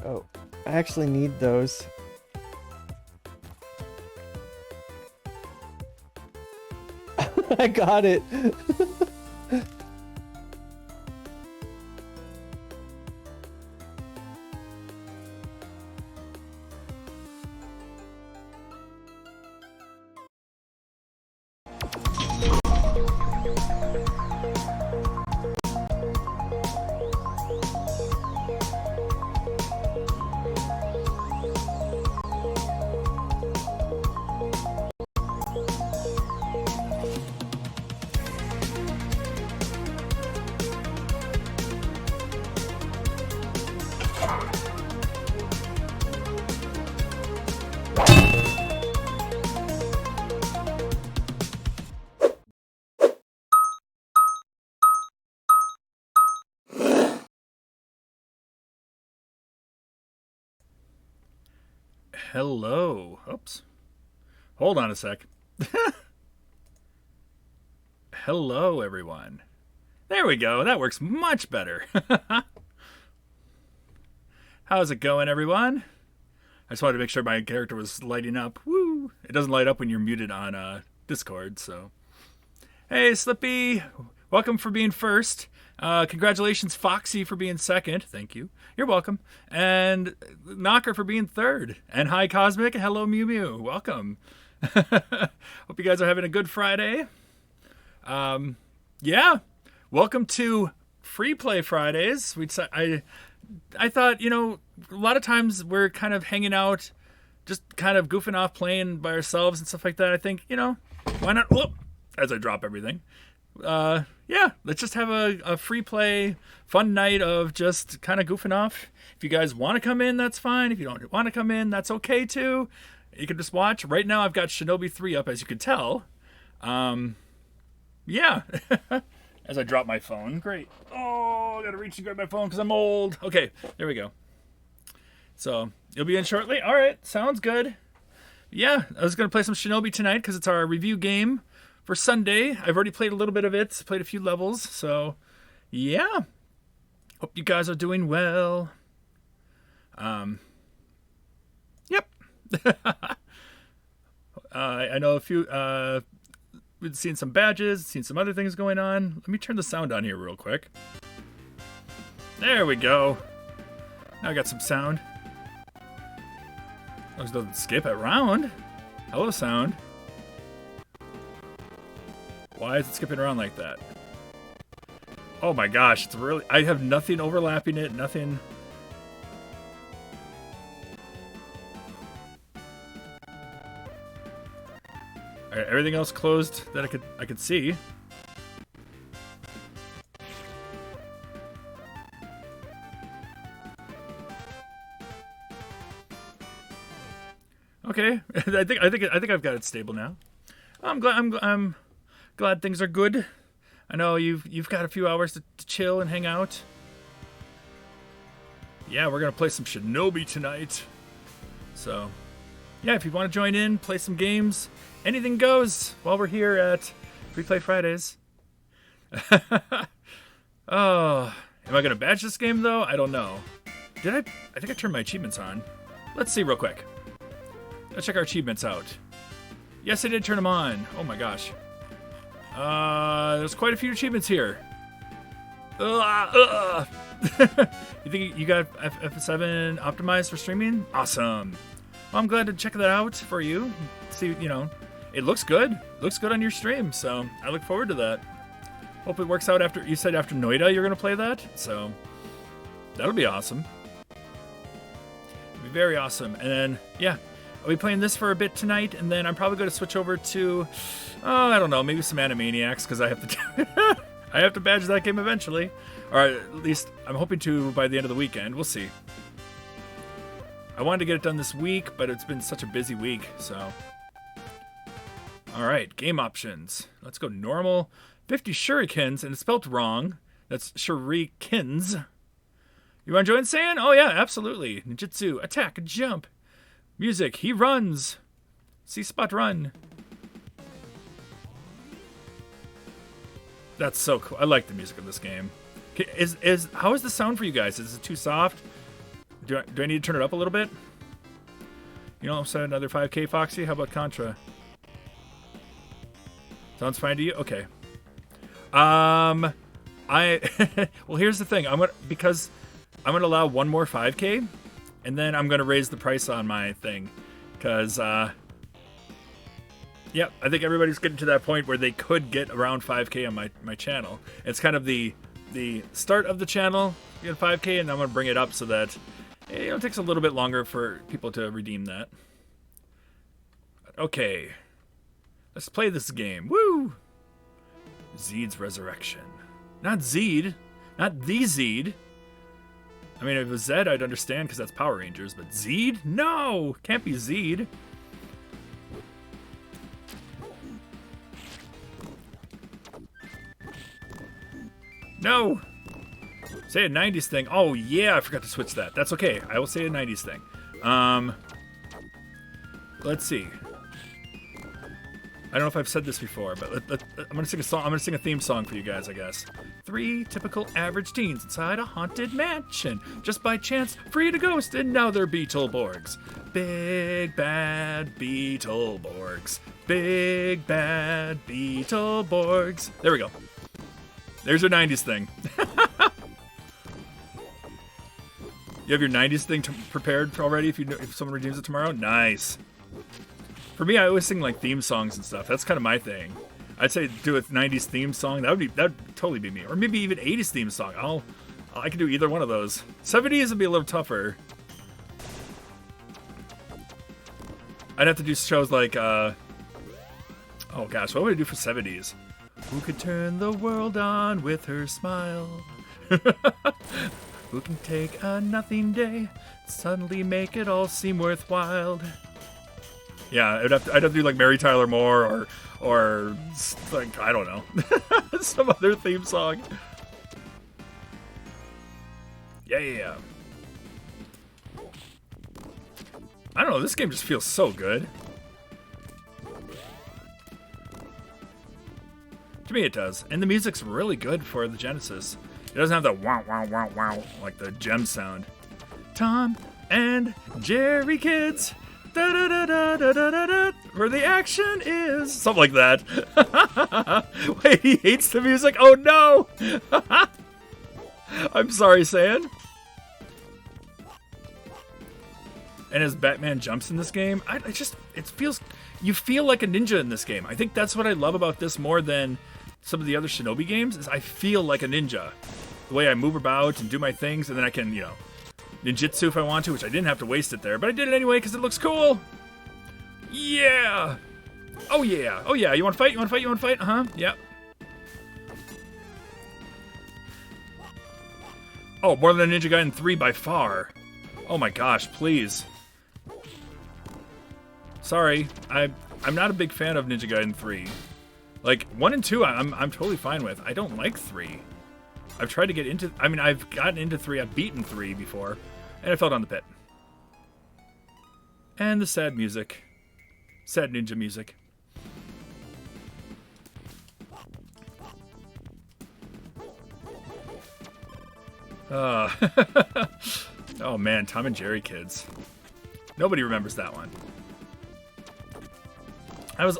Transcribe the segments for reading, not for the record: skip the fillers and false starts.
Oh, I actually need those. I got it. Hello. Oops. Hold on a sec. Hello, everyone. There we go. That works much better. How's it going, everyone? I just wanted to make sure my character was lighting up. Woo! It doesn't light up when you're muted on Discord, so. Hey, Slippy. Welcome for being first. Congratulations, Foxy, for being second. Thank you. You're welcome. And Knocker for being third. And hi, Cosmic. Hello, Mew Mew. Welcome. Hope you guys are having a good Friday. Yeah. Welcome to Free Play Fridays. I thought, a lot of times we're kind of hanging out, just kind of goofing off, playing by ourselves and stuff like that. I think, why not? Whoop, as I drop everything. Yeah, let's just have a free play, fun night of just kind of goofing off. If you guys want to come in, that's fine. If you don't want to come in, that's okay too. You can just watch. Right now, I've got Shinobi 3 up, as you can tell. Yeah. As I drop my phone. Great. Oh, I gotta reach and grab my phone because I'm old. Okay, there we go. So, you'll be in shortly? Alright, sounds good. Yeah, I was gonna play some Shinobi tonight because it's our review game for Sunday. I've already played a little bit of it, played a few levels, so yeah. Hope you guys are doing well. Yep. I know a few, we've seen some badges, seen some other things going on. Let me turn the sound on here real quick. There we go. Now I got some sound. It doesn't skip it around. Hello, sound. Why is it skipping around like that? Oh my gosh, it's really... I have nothing overlapping it, nothing... Alright, everything else closed that I could see. Okay, I think I've got it stable now. I'm glad things are good. I know you've got a few hours to chill and hang out. Yeah, we're gonna play some Shinobi tonight. So, yeah, if you want to join in, play some games, anything goes while we're here at Free Play Fridays. Oh, am I gonna badge this game though? I don't know. Did I? I think I turned my achievements on. Let's see real quick. Let's check our achievements out. Yes, I did turn them on. Oh my gosh. There's quite a few achievements here. You think you got F7 optimized for streaming? Awesome. Well, I'm glad to check that out for you. See, it looks good. It looks good on your stream, so I look forward to that. Hope it works out after, you said after Noida you're going to play that, so that'll be awesome. It'll be very awesome. And then, yeah, I'll be playing this for a bit tonight, and then I'm probably going to switch over to, I don't know, maybe some Animaniacs, because I have to I have to badge that game eventually. Or at least I'm hoping to by the end of the weekend. We'll see. I wanted to get it done this week, but it's been such a busy week, so. Alright, game options. Let's go normal. 50 shurikens, and it's spelled wrong. That's shurikens. You want to join Saiyan? Oh yeah, absolutely. Ninjutsu, attack, jump. Music, he runs. See spot run. That's so cool. I like the music of this game. How is the sound for you guys? Is it too soft? Do I need to turn it up a little bit? You know, set another 5K, Foxy. How about Contra? Sounds fine to you? Okay. Well, here's the thing. Because I'm gonna allow one more 5K, and then I'm gonna raise the price on my thing, because yep, I think everybody's getting to that point where they could get around 5K on my channel. It's kind of the start of the channel, you get 5K, and I'm gonna bring it up so that it takes a little bit longer for people to redeem that. Okay, let's play this game. Woo! Zeed's Resurrection. Not Zeed. Not the Zeed. I mean, if it was Zed, I'd understand because that's Power Rangers, but Zeed? No! Can't be Zeed. No! Say a 90s thing. Oh, yeah, I forgot to switch that. That's okay. I will say a 90s thing. Let's see. I don't know if I've said this before, but I'm gonna sing a song. I'm gonna sing a theme song for you guys, I guess. 3 typical average teens inside a haunted mansion, just by chance free to ghost, and now they're Beetleborgs. Big bad Beetleborgs. Big bad Beetleborgs. There we go. There's your 90s thing. You have your 90s thing prepared already if someone redeems it tomorrow? Nice. For me, I always sing like theme songs and stuff. That's kind of my thing. I'd say do a 90s theme song. That'd totally be me. Or maybe even 80s theme song. I can do either one of those. 70s would be a little tougher. I'd have to do shows like oh gosh, what would I do for 70s? Who could turn the world on with her smile? Who can take a nothing day, suddenly make it all seem worthwhile? Yeah, I'd have to do like Mary Tyler Moore or like, I don't know, some other theme song. Yeah. I don't know, this game just feels so good. To me it does. And the music's really good for the Genesis. It doesn't have that wow, wow, wow, wow, like the gem sound. Tom and Jerry kids. Da, da, da, da, da, da, da, da, where the action is. Something like that. Wait, he hates the music? Oh no! I'm sorry, San. And as Batman jumps in this game, you feel like a ninja in this game. I think that's what I love about this more than some of the other Shinobi games, is I feel like a ninja. The way I move about and do my things, and then I can, ninjutsu if I want to, which I didn't have to waste it there, but I did it anyway because it looks cool. Yeah. Oh yeah. Oh yeah. You want to fight? You want to fight? You want to fight? Uh-huh. Yep. Oh, more than Ninja Gaiden 3 by far. Oh my gosh, please. Sorry, I'm not a big fan of Ninja Gaiden 3. Like 1 and 2, I'm totally fine with. I don't like 3. I've tried to get into. I've gotten into 3. I've beaten 3 before, and I fell down the pit. And the sad music, sad ninja music. Oh man, Tom and Jerry kids. Nobody remembers that one.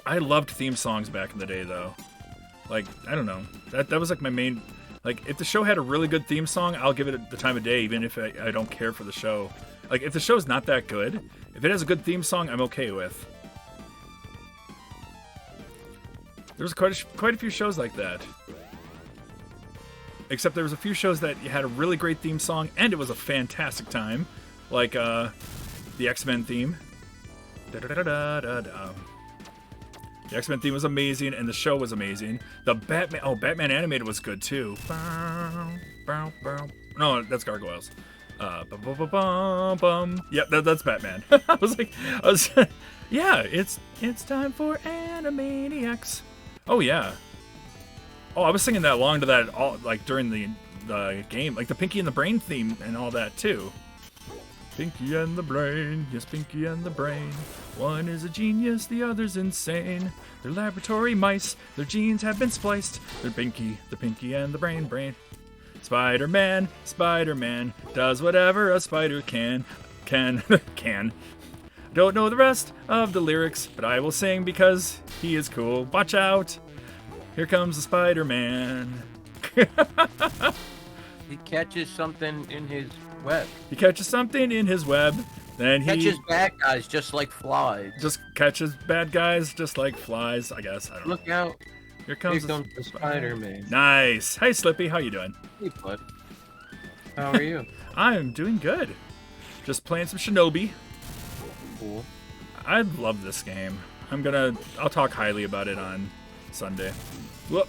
I loved theme songs back in the day though. Like, I don't know. That was like my main, like, if the show had a really good theme song, I'll give it the time of day even if I don't care for the show. Like, if the show's not that good, if it has a good theme song, I'm okay with. There was quite a few shows like that. Except there was a few shows that had a really great theme song, and it was a fantastic time. Like, the X-Men theme. The X-Men theme was amazing, and the show was amazing. The Batman Animated was good, too. No, that's Gargoyles. Yep, that's Batman. I was yeah, it's time for Animaniacs. Oh, yeah. Oh, I was singing that along to that all like during the game, like the Pinky and the Brain theme and all that too. Pinky and the Brain, yes, Pinky and the Brain. One is a genius, the other's insane. They're laboratory mice, their genes have been spliced. They're Pinky, the Pinky and the Brain. Spider-Man, Spider-Man does whatever a spider can. Can. Don't know the rest of the lyrics, but I will sing because he is cool. Watch out. Here comes the Spider-Man. He catches something in his web. He catches something in his web, then he Catches bad guys just like flies. just catches bad guys just like flies, I guess. I don't know. Look out. Here Here comes comes the Spider-Man. Nice. Hey, Slippy, how you doing? Hey, bud. How are you? I'm doing good. Just playing some Shinobi. Cool. I love this game. I'll talk highly about it on Sunday. Whoop.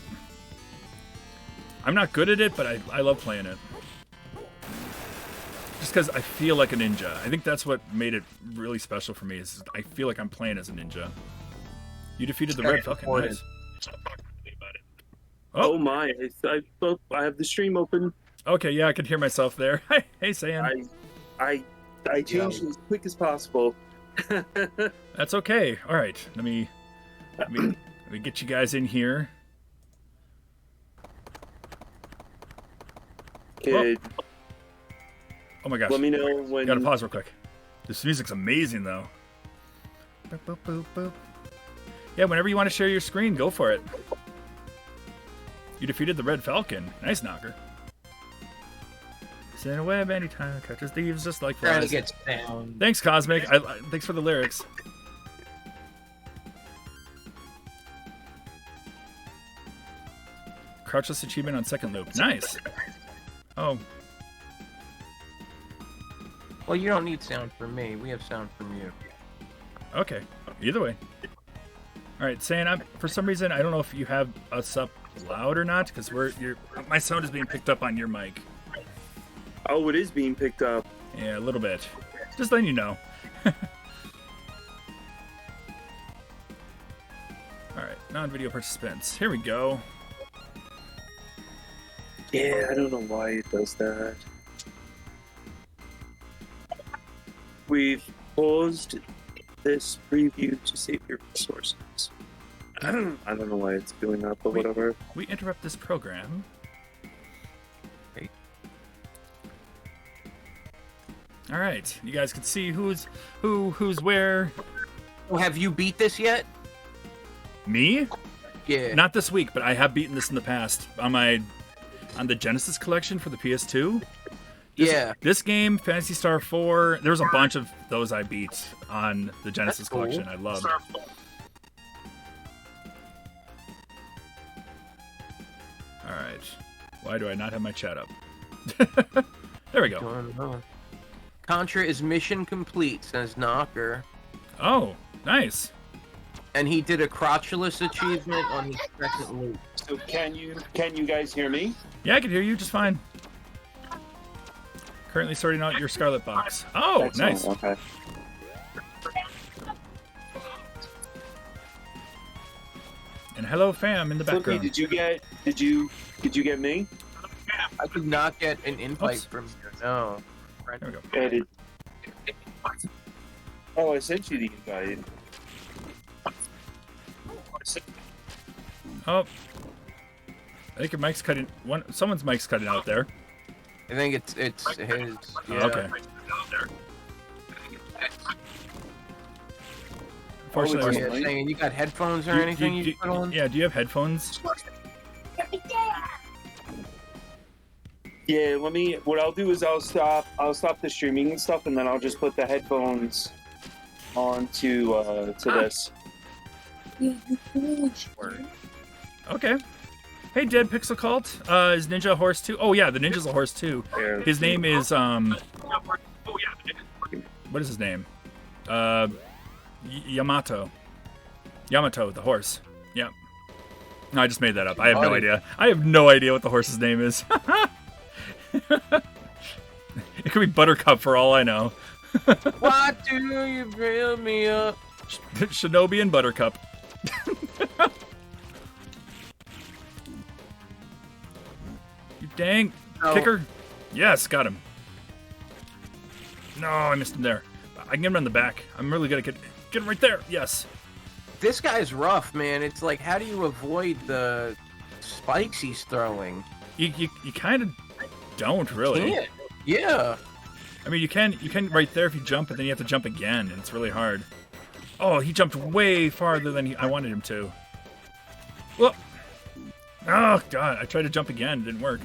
I'm not good at it, but I love playing it. Just because I feel like a ninja. I think that's what made it really special for me, is I feel like I'm playing as a ninja. You defeated the Red Falcon. Nice. Oh my! I have the stream open. Okay, yeah, I could hear myself there. Hey, Sam. I changed it as quick as possible. That's okay. All right, let me get you guys in here. Kid, Oh my gosh. let me know when. Gotta pause real quick. This music's amazing, though. Boop, boop, boop, boop. Yeah, whenever you want to share your screen, go for it. You defeated the Red Falcon. Nice knocker. Send a web anytime, catches thieves just like Trying to flies. get down. Thanks, Cosmic. Thanks for the lyrics. Crouchless achievement on second loop. Nice. Oh, Well, you don't need sound from me. We have sound from you. okay. Either way. All right, Sam. For some reason, I don't know if you have us up loud or not, because my sound is being picked up on your mic. Oh, it is being picked up. Yeah, a little bit. Just letting you know. Alright, non-video participants. Here we go. Yeah, I don't know why it does that. We've paused this preview to save your resources. I don't know why it's doing that, but whatever. We interrupt this program. Okay. Alright, you guys can see who's where. Oh, have you beat this yet? Me? Yeah. Not this week, but I have beaten this in the past. On the Genesis collection for the PS2. Yeah. This game, Phantasy Star 4, there was a bunch of those I beat on the Genesis That's cool. collection. I loved. Alright. Why do I not have my chat up? There we go. Contra is mission complete, says Knocker. Oh, nice. And he did a crotchless achievement on the second loop. So can you guys hear me? Yeah, I can hear you just fine. Currently sorting out your Scarlet box. Oh, Excellent, nice. Okay. And hello, fam, in the Flippy, background. did you get me? I could not get an invite Oops. from you. No. There we go. Yeah, Oh, I sent you the invite. Oh. I think your mic's cutting. Someone's mic's cutting out there. I think it's his. Oh, Yeah. okay. Or Unfortunately, yeah, saying you got headphones or do- anything do- you do- put on? Yeah, do you have headphones? Yeah, what I'll do is I'll stop the streaming and stuff, and then I'll just put the headphones on to this. Okay. Hey, Dead Pixel Cult. Is Ninja a horse too? Oh yeah, the Ninja's a horse too. There. His name is What is his name? Yamato. Yamato, the horse. Yep. No, I just made that up. I have no idea. I have no idea what the horse's name is. It could be Buttercup for all I know. Why do you build me up? Shinobi and Buttercup. You dang No. kicker. Yes, got him. No, I missed him there. I can get him on the back. I'm really good at get him right there. Yes. This guy's rough, man. It's like, how do you avoid the spikes he's throwing? You kind of don't really. Can't. Yeah. I mean, you can right there if you jump, but then you have to jump again, and it's really hard. Oh, he jumped way farther than I wanted him to. Well, oh god, I tried to jump again, it didn't work.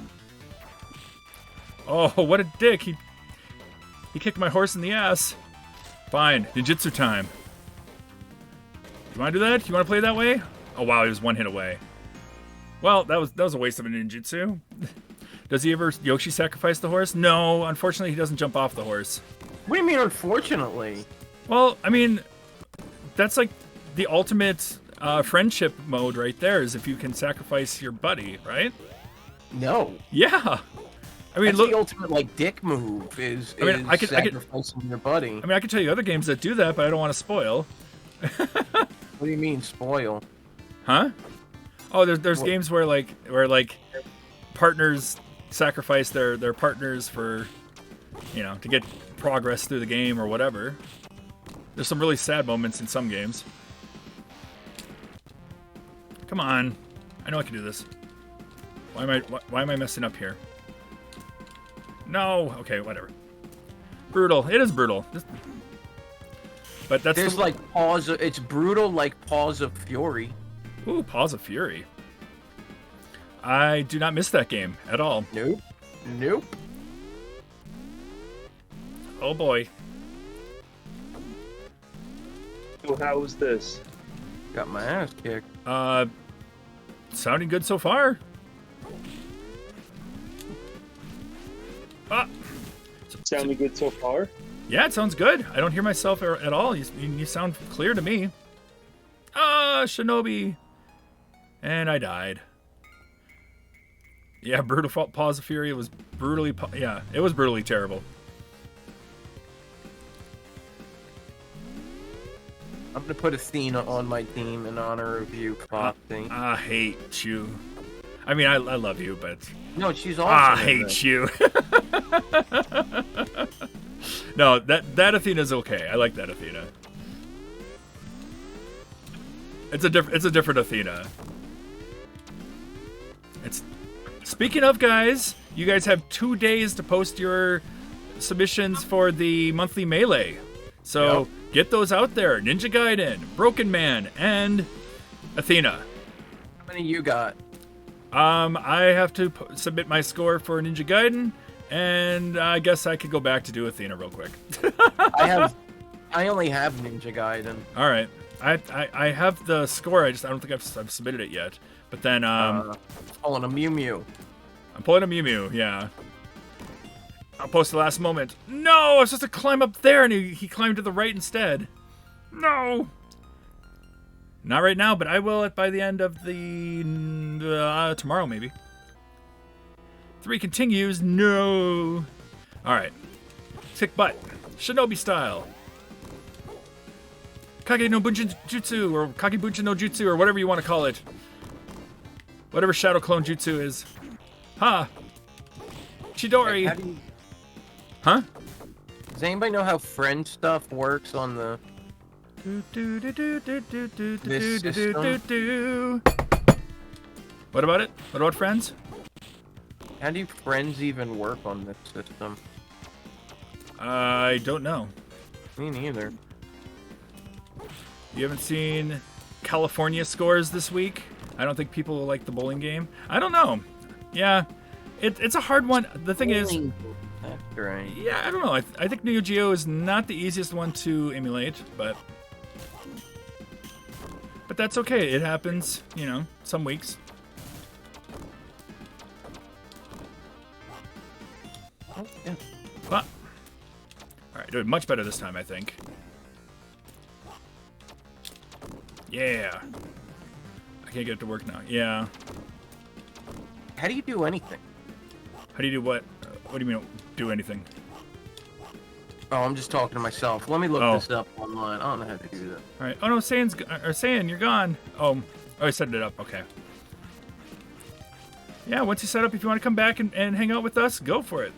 Oh, what a dick! He kicked my horse in the ass. Fine, ninjutsu time. You want to do that? You want to play that way? Oh wow, he was one hit away. Well, that was a waste of a ninjutsu. Does he ever Yoshi sacrifice the horse? No, unfortunately, he doesn't jump off the horse. What do you mean, unfortunately? Well, I mean, that's like the ultimate friendship mode right there. Is if you can sacrifice your buddy, right? No. Yeah. I mean, That's look. the ultimate like dick move. Is I could- sacrificing your buddy. I mean, I can tell you other games that do that, but I don't want to spoil. What do you mean spoil? Huh? Oh, there's games where partners sacrifice their partners for, to get progress through the game or whatever. There's some really sad moments in some games. Come on, I know I can do this. Why am I messing up here? No, okay, whatever. Brutal. It is brutal. But that's There's like Paws. It's brutal like Paws of Fury. Ooh, Paws of Fury. I do not miss that game at all. Nope. Nope. Oh boy. So how was this? Got my ass kicked. Sounding good so far. Ah, Sounding good so far? yeah, it sounds good. I don't hear myself at all. You sound clear to me. Ah, Shinobi. And I died. Yeah, brutal Paws of Fury. It was brutally, it was brutally terrible. I'm gonna put Athena on my team in honor of you, Foxy. I hate you. I mean, I love you, but No, she's awesome. I in hate this. you. No, that Athena's okay. I like that Athena. It's a different Athena. Speaking of, guys, you guys have 2 days to post your submissions for the monthly Melee. So get those out there. Ninja Gaiden, Broken Man, and Athena. How many you got? I have to submit my score for Ninja Gaiden, and I guess I could go back to do Athena real quick. I only have Ninja Gaiden. All right, I have the score. I don't think I've submitted it yet. But then Pulling a Mew Mew. I'm pulling a Mew Mew. Yeah. I'll post the last moment. No, I was supposed to climb up there, and he climbed to the right instead. No. Not right now, but I will by the end of the tomorrow maybe. 3 continues. No. All right. Kick butt. Shinobi style. Kage no Bunjin Jutsu, or Kage Bunjin no Jutsu, or whatever you want to call it. Whatever Shadow Clone Jutsu is. Ha! Chidori! How do you, Huh? does anybody know how friend stuff works on the... This system? What about it? What about friends? How do friends even work on this system? I don't know. Me neither. You haven't seen California scores this week? I don't think people like the bowling game. I don't know. Yeah, it's a hard one. The thing is, That's right. yeah, I don't know. I think Neo Geo is not the easiest one to emulate, but that's okay. It happens, some weeks. Oh, yeah. But, all right, doing much better this time, I think. Yeah. I can't get it to work now. Yeah. How do you do anything? How do you do what? What do you mean, do anything? Oh, I'm just talking to myself. Let me look Oh. this up online. I don't know how to do that. All right. Oh no, Saiyan, you're gone. Oh, I set it up. Okay. Yeah, once you set up, if you want to come back and hang out with us, go for it.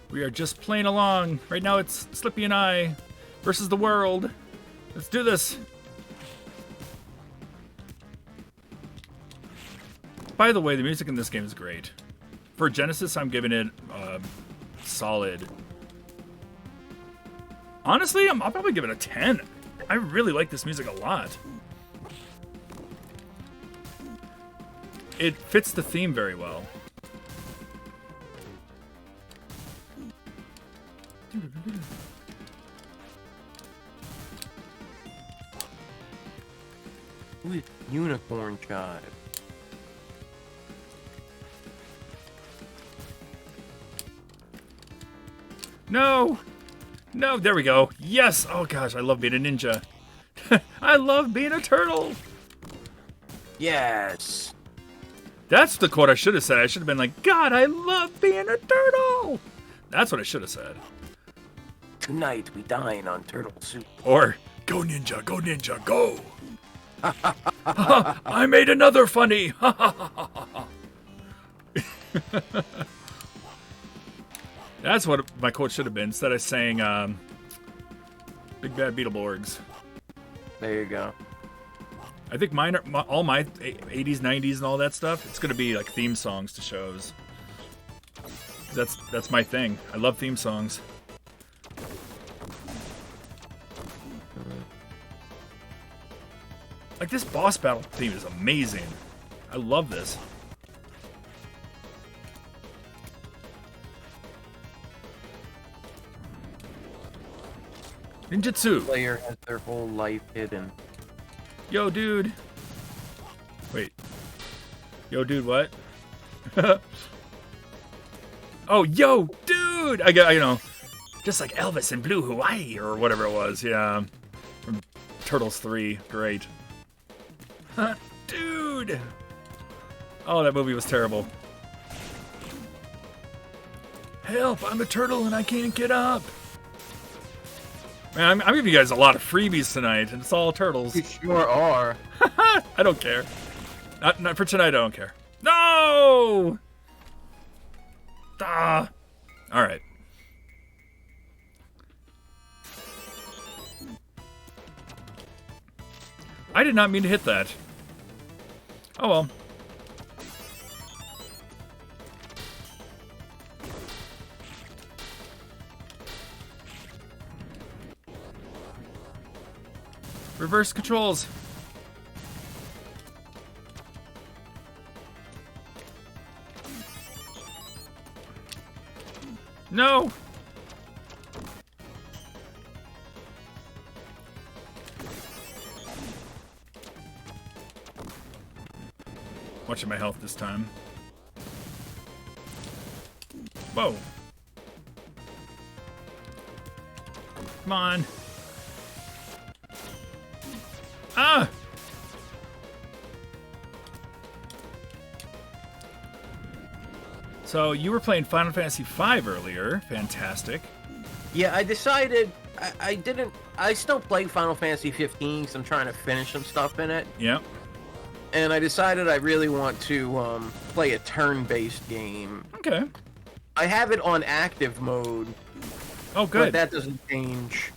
We are just playing along. Right now, it's Slippy and I versus the world. Let's do this. by the way, the music in this game is great. For Genesis, I'm giving it solid. Honestly, I'll probably give it a 10. I really like this music a lot. It fits the theme very well. With unicorn chive. No! No, there we go. Yes! Oh gosh, I love being a ninja. I love being a turtle! Yes. That's the quote I should have said. I should have been like, God, I love being a turtle! That's what I should have said. Tonight we dine on turtle soup. Or, go ninja, go! I made another funny! That's what my quote should have been, instead of saying, Big Bad Beetleborgs. There you go. I think mine are, all my 80s, 90s, and all that stuff, it's going to be like theme songs to shows. That's my thing. I love theme songs. Like, this boss battle theme is amazing. I love this. Ninjutsu! Player has their whole life hidden. Yo, dude. Wait. Yo, dude, what? Oh, yo, dude! I got, you know, just like Elvis in Blue Hawaii or whatever it was. Yeah. From Turtles 3. Great. Dude! Oh, that movie was terrible. Help! I'm a turtle and I can't get up! Man, I'm giving you guys a lot of freebies tonight, and it's all turtles. You sure are. I don't care. Not for tonight, I don't care. No! Ah! Alright. I did not mean to hit that. Oh well. Reverse controls. No! Watching my health this time. Whoa. Come on. Ah! So you were playing Final Fantasy V earlier. Fantastic. Yeah, I decided I didn't. I still play Final Fantasy 15 because I'm trying to finish some stuff in it. Yep. And I decided I really want to play a turn-based game. Okay. I have it on active mode. Oh, But good. that doesn't change.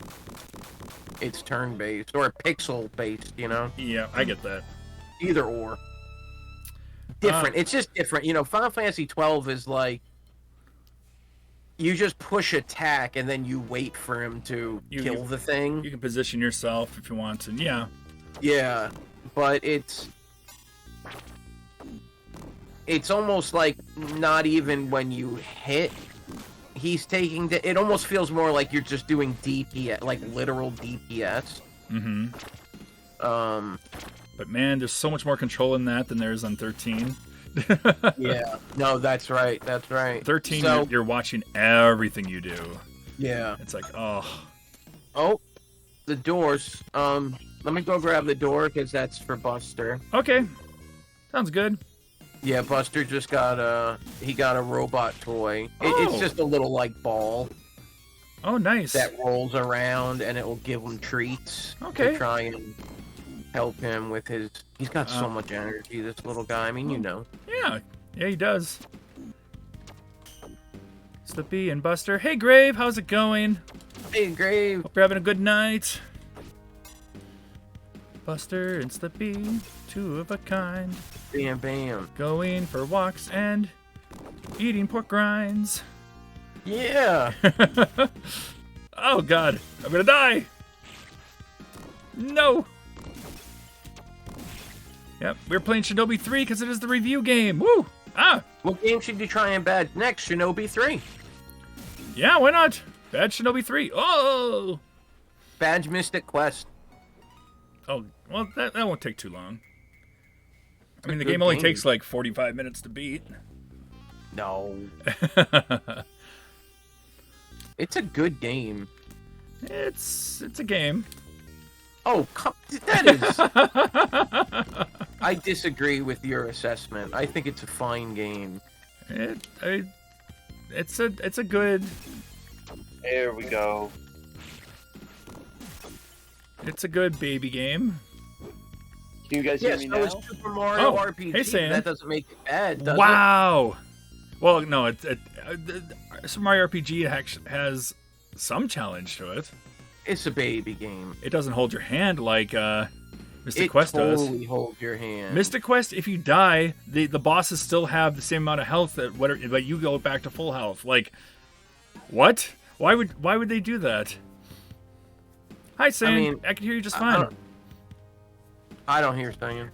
It's turn-based or pixel-based, you know? Yeah, I get that. Either or. Different. It's just different. You know, Final Fantasy 12 is like you just push attack and then you wait for him to kill the thing. You can position yourself if you want to. Yeah. Yeah, but it's almost like not even when you hit, he's taking it almost feels more like you're just doing DPS, like literal DPS. Mm-hmm. But man, there's so much more control in that than there is on 13. Yeah. No, that's right. That's right. 13, So, you're watching everything you do. yeah. It's like, oh. Oh, the doors. Let me go grab the door because that's for Buster. Okay. Sounds good. Yeah, Buster just got a robot toy. It's Oh. just a little like ball Oh, nice. that rolls around and it will give him treats. Okay. To try and help him with his. He's got so much energy. This little guy. I mean, you know. Yeah. Yeah, he does. Slippy and Buster. Hey, Grave. How's it going? Hey, Grave. Hope you're having a good night. Buster and Slippy two of a kind. Bam, bam. Going for walks and eating pork rinds. Yeah. Oh god, I'm gonna die. No. Yep, we're playing Shinobi 3 because it is the review game. Woo! Ah! What game should you try and badge next? Shinobi 3. Yeah, why not? Bad Shinobi 3. Oh! Badge Mystic Quest. Oh, well, that won't take too long. I mean, the good game only game. takes like 45 minutes to beat. No. It's a good game. It's a game. Oh, that is. I disagree with your assessment. I think it's a fine game. It's a good. There we go. It's a good baby game. Can you guys hear Yes, me so now? is Super Mario Oh, RPG. hey, Sam. That doesn't make it bad, does Wow. Well, no, Super Mario RPG has some challenge to it. it? It's a baby game. It doesn't hold your hand like Mystic It Quest does. totally holds your hand. Mystic Quest, if you die, the bosses still have the same amount of health but you go back to full health. Like, what? Why would they do that? Hi, Sam. I can hear you just fine. I don't hear Stan.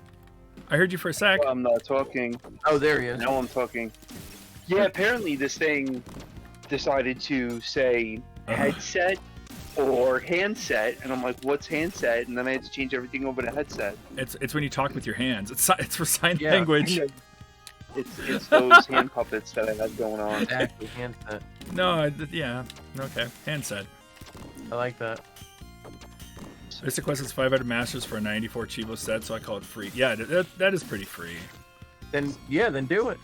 I heard you for a sec. I'm not talking. Oh, there he is. Now I'm talking. Yeah, apparently this thing decided to say headset or handset, and I'm like, what's handset? And then I had to change everything over to headset. It's when you talk with your hands. It's for sign Yeah. language. It's those hand puppets that I had going on. Exactly, handset. No, yeah. Okay. Handset. I like that. Mystic Quest is 500 masters for a 94 Chivo set, so I call it free. Yeah, that is pretty free. Then do it.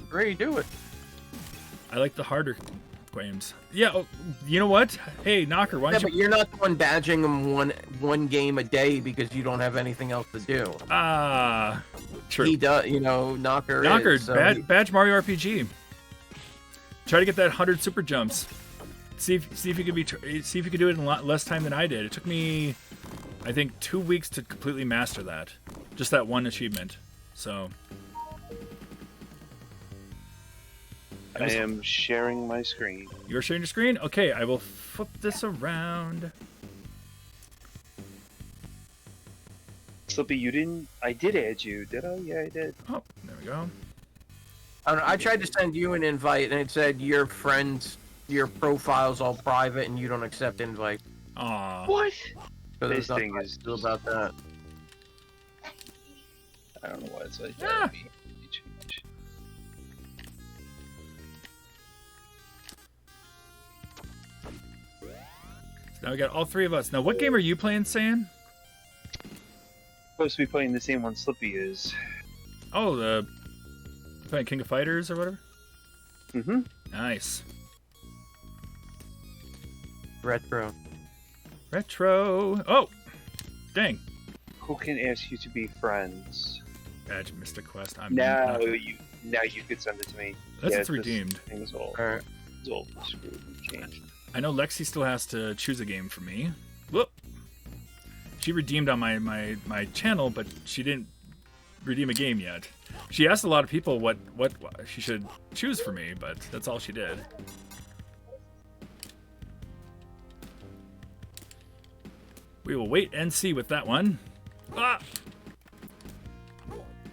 Free, do it. I like the harder games. Yeah, oh, you know what? Hey, Knocker, why Yeah, don't but you... you're not the one badging them one game a day because you don't have anything else to do. Ah, true. He does, Knocker. Knocker, is, so he- badge Mario RPG. Try to get that 100 super jumps. See if you could do it in a lot less time than I did. It took me, I think, 2 weeks to completely master that. Just that one achievement. So. I am sharing my screen. You're sharing your screen? Okay, I will flip this around. Slippy, you didn't... I did add you, did I? Yeah, I did. Oh, there we go. I don't know, I tried to send you an invite and it said your friends, your profile's all private and you don't accept invite. Aw. What? So This there's nothing thing I is can do about that. I don't know why it's like Ah. that. Now we got all three of us. Now, what game are you playing, Sam? Supposed to be playing the same one Slippy is. Oh, the playing King of Fighters or whatever. Mm-hmm. Nice. Retro. Oh, dang. Who can ask you to be friends? Badge Mystic Quest. I'm Now not- you could send it to me. That's Yeah, it's this redeemed. thing is all, Alright. it's all screwed and changed. I know Lexi still has to choose a game for me. Whoop. She redeemed on my channel, but she didn't redeem a game yet. She asked a lot of people what she should choose for me, but that's all she did. We will wait and see with that one. Ah!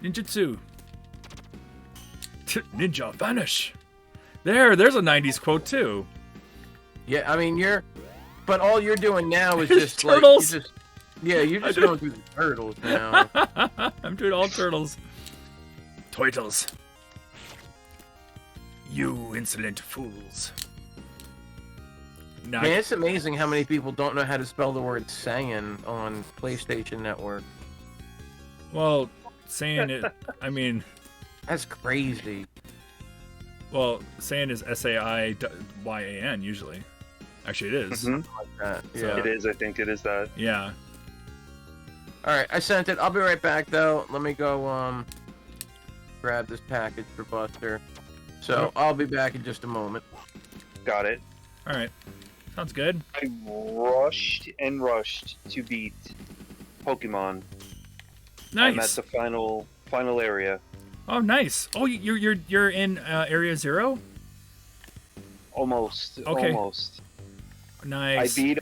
Ninjutsu. Ninja vanish. There's a 90s quote too. Yeah, I mean but all you're doing now is It's just turtles. like you're just going through the turtles now. I'm doing all turtles. Turtles. You insolent fools. Now, Man, it's amazing how many people don't know how to spell the word Saiyan on PlayStation Network. well, saying it, I mean, That's crazy. well, saying is SAIYAN usually. Actually, it is. Mhm. Like that. So- Yeah. It is. I think it is that. Yeah. All right, I sent it. I'll be right back though. Let me go grab this package for Buster. So I'll be back in just a moment. Got it. All right. Sounds good. I rushed and rushed to beat Pokemon. Nice. I'm at the final area. Oh, nice. Oh, you're in Area 0? Almost. Okay. Almost. Nice. I beat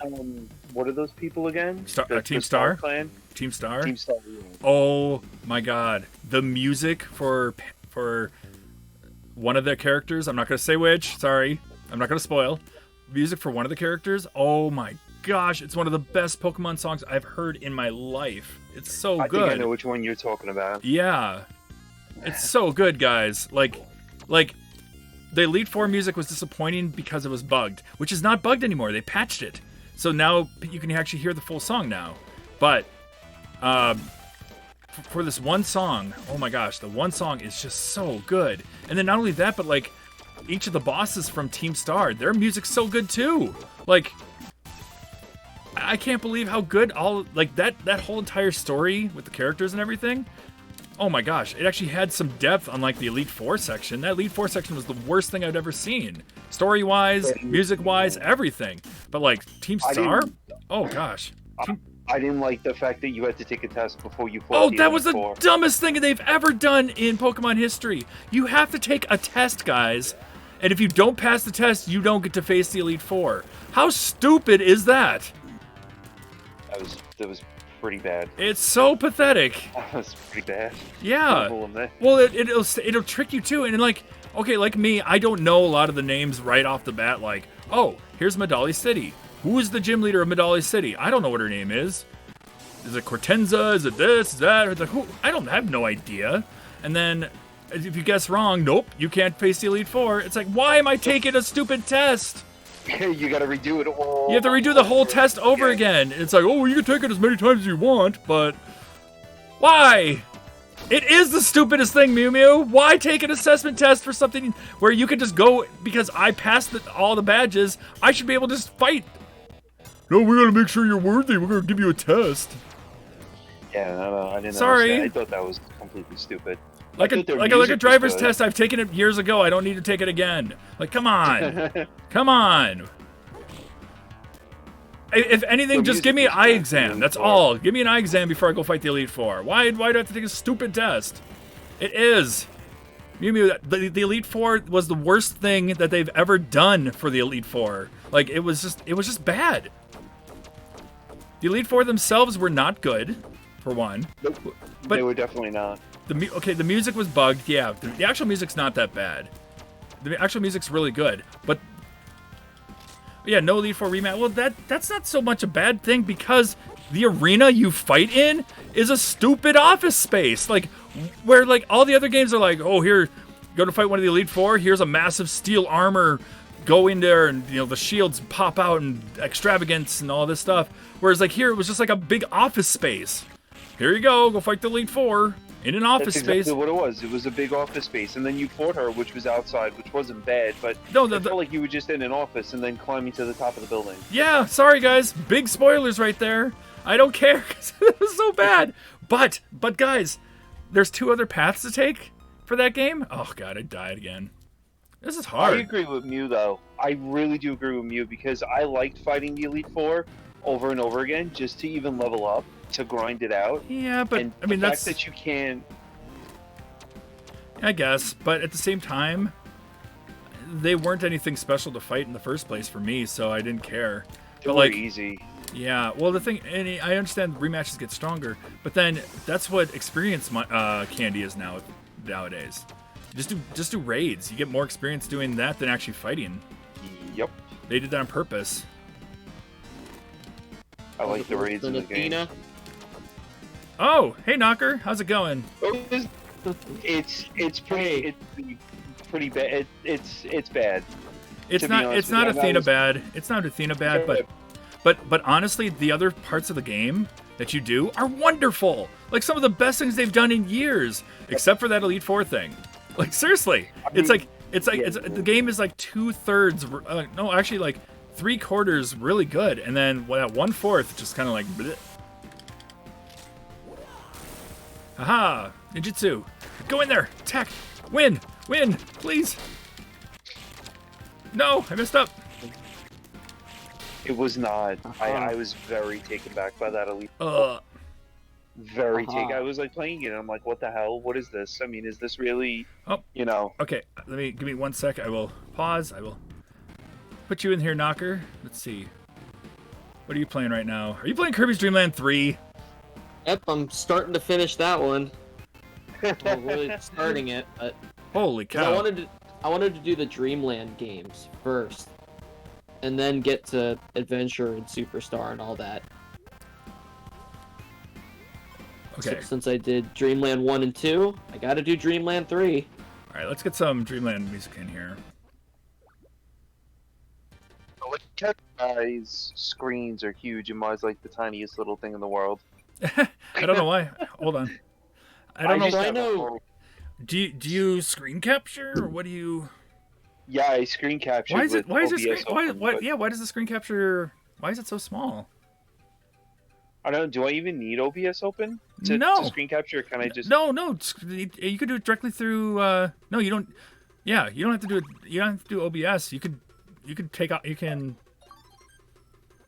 what are those people again? Team Star? Clan? Team Star? Team Star. Oh my god. The music for one of their characters, I'm not going to say which, sorry. I'm not going to spoil. Music for one of the characters, oh my gosh, it's one of the best Pokemon songs I've heard in my life. It's so I good. think I know which one you're talking about. Yeah. It's so good, guys. Like the Elite Four music was disappointing because it was bugged, which is not bugged anymore. They patched it. So now you can actually hear the full song now. But for this one song, oh my gosh, the one song is just so good. And then not only that, but like each of the bosses from Team Star, their music's so good too. Like I can't believe how good all like that whole entire story with the characters and everything. Oh my gosh, it actually had some depth on like the Elite Four section. That Elite Four section was the worst thing I'd ever seen. Story-wise, music-wise, everything. But like Team Star? Oh gosh. I didn't like the fact that you had to take a test before you fought. Oh, the that was the Elite Four. dumbest thing they've ever done in Pokemon history. You have to take a test, guys. And if you don't pass the test, you don't get to face the Elite Four. How stupid is that? That was pretty bad. It's so pathetic. That was pretty bad. Yeah. I'll admit. Well, it'll trick you too, and like, okay, like me, I don't know a lot of the names right off the bat. Like, oh, here's Medali City. Who is the gym leader of Medali City? I don't know what her name is. Is it Cortenza? Is it this? Is that? Or the who? I have no idea. And then, if you guess wrong, nope, you can't face the Elite Four. It's like, why am I taking a stupid test? You gotta redo it all. You have to redo the whole test over again. It's like, oh, you can take it as many times as you want, but why? It is the stupidest thing, Mew Mew. Why take an assessment test for something where you can just go, because I passed all the badges, I should be able to just fight. No, we gotta make sure you're worthy. We're gonna give you a test. Yeah, no, I didn't. Sorry. Understand. I thought that was completely stupid. Like a driver's test, I've taken it years ago. I don't need to take it again. Like, come on. Come on. If anything, just give me an eye exam. That's all. Give me an eye exam before I go fight the Elite Four. Why do I have to take a stupid test? It is. Mew Mew, the Elite Four was the worst thing that they've ever done for the Elite Four. Like, it was just bad. The Elite Four themselves were not good, for one. Nope. But they were definitely not. The music was bugged. Yeah, the actual music's not that bad. The actual music's really good. But yeah, no Elite Four rematch. Well, that's not so much a bad thing, because the arena you fight in is a stupid office space. Like, where like all the other games are like, oh, here, go to fight one of the Elite Four. Here's a massive steel armor. Go in there, and the shields pop out, and extravagance and all this stuff. Whereas like here, it was just like a big office space. Here you go fight the Elite Four in an office That's space. exactly what it was. It was a big office space, and then you fought her, which was outside, which wasn't bad, but No, it felt like you were just in an office and then climbing to the top of the building. Yeah, sorry guys, big spoilers right there. I don't care, because it was so bad. But guys, there's 2 other paths to take for that game. Oh god, I died again. This is I hard. agree with Mew, though. I really do agree with Mew, because I liked fighting the Elite Four over and over again, just to even level up, to grind it out. Yeah, but And I mean the that's fact that you can. I guess, but at the same time, they weren't anything special to fight in the first place for me, so I didn't care. They But were like, easy. yeah, well the thing, and I understand rematches get stronger, but then that's what experience candy is nowadays. Just do raids. You get more experience doing that than actually fighting. Yep. They did that on purpose. I like the raids in the game. Oh, hey Knocker, how's it going? It's pretty bad. It's bad. It's To be not honest with you, Athena bad. It's not Athena bad, but honestly, the other parts of the game that you do are wonderful. Like some of the best things they've done in years, except for that Elite Four thing. Like seriously, the game is like 2/3. No, actually like 3/4 really good, and then 1/4 just kind of like. Bleh. Haha, ninjutsu. Go in there, attack, win, please. No, I messed up. It was not. I was very taken back by that Elite. very take. Uh-huh. I was like playing it. And I'm like, what the hell? What is this? I mean, is this really? Oh. You know. Okay, give me 1 sec. I will pause. I will put you in here, Knocker. Let's see. What are you playing right now? Are you playing Kirby's Dream Land 3? Yep, I'm starting to finish that one. I'm really starting it, but Holy 'cause cow! I wanted to do the Dreamland games first, and then get to Adventure and Superstar and all that. Okay. Since I did Dreamland 1 and 2, I gotta do Dreamland 3. All right, let's get some Dreamland music in here. Guys' screens are huge, and mine's like the tiniest little thing in the world. I don't know why. Hold on. I don't know. just I have a know- whole- Do you screen capture or what do you? Yeah, I screen captured. Why is it? with Why is it? OBS Screen, why? open, Why? but Yeah. Why does the screen capture? Why is it so small? I don't know. Do I even need OBS open No. to screen capture? Or can I just? No. You could do it directly through. No, you don't. Yeah, you don't have to do it. You don't have to do OBS. You could take out. You can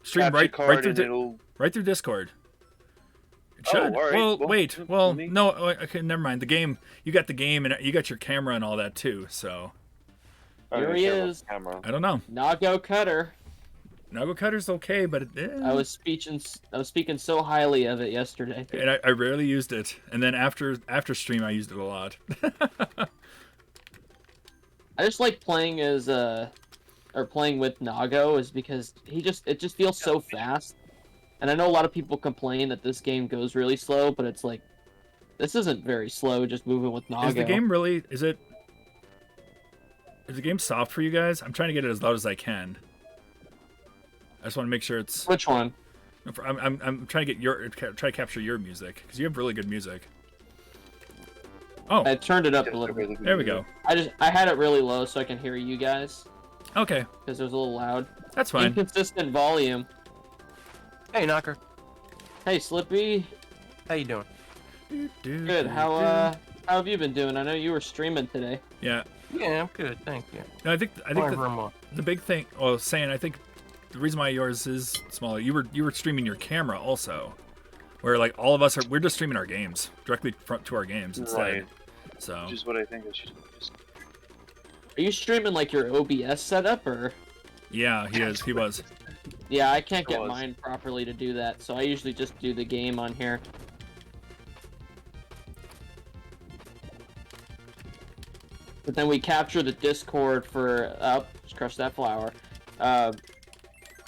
stream capture right card through and it'll... right through Discord. It Oh, should. all right. Well, Well, wait. let Well, me- no. Okay, never mind. The game. You got the game and you got your camera and all that too. So I don't Here he care about is. the Camera. I don't know. Nago Cutter. Nago Cutter's okay, but I was speaking so highly of it yesterday. and I rarely used it. And then after stream, I used it a lot. I just like playing as or playing with Nago is because it just feels so fast. And I know a lot of people complain that this game goes really slow, but it's like this isn't very slow just moving with Nago. Is the game really? Is the game soft for you guys? I'm trying to get it as loud as I can. I just want to make sure it's. Which one? I'm trying to try to capture your music because you have really good music. Oh, I turned it up Just a little bit. there we go. I had it really low so I can hear you guys Okay, because it was a little loud. that's fine. Inconsistent volume. Hey, Knocker. Hey, Slippy. How you doing? Good. How have you been doing? I know you were streaming today. Yeah, Yeah, I'm good. Thank you. no, I think However, I'm on. the big thing. Well, saying I think the reason why yours is smaller. You were streaming your camera also, where like all of us we're just streaming our games directly to our games instead. Right. So Which is what I think I should just. Are you streaming like your OBS setup or? yeah, he was. Yeah, I can't get Was. mine properly to do that, so I usually just do the game on here. But then we capture the Discord for just crush that flower.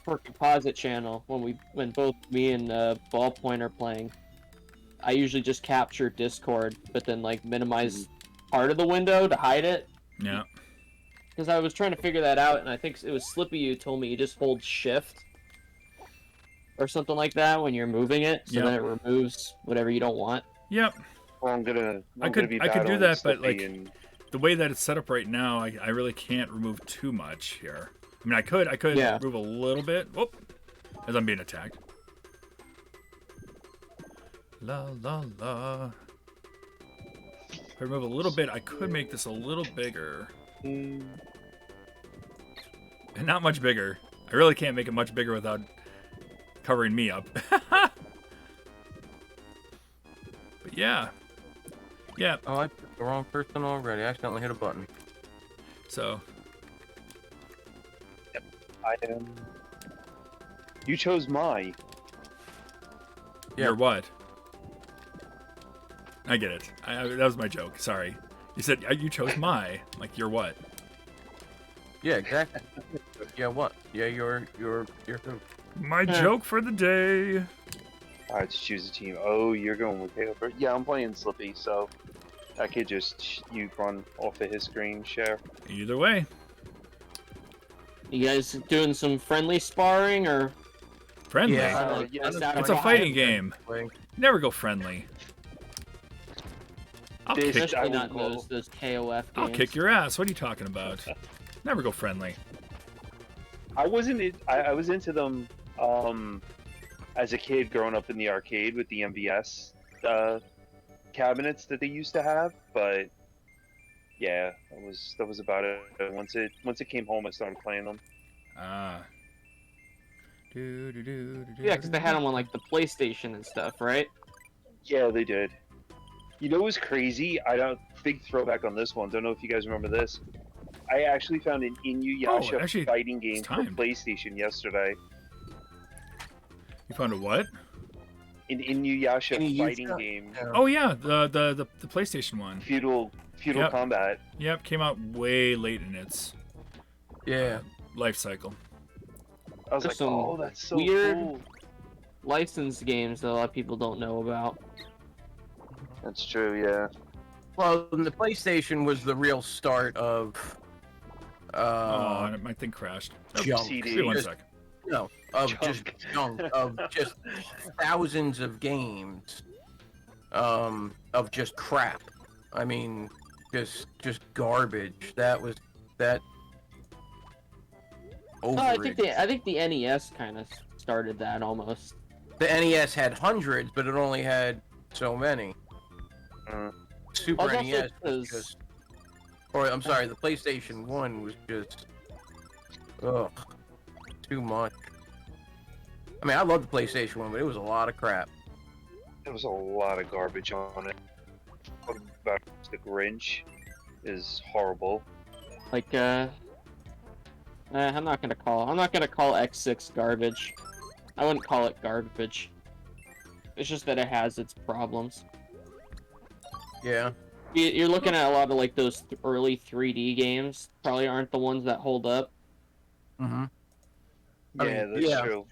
For composite channel when both me and Ballpoint are playing. I usually just capture Discord, but then like minimize part of the window to hide it. Yeah. Because I was trying to figure that out, and I think it was Slippy who told me you just hold Shift or something like that when you're moving it, so Yep. then it removes whatever you don't want. Yep. Well, I'm gonna I could do battling that, but, Slippy like, and... The way that it's set up right now, I really can't remove too much here. I mean, I could Yeah. remove a little bit. Whoop, as I'm being attacked. La la la. If I remove a little bit, I could make this a little bigger. And not much bigger. I really can't make it much bigger without covering me up. But yeah. Yeah, Oh, I picked the wrong person already. I accidentally hit a button. so I am. You chose my. Yeah. you're what? I get it. That was my joke. Sorry. You said you chose my. Like, you're what? Yeah, exactly. Yeah, what? Yeah, you're who? My joke for the day. All right, let's choose a team. Oh, you're going with Halo first. Yeah, I'm playing Slippy, so I could just run off of his screen share. Either way. You guys doing some friendly sparring or? Friendly. Yeah. Like, yeah, test out It's a vibe? fighting game. Like, Never go friendly. I'll This- kick, I Especially will not go- those KOF games. I'll kick your ass. What are you talking about? Never go friendly. I wasn't. I was into them as a kid growing up in the arcade with the MVS cabinets that they used to have, but yeah, that was about it. Once it came home, I started playing them. Ah. Yeah, because they had them on like the PlayStation and stuff, right? Yeah, they did. You know what was crazy? I don't big throwback on this one. Don't know if you guys remember this. I actually found an Inuyasha actually, fighting game it's for time. PlayStation yesterday. You found a what? An Inuyasha Inuyasha? fighting game, Yeah. Oh yeah, the PlayStation one. feudal Yep. combat. Yep, came out way late in its Yeah. life cycle. I was There's like, some oh, that's so weird- cool. Licensed games that a lot of people don't know about. That's true, yeah. Well, the PlayStation was the real start of. Oh, my thing crashed. Oh, junk. give me one Just- sec. No, of Junk. just junk, of just thousands of games, of just crap. I mean, just garbage. That was that. Oh, I think the NES kind of started that almost. The NES had hundreds, but it only had so many. Mm. Super Also NES was 'cause- just, or I'm sorry, the PlayStation 1 was just, ugh, too much. I mean, I love the PlayStation 1, but it was a lot of crap. There was a lot of garbage on it. What about the Grinch is horrible. Like I'm not gonna call X6 garbage. I wouldn't call it garbage. It's just that it has its problems. Yeah. You're looking at a lot of like those early 3D games. Probably aren't the ones that hold up. Mm-hmm. I Yeah, mean, that's yeah. true.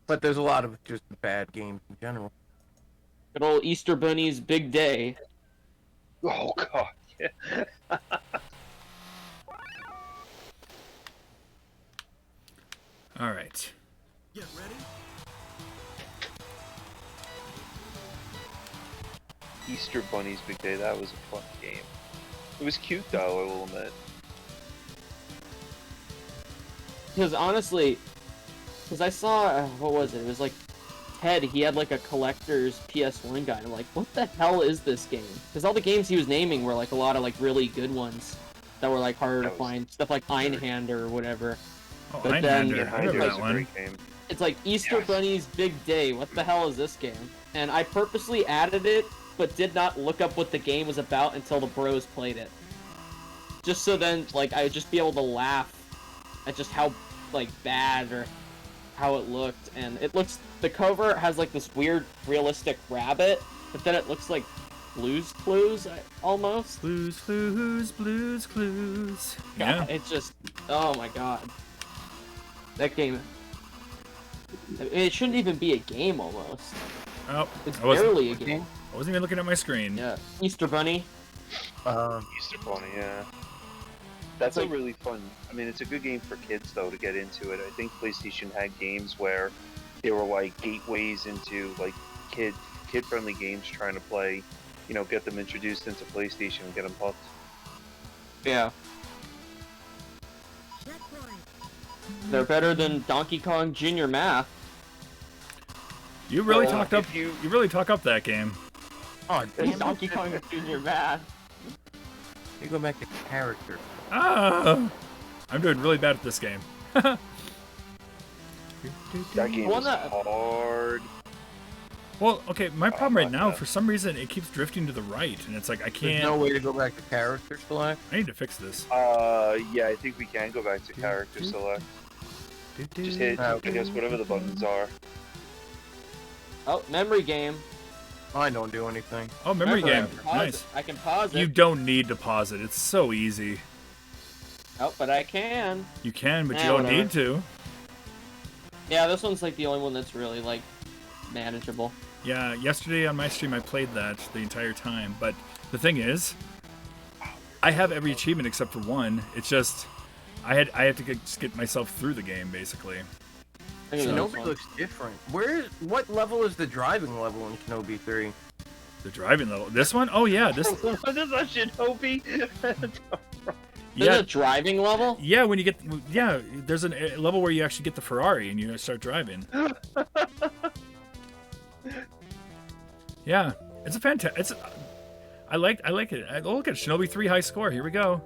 But there's a lot of just bad games in general. Good old Easter Bunny's Big Day. Oh god. Yeah. All right. Easter Bunny's Big Day. That was a fun game. It was cute though, I will admit. Because honestly, because I saw what was it? It was like Ted. He had like a collector's PS1 guide. I'm like, what the hell is this game? Because all the games he was naming were like a lot of like really good ones that were like harder to That was- find. Stuff like Einhander or whatever. Oh, But then- Einhander. Yeah, I remember Hinder that was a one. great game. It's like Easter Yes. Bunny's Big Day. What the hell is this game? And I purposely added it, but did not look up what the game was about until the bros played it. Just so then, like, I would just be able to laugh at just how, like, bad or how it looked. And it looks, the cover has, like, this weird, realistic rabbit, but then it looks like Blue's Clues, almost. Blues Clues, Blues Clues. Yeah. It's just, oh my god. That game, it shouldn't even be a game, almost. Oh, It's I wasn't, barely a game. I wasn't even looking at my screen. Yeah, Easter Bunny. Easter Bunny, yeah. That's Like- a really fun. I mean, it's a good game for kids though to get into it. I think PlayStation had games where they were like gateways into like kid-friendly games, trying to play, you know, get them introduced into PlayStation and get them hooked. Yeah. They're better than Donkey Kong Jr. Math. You really Well, talked up. if You you- really talk up that game. Oh, damn it. Donkey Kong Jr. Math. You go back to character. Ah, I'm doing really bad at this game. That game Well, is no- hard. Well, okay, my problem right my now, God. for some reason, it keeps drifting to the right, and it's like I There's can't. no way to go back to character select. I need to fix this. Yeah, I think we can go back to character select. Just hit, I guess, whatever the buttons are. Oh, memory game. I don't do anything. Oh, memory Remember, game. I can pause Nice. it. I can pause it. You don't need to pause it. It's so easy. Oh, but I can. You can, but you Eh, don't whatever. need to. Yeah, this one's like the only one that's really like manageable. Yeah, yesterday on my stream I played that the entire time, but the thing is, I have every achievement except for one. It's just I had to just get myself through the game basically. I think So- this Shinobi one. looks different. What level is the driving level in Shinobi 3? The driving level. This one? Oh yeah, this. What is that Shinobi? There's Yeah, a driving level? yeah. When you get, yeah, there's a level where you actually get the Ferrari and you start driving. Yeah, it's a fantastic. It's. I like it. Oh, look at Shinobi 3 high score. Here we go.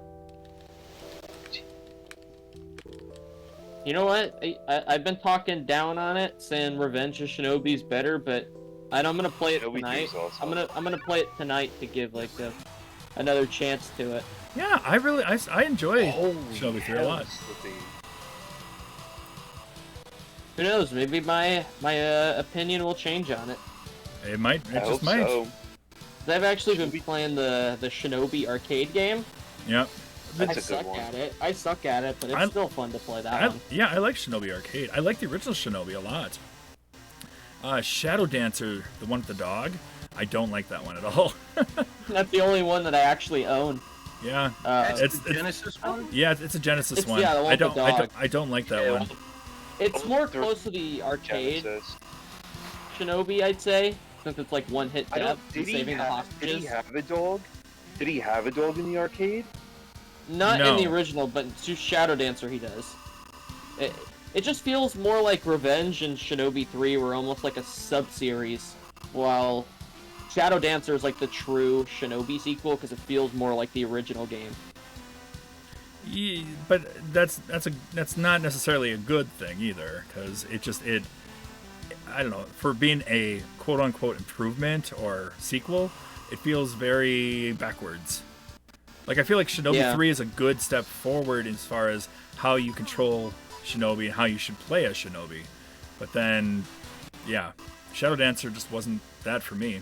You know what? I've been talking down on it, saying Revenge of Shinobi's better, but And I'm gonna play it Shinobi 3 tonight. is awesome. I'm gonna play it tonight to give like another chance to it. Yeah, I enjoy Holy Shinobi 3 a hell, lot. Slippy. Who knows? Maybe my opinion will change on it. It might. It I just hope might. so. I've actually been playing the Shinobi arcade game. Yep. I That's a suck good one. at it. I suck at it, but it's I- still fun to play that one. Yeah, I like Shinobi Arcade. I like the original Shinobi a lot. Shadow Dancer, the one with the dog, I don't like that one at all. That's the only one that I actually own. Yeah, That's it's- the Genesis one? yeah, it's a Genesis It's- one. yeah, the one I with the don't, I dog. don't, I don't like that one. It's Oh, more they're- close to the arcade Genesis. Shinobi, I'd say, since it's like one hit I death don't. and Did he saving the have? Did he hostages. have a dog? Did he have a dog in the arcade? Not No. in the original, but to Shadow Dancer he does. It just feels more like Revenge and Shinobi 3 were almost like a sub-series, while Shadow Dancer is like the true Shinobi sequel because it feels more like the original game. Yeah, but that's not necessarily a good thing either, because I don't know, for being a quote unquote improvement or sequel, it feels very backwards. Like I feel like Shinobi Yeah. 3 is a good step forward as far as how you control Shinobi and how you should play as Shinobi. But then yeah, Shadow Dancer just wasn't that for me.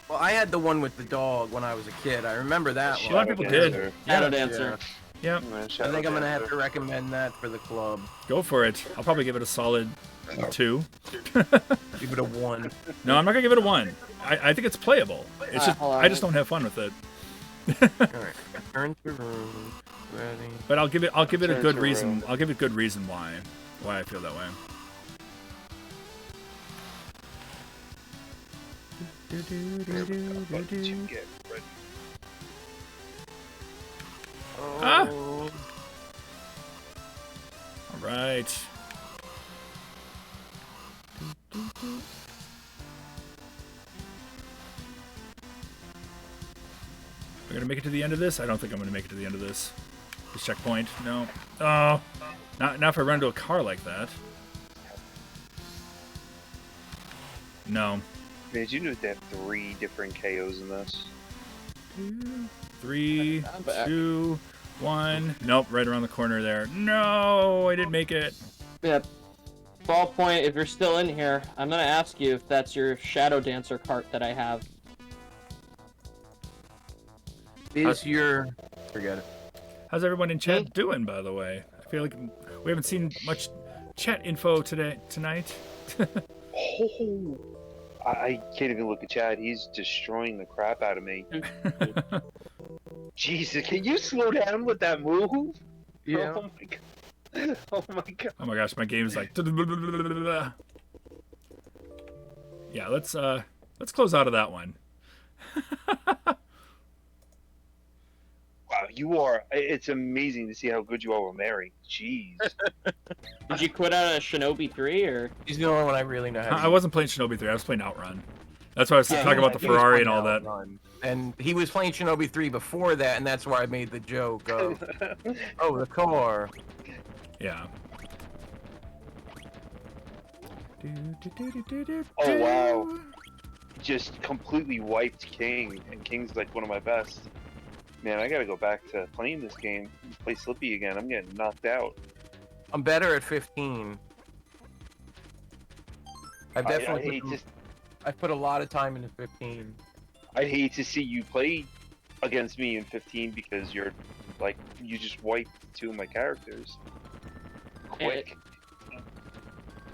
Well, I had the one with the dog when I was a kid. I remember that A one. lot of people did. Shadow Yeah, Dancer. yeah, I think I'm gonna have to recommend that for the club. go for it. I'll probably give it a solid 2. Give it a 1. No, I'm not gonna give it a 1. I think it's playable. It's just hold on. I just don't have fun with it. Alright. Turn to room. Ready. But I'll give it a Turn good to reason. room. I'll give it good reason why I feel that way. To get ready. Ah! Oh. All right. We're gonna make it to the end of this. I don't think I'm gonna make it to the end of this. This checkpoint. No. Oh. Not if I run into a car like that. No. Man, did you know they have 3 different KOs in this? 3, I'm back. 2, 1. Nope, right around the corner there. No, I didn't make it. Yeah. Ballpoint, if you're still in here, I'm gonna ask you if that's your Shadow Dancer cart that I have. Is your... Forget it. How's everyone in chat doing, by the way? I feel like we haven't seen much chat info tonight. Oh, I can't even look at Chad. He's destroying the crap out of me. Jesus, can you slow down with that move? Yeah. Oh my god. Oh my god. Oh my gosh, my game's like. Yeah, let's close out of that one. Wow, you are. It's amazing to see how good you are with Mary. Jeez. Did you quit out of Shinobi 3 or? He's the only one I really know how to I wasn't playing Shinobi 3. I was playing Outrun. That's why I was Yeah, talking about the he was Ferrari playing and all that. Outrun. And he was playing Shinobi 3 before that, and that's where I made the joke of, oh, the car. Yeah. Oh wow. Just completely wiped King, and King's like one of my best. Man, I gotta go back to playing this game. Play Slippy again. I'm getting knocked out. I'm better at 15. I've I definitely hate to, I've put a lot of time into 15. I'd hate to see you play against me in 15 because you're like you just wiped 2 of my characters. Quick.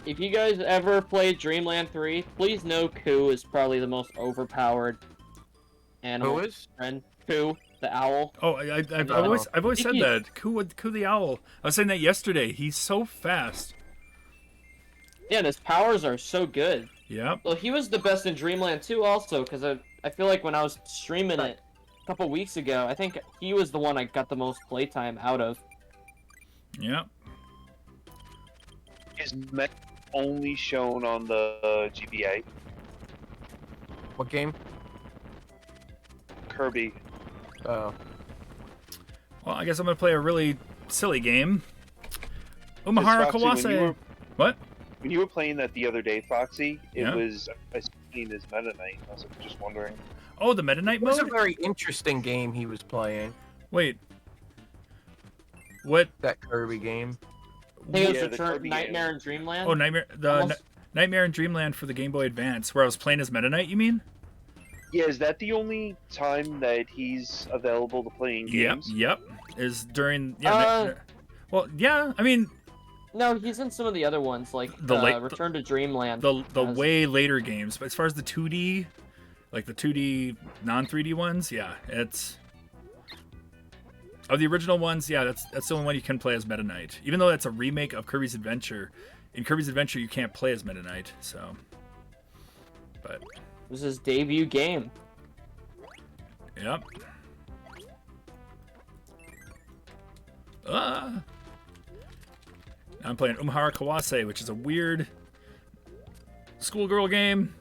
If you guys ever played Dreamland 3, please know Ku is probably the most overpowered animal. Who is? Friend. Ku, the owl. Oh, I've No. always said He- that. Ku the owl. I was saying that yesterday. He's so fast. Yeah, and his powers are so good. Yep. Well, he was the best in Dreamland 2 also, because I feel like when I was streaming it a couple weeks ago, I think he was the one I got the most playtime out of. Yep. Is Met only shown on the GBA? What game? Kirby. Oh. Well, I guess I'm gonna play a really silly game. Umahara Foxy, when you Kawase. were- What? When you were playing that the other day, Foxy, it Yeah. was seen his Meta Knight. I was just wondering. Oh, the Meta Knight It was a mode? very interesting game he was playing. Wait. What? That Kirby game. I think it Yeah, was the Return Kirby Nightmare in Dreamland. Oh, Almost- Nightmare in Dreamland for the Game Boy Advance, where I was playing as Meta Knight, you mean? Yeah, is that the only time that he's available to play in games? Yep. Is during well, yeah, I mean No, he's in some of the other ones, like The late- Return to Dreamland. the has- way later games, but as far as the 2D, like the 2D non-3D ones, yeah, it's of the original ones, yeah, that's the only one you can play as Meta Knight. Even though that's a remake of Kirby's Adventure. In Kirby's Adventure you can't play as Meta Knight, so but It was his debut game. yep. Now I'm playing Umahara Kawase, which is a weird schoolgirl game.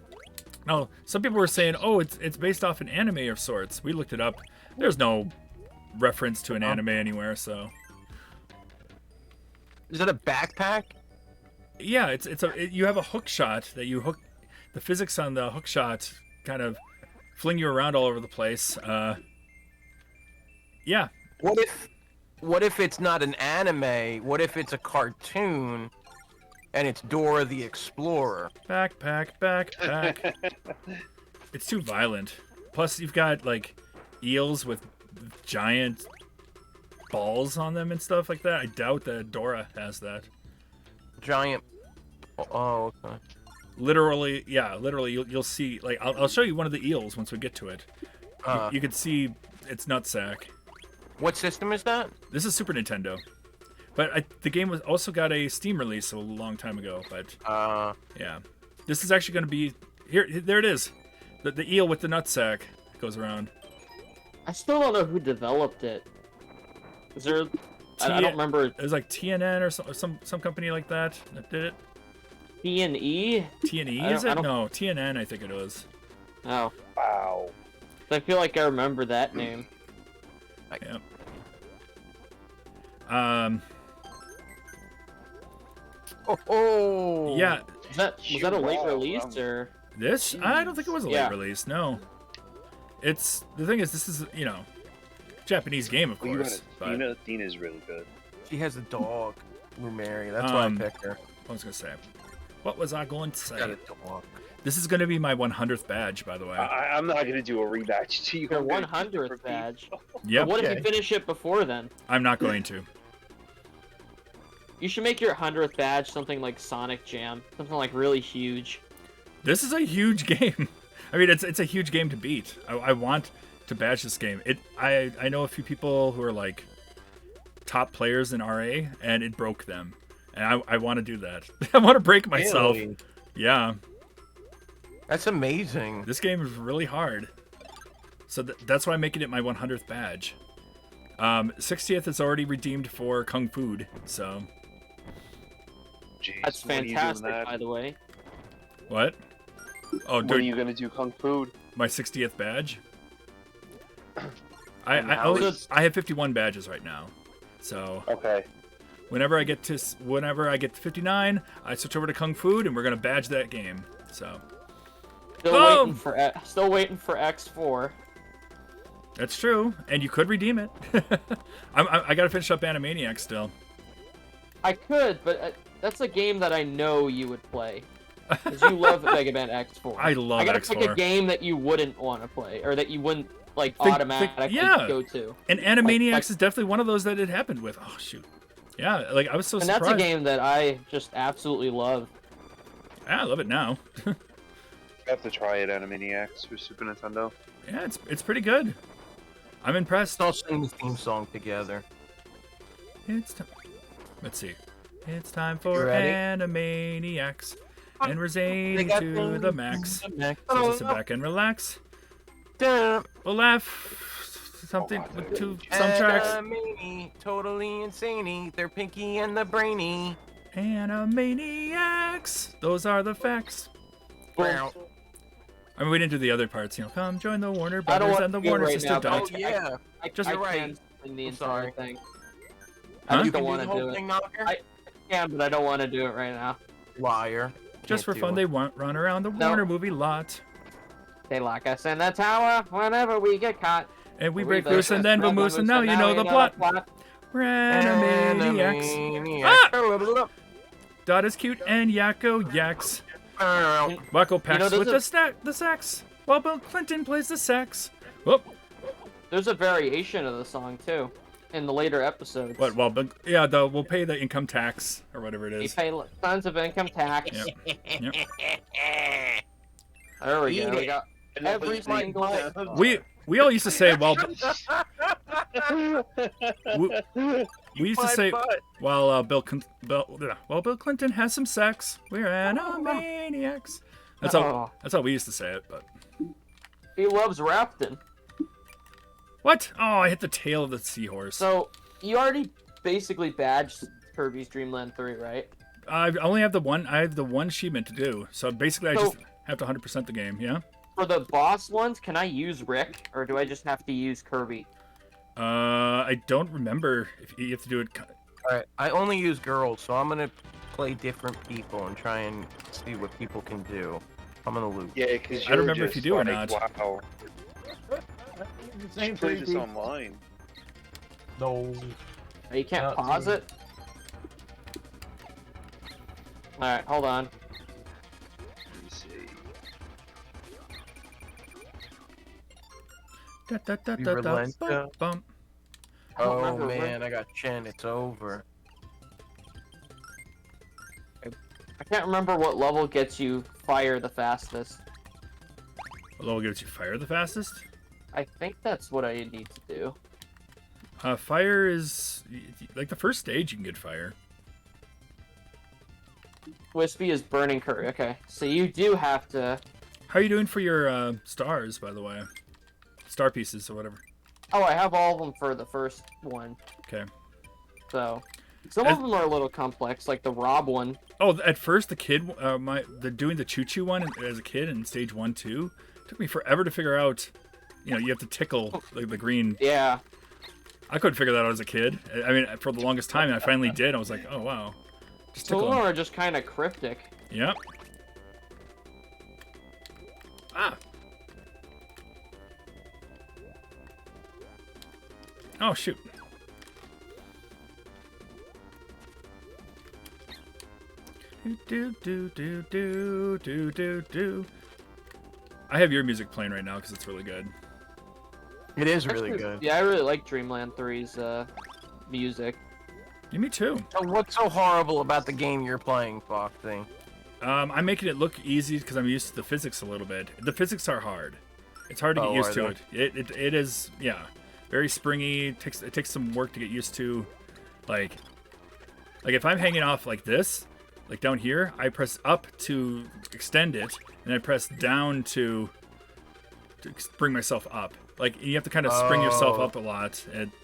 Now, some people were saying, "Oh, it's based off an anime of sorts." We looked it up. There's no reference to an anime anywhere, so Is that a backpack? yeah, you have a hook shot that you hook. The physics on the hook shot kind of fling you around all over the place. Yeah, What if it's not an anime? What if it's a cartoon and it's Dora the Explorer? backpack. It's too violent. Plus, you've got like eels with giant balls on them and stuff like that. I doubt that Dora has that. Giant. Oh, okay. Literally, yeah, literally, you'll see. Like, I'll show you one of the eels once we get to it. You can see its nutsack. What system is that? This is Super Nintendo, but the game was also got a Steam release a long time ago. But yeah, this is actually going to be here. There it is, the eel with the nutsack goes around. I still don't know who developed it. Is there? I don't remember. It was like TNN or some company like that did it. B&E? TNE I is don't- I it? don't- No, TNN I think it was. Oh, Wow. I feel like I remember that name. Yep. Oh. Yeah, Was that a late Wow, release wow. or? this I don't think it was a late Yeah. release. No, it's the thing is this is Japanese game of Well, you course. got But it. Dina's really good. She has a dog, Blue Mary. That's why I picked her. I was gonna say, what was I going to say? Got a dog. This is gonna be my 100th badge, by the way. I'm not gonna do a rematch to you. Your I'm gonna keep it 100th for badge. people. Yep, What if Okay. you finish it before then? I'm not going to. You should make your 100th badge something like Sonic Jam, something like really huge. This is a huge game. I mean, it's a huge game to beat. I want to badge this game. I know a few people who are like top players in RA, and it broke them. And I want to do that. I want to break myself. Really? Yeah, That's amazing. this game is really hard. So that's why I'm making it my 100th badge. 60th is already redeemed for Kung Fu, so Jeez, That's when are you doing fantastic, that? by the way. what? Oh, When are dude, you gonna do Kung Fu? my 60th badge. And I how always, I have 51 badges right now, so Okay. whenever I get to 59, I switch over to Kung Fu, and we're gonna badge that game. So Boom! Still waiting for X4. that's true, and you could redeem it. I gotta finish up Animaniacs still. I could, but that's a game that I know you would play. Because you love Mega Man X4. I love I gotta X4. pick a game that you wouldn't want to play, or that you wouldn't like Think- automatically yeah. go to. And Animaniacs like- is definitely one of those that it happened with. Oh shoot, yeah, like I was so And surprised. that's a game that I just absolutely love. Yeah, I love it now. I have to try it, Animaniacs for Super Nintendo. Yeah, it's pretty good. I'm impressed. Let's all sing the theme song together. It's time. Let's see. It's time You for ready? Animaniacs, and we're zany got to the max. So just sit back and relax. Dun. We'll laugh something to some tracks. Animani, totally insane. They're Pinky and the Brainy. Animaniacs. Those are the facts. Wow. I mean, we didn't do the other parts. You know, come join the Warner I don't Brothers want and the to do it Warner right Sister now, but Oh Dot. yeah. Just- I You're right. can't sing the I'm entire sorry. thing. Huh? I You just can don't want do to the whole do it. thing, Knocker? I can, but I don't want to do it right now. Liar. Just for Can't fun, do they it. run around the No. Warner movie lot. They lock us in the tower whenever we get caught. And we break loose and then vamoose, and now you know the plot. We're Animaniacs. Animaniacs. Dot is cute and Yakko yaks. Wacko packs there's with the sax, while Bill Clinton plays the sax. Whoop. There's a variation of the song too, in the later episodes. What? Well, we'll pay the income tax or whatever it We is. pay tons of income tax. Yep. There we Eat go. We it. got every single. We all used to say we used to say while Bill Clinton has some sex, we're Animaniacs. That's how we used to say it. But He loves rafting. what? Oh, I hit the tail of the seahorse. So you already basically badged Kirby's Dream Land 3, right? I only have the one. I have the one achievement to do. So basically, I So- just have to 100% the game. Yeah. For the boss ones, can I use Rick or do I just have to use Kirby? I don't remember if you have to do it. Alright, I only use girls, so I'm gonna play different people and try and see what people can do. I'm gonna lose. Yeah, because I don't remember if you do or not. Wow. You play this online. No. Oh, you can't Not pause me. it? Alright, hold on. Let me see. Bump. Oh remember man, I got Chen. It's over. I can't remember what level gets you fire the fastest. What level gets you fire the fastest? I think that's what I need to do. Fire is like the first stage. You can get fire. Wispy is burning Kirby. Okay, so you do have to. How are you doing for your stars, by the way? Star pieces or whatever. Oh, I have all of them for the first one. Okay. So some of them are a little complex, like the Rob one. Oh, at first the kid, doing the Choo Choo one as a kid in stage 1, 2, took me forever to figure out. You know, you have to tickle like the green. Yeah. I couldn't figure that out as a kid. I mean, for the longest time, and I finally did. I was like, oh wow. Just Some of tickle them 'em. are just kind of cryptic. Yep. Ah. Oh shoot. Do do do do do do do. I have your music playing right now because it's really good. It is really Actually, good. Yeah, I really like Dreamland 3's music. Yeah, me too. So what's so horrible about the game you're playing, Foxy? I'm making it look easy because I'm used to the physics a little bit. The physics are hard. It's hard to get used are to they? it. It is, yeah, very springy. It takes some work to get used to. Like if I'm hanging off like this, like down here, I press up to extend it, and I press down to bring myself up. Like you have to kind of spring yourself Oh. up a lot.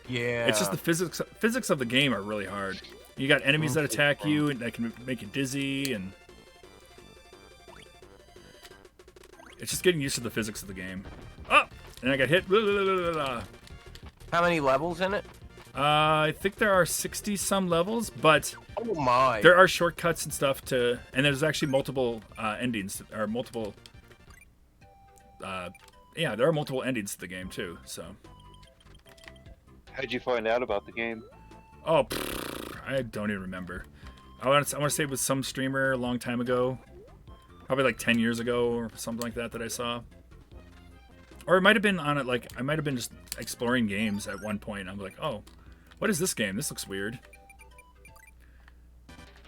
Yeah. It's just the physics of the game are really hard. You got enemies that attack you and that can make you dizzy, and it's just getting used to the physics of the game. Oh, and I got hit. Blah, blah, blah, blah, blah. How many levels in it? I think there are 60 some levels, but Oh my. there are shortcuts and stuff to, and there's actually multiple endings or multiple. Yeah, there are multiple endings to the game too. So. How'd you find out about the game? Oh, I don't even remember. I want to say it was some streamer a long time ago, probably like 10 years ago or something like that I saw. Or it might have been on it, like I might have been just exploring games at one point. I'm like, oh, what is this game? This looks weird.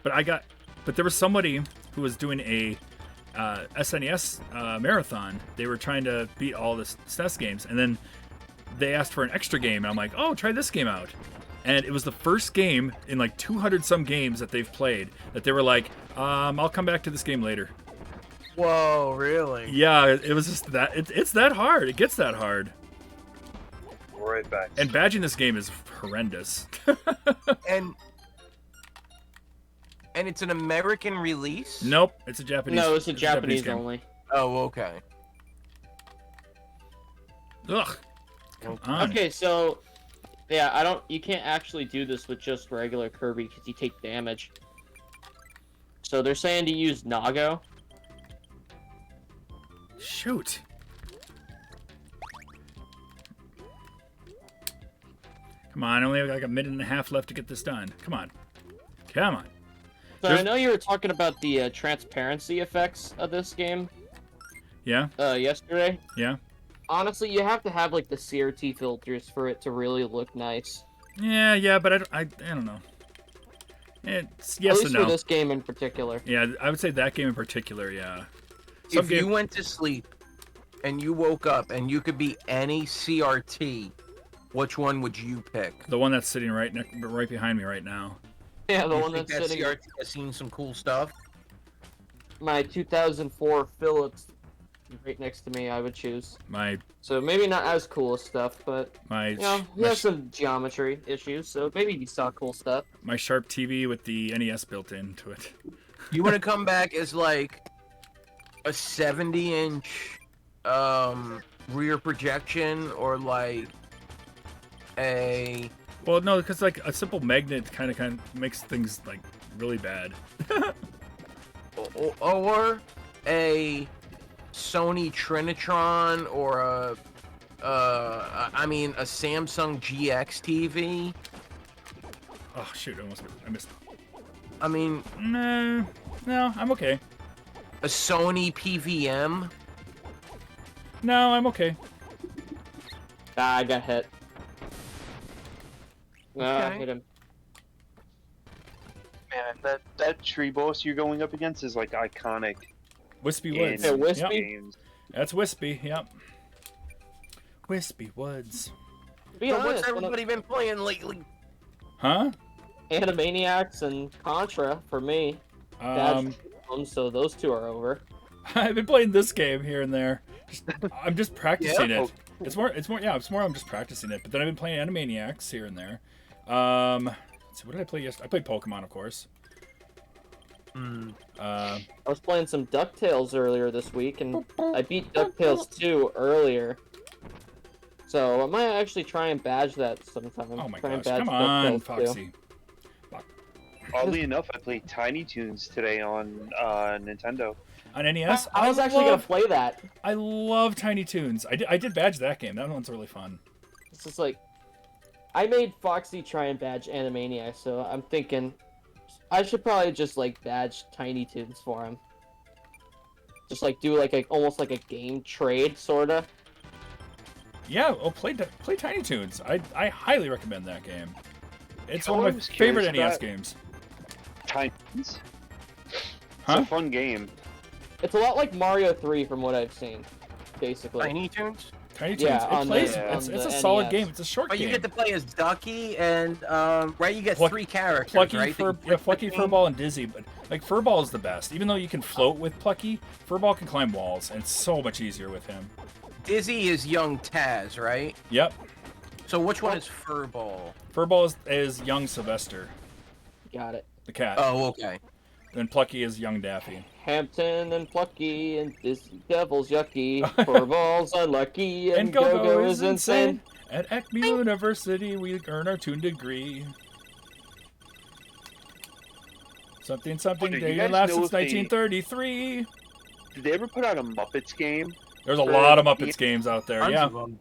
But there was somebody who was doing a SNES marathon. They were trying to beat all the SNES games, and then they asked for an extra game, and I'm like, oh, try this game out. And it was the first game in like 200 some games that they've played that they were like, I'll come back to this game later. Whoa, really? Yeah, it was just that it's that hard. It gets that hard. Right back. And badging this game is horrendous. And it's an American release? Nope, it's a Japanese. No, it's a Japanese game. only. Oh, okay. Ugh. Come on. Okay, so yeah, you can't actually do this with just regular Kirby because you take damage. So they're saying to use Nago. Shoot. Come on, I only have like a minute and a half left to get this done. Come on. Come on. So I know you were talking about the transparency effects of this game Yeah? yesterday. Yeah? Honestly, you have to have like the CRT filters for it to really look nice. Yeah, but I don't know. It's yes At and least no. for this game in particular. Yeah, I would say that game in particular, yeah. If you went to sleep and you woke up and you could be any CRT, which one would you pick? The one that's sitting right behind me right now. Yeah, the You one think that's that sitting. CRT has seen some cool stuff? My 2004 Philips right next to me, I would choose. My So maybe not as cool as stuff, but you know, he has some geometry issues, so maybe he saw cool stuff. my Sharp TV with the NES built into it. You want to come back as like a 70-inch rear projection, or like a Well, no, because like a simple magnet kind of makes things like really bad. or a Sony Trinitron, or a Samsung GX TV. Oh shoot! I missed. I mean, No, I'm okay. a Sony PVM. No, I'm okay. Ah, I got hit. Ah, Okay. hit him. Man, that tree boss you're going up against is like iconic Wispy in Woods. Yeah, Wispy? Yep, games. that's Wispy. Yep. Wispy Woods. To be So honest, what's one of everybody been playing lately? Huh? Animaniacs and Contra for me. So those two are over. I've been playing this game here and there. I'm just practicing Yeah. it. It's more. I'm just practicing it. But then I've been playing Animaniacs here and there. Let's see, what did I play yesterday? I played Pokemon, of course. I was playing some DuckTales earlier this week, and I beat DuckTales 2 earlier. So I might actually try and badge that sometime. Oh my Try and gosh! badge Come on, DuckTales 2. Foxy. Oddly enough, I played Tiny Toons today on Nintendo. On NES, I was actually gonna play that. I love Tiny Toons. I did badge that game. That one's really fun. It's just like I made Foxy try and badge Animaniacs, so I'm thinking I should probably just like badge Tiny Toons for him. Just like do like almost like a game trade sorta. Yeah, play Tiny Toons. I highly recommend that game. It's You know one what of I my was favorite curious NES about? games. Tiny Toons? It's Huh? a fun game. It's a lot like Mario 3 from what I've seen, basically. Tiny Toons? Tiny Toons. Yeah, it on plays. the- it's on it's a the solid NES. game. It's a short But game. you get to play as Ducky and right. You get Pluck- 3 characters, Plucky, right? that you yeah, flip Plucky, between? Furball, and Dizzy. But like Furball is the best. Even though you can float with Plucky, Furball can climb walls, and it's so much easier with him. Dizzy is young Taz, right? Yep. So which one is Furball? Furball is young Sylvester, Got it. the cat. Oh, okay. And Plucky is young Daffy. Hampton and Plucky and this devil's yucky. Furball's unlucky and, And Go-Go is insane. At Acme University, we earn our Toon degree. Something, something, Wonder, you day guys last know since if they- 1933. Did they ever put out a Muppets game? There's a For lot of Muppets the- games out there, Tons yeah. of 'em.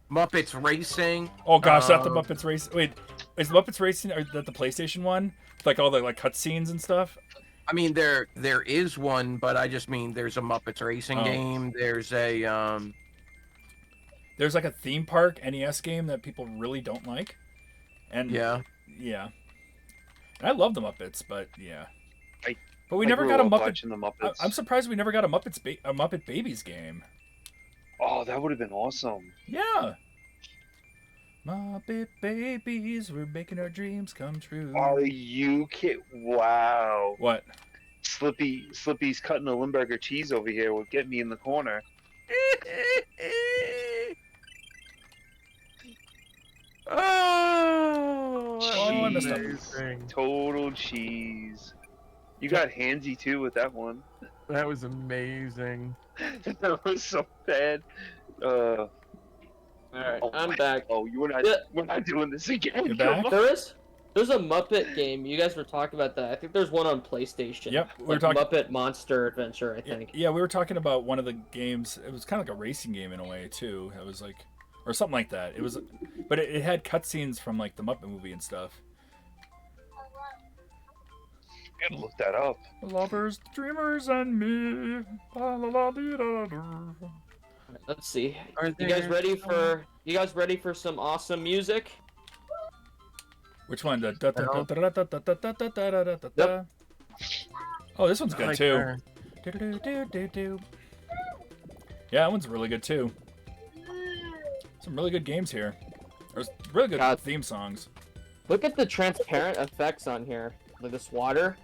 Muppets Racing. Oh gosh, is that the Um, Muppets Racing? Wait, is Muppets Racing or that the PlayStation one? Like all the like cutscenes and stuff? I mean, there is one, but I just mean there's a Muppets Racing Oh. game. There's a There's like a theme park NES game that people really don't like. And yeah. yeah. And I love the Muppets, but yeah. But we I never grew got a up Muppet. watching the Muppets. I'm surprised we never got a Muppet Babies game. Oh, that would have been awesome. Yeah. Muppet Babies, we're making our dreams come true. Are you kidding? Wow. What? Slippy's cutting a Limburger cheese over here will get me in the corner. Oh, Oh, I messed up. amazing. Total cheese. You got handsy too with that one. That was amazing. That was so bad. Alright, Oh I'm my- back. Oh, we're not doing this again. You're back? There's a Muppet game. You guys were talking about that. I think there's one on PlayStation. Yep, we were like talking- Muppet Monster Adventure, I think. Yeah, we were talking about one of the games. It was kind of like a racing game in a way too. It was like, or something like that. It was but it had cutscenes from like the Muppet movie and stuff. Gotta look that up. Lovers, dreamers, and me. La, la, la, dee, da, da. Let's see. Are You guys there- ready for? You guys ready for some awesome music? Which one? The da, da, da, da, da, da, da, da, da, da, da, da, da. Oh, this one's I good like too. her. Do, do, do, do, do. Yeah, that one's really good too. Some really good games here. There's really good God. theme songs. Look at the transparent effects on here. Like this water.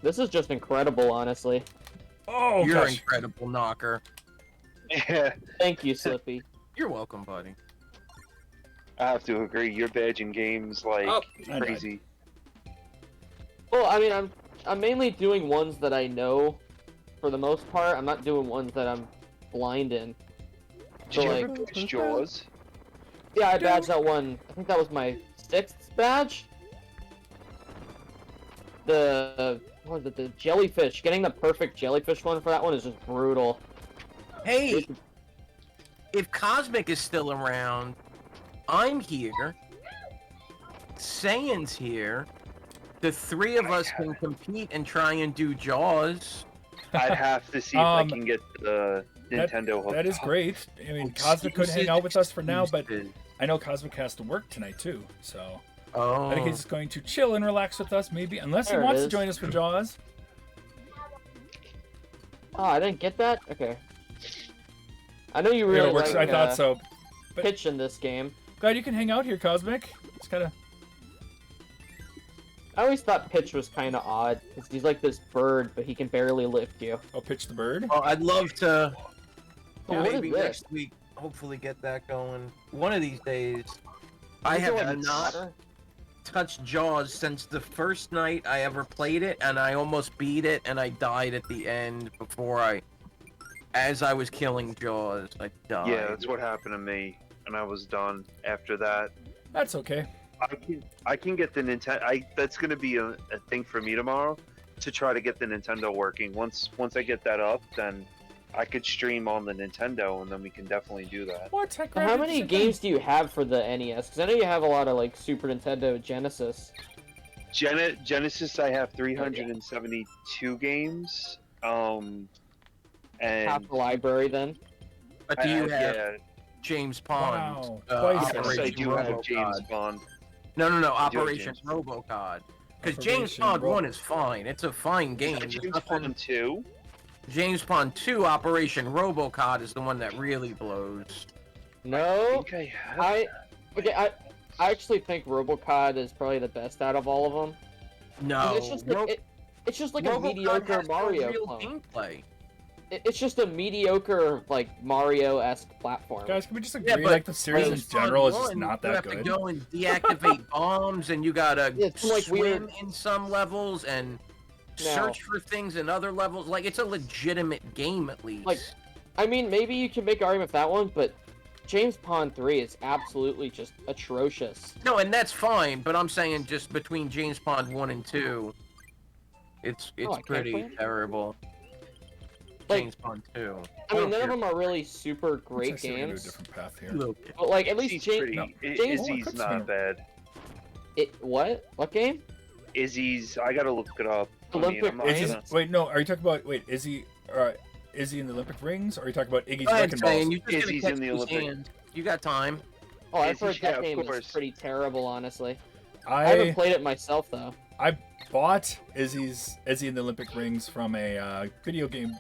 This is just incredible, honestly. Oh You're gosh. incredible, Knocker. Yeah, Thank you, Slippy. You're welcome, buddy. I have to agree. You're badging games like Oh, I crazy. Well, I mean, I'm mainly doing ones that I know, for the most part. I'm not doing ones that I'm blind in. Did So, you like, ever badge Jaws? yeah, I badged that one. I think that was my 6th badge. What was it? The jellyfish. Getting the perfect jellyfish one for that one is just brutal. Hey, if Cosmic is still around, I'm here. Saiyan's here. The three of us can compete and try and do Jaws. I'd have to see if I Um, can get the Nintendo hooked That is up. great. I mean, Cosmic could hang out with us for now, but Excuses. I know Cosmic has to work tonight too. So Oh, I think he's going to chill and relax with us, maybe, unless There he it wants to is. join us for Jaws. Oh, I didn't get that? Okay. I know you Yeah, really it works. like I thought so. But- pitch in this game. Glad you can hang out here, Cosmic. It's kind of. I always thought Pitch was kind of odd, because he's like this bird, but he can barely lift you. Oh, pitch the bird. well, I'd love to Yeah, what maybe is this? next week hopefully get that going. One of these days. I Is it have like not water? touched Jaws since the first night I ever played it, and I almost beat it, and I died at the end as I was killing Jaws, I died. Yeah, that's what happened to me, and I was done after that. That's okay. I can get the Nintendo. That's gonna be a thing for me tomorrow, to try to get the Nintendo working. Once I get that up, then I could stream on the Nintendo, and then we can definitely do that. What? Heck, So how many games do you have for the NES? Because I know you have a lot of like Super Nintendo, Genesis. Genesis, I have 372 games. And Half the library then. But do you have yeah, James Pond? Wow, twice. yes, I Operation do have Robocod? James Bond. No, do have Operation James. Robocod. Because James Operation Pond Ro- 1 is fine. It's a fine game. James There's nothing- Bond 2. James Pond 2 Operation Robocod is the one that really blows. I No, think I have. okay, I actually think RoboCod is probably the best out of all of them. No, It's just like, it's just like a Robocod mediocre has no Mario real clone. gameplay. It's just a mediocre like Mario-esque platform. Guys, can we just agree Yeah, but like the series in James Bond general is just 1, not you that have good? to go and deactivate bombs, and you gotta Yeah, it's like swim weird- in some levels and No. search for things in other levels. Like, it's a legitimate game, at least. Like, I mean, maybe you can make an argument for that one, but James Pond 3 is absolutely just atrocious. No, and that's fine, but I'm saying just between James Pond 1 and 2, it's I can't pretty play it? terrible. Like- James Pond 2. I mean, none of them are really super Let's great see if we can do a games, different path here. Look, but like at least Izzy's James. pretty. no. James- Izzy's Oh, not bad. What game? Izzy's. I gotta look it up. Olympic I'm not Izzy's, gonna- wait, no. Are you talking about Izzy in the Olympic rings? Or are you talking about Iggy's go ahead, Wrecking Zane, Balls? you just Izzy's gonna in catch the these Olympic. hands. You got time. Oh, I've Izzy, heard yeah, that of game is course. pretty terrible, honestly. I I haven't played it myself though. bought Izzy in the Olympic rings from a video game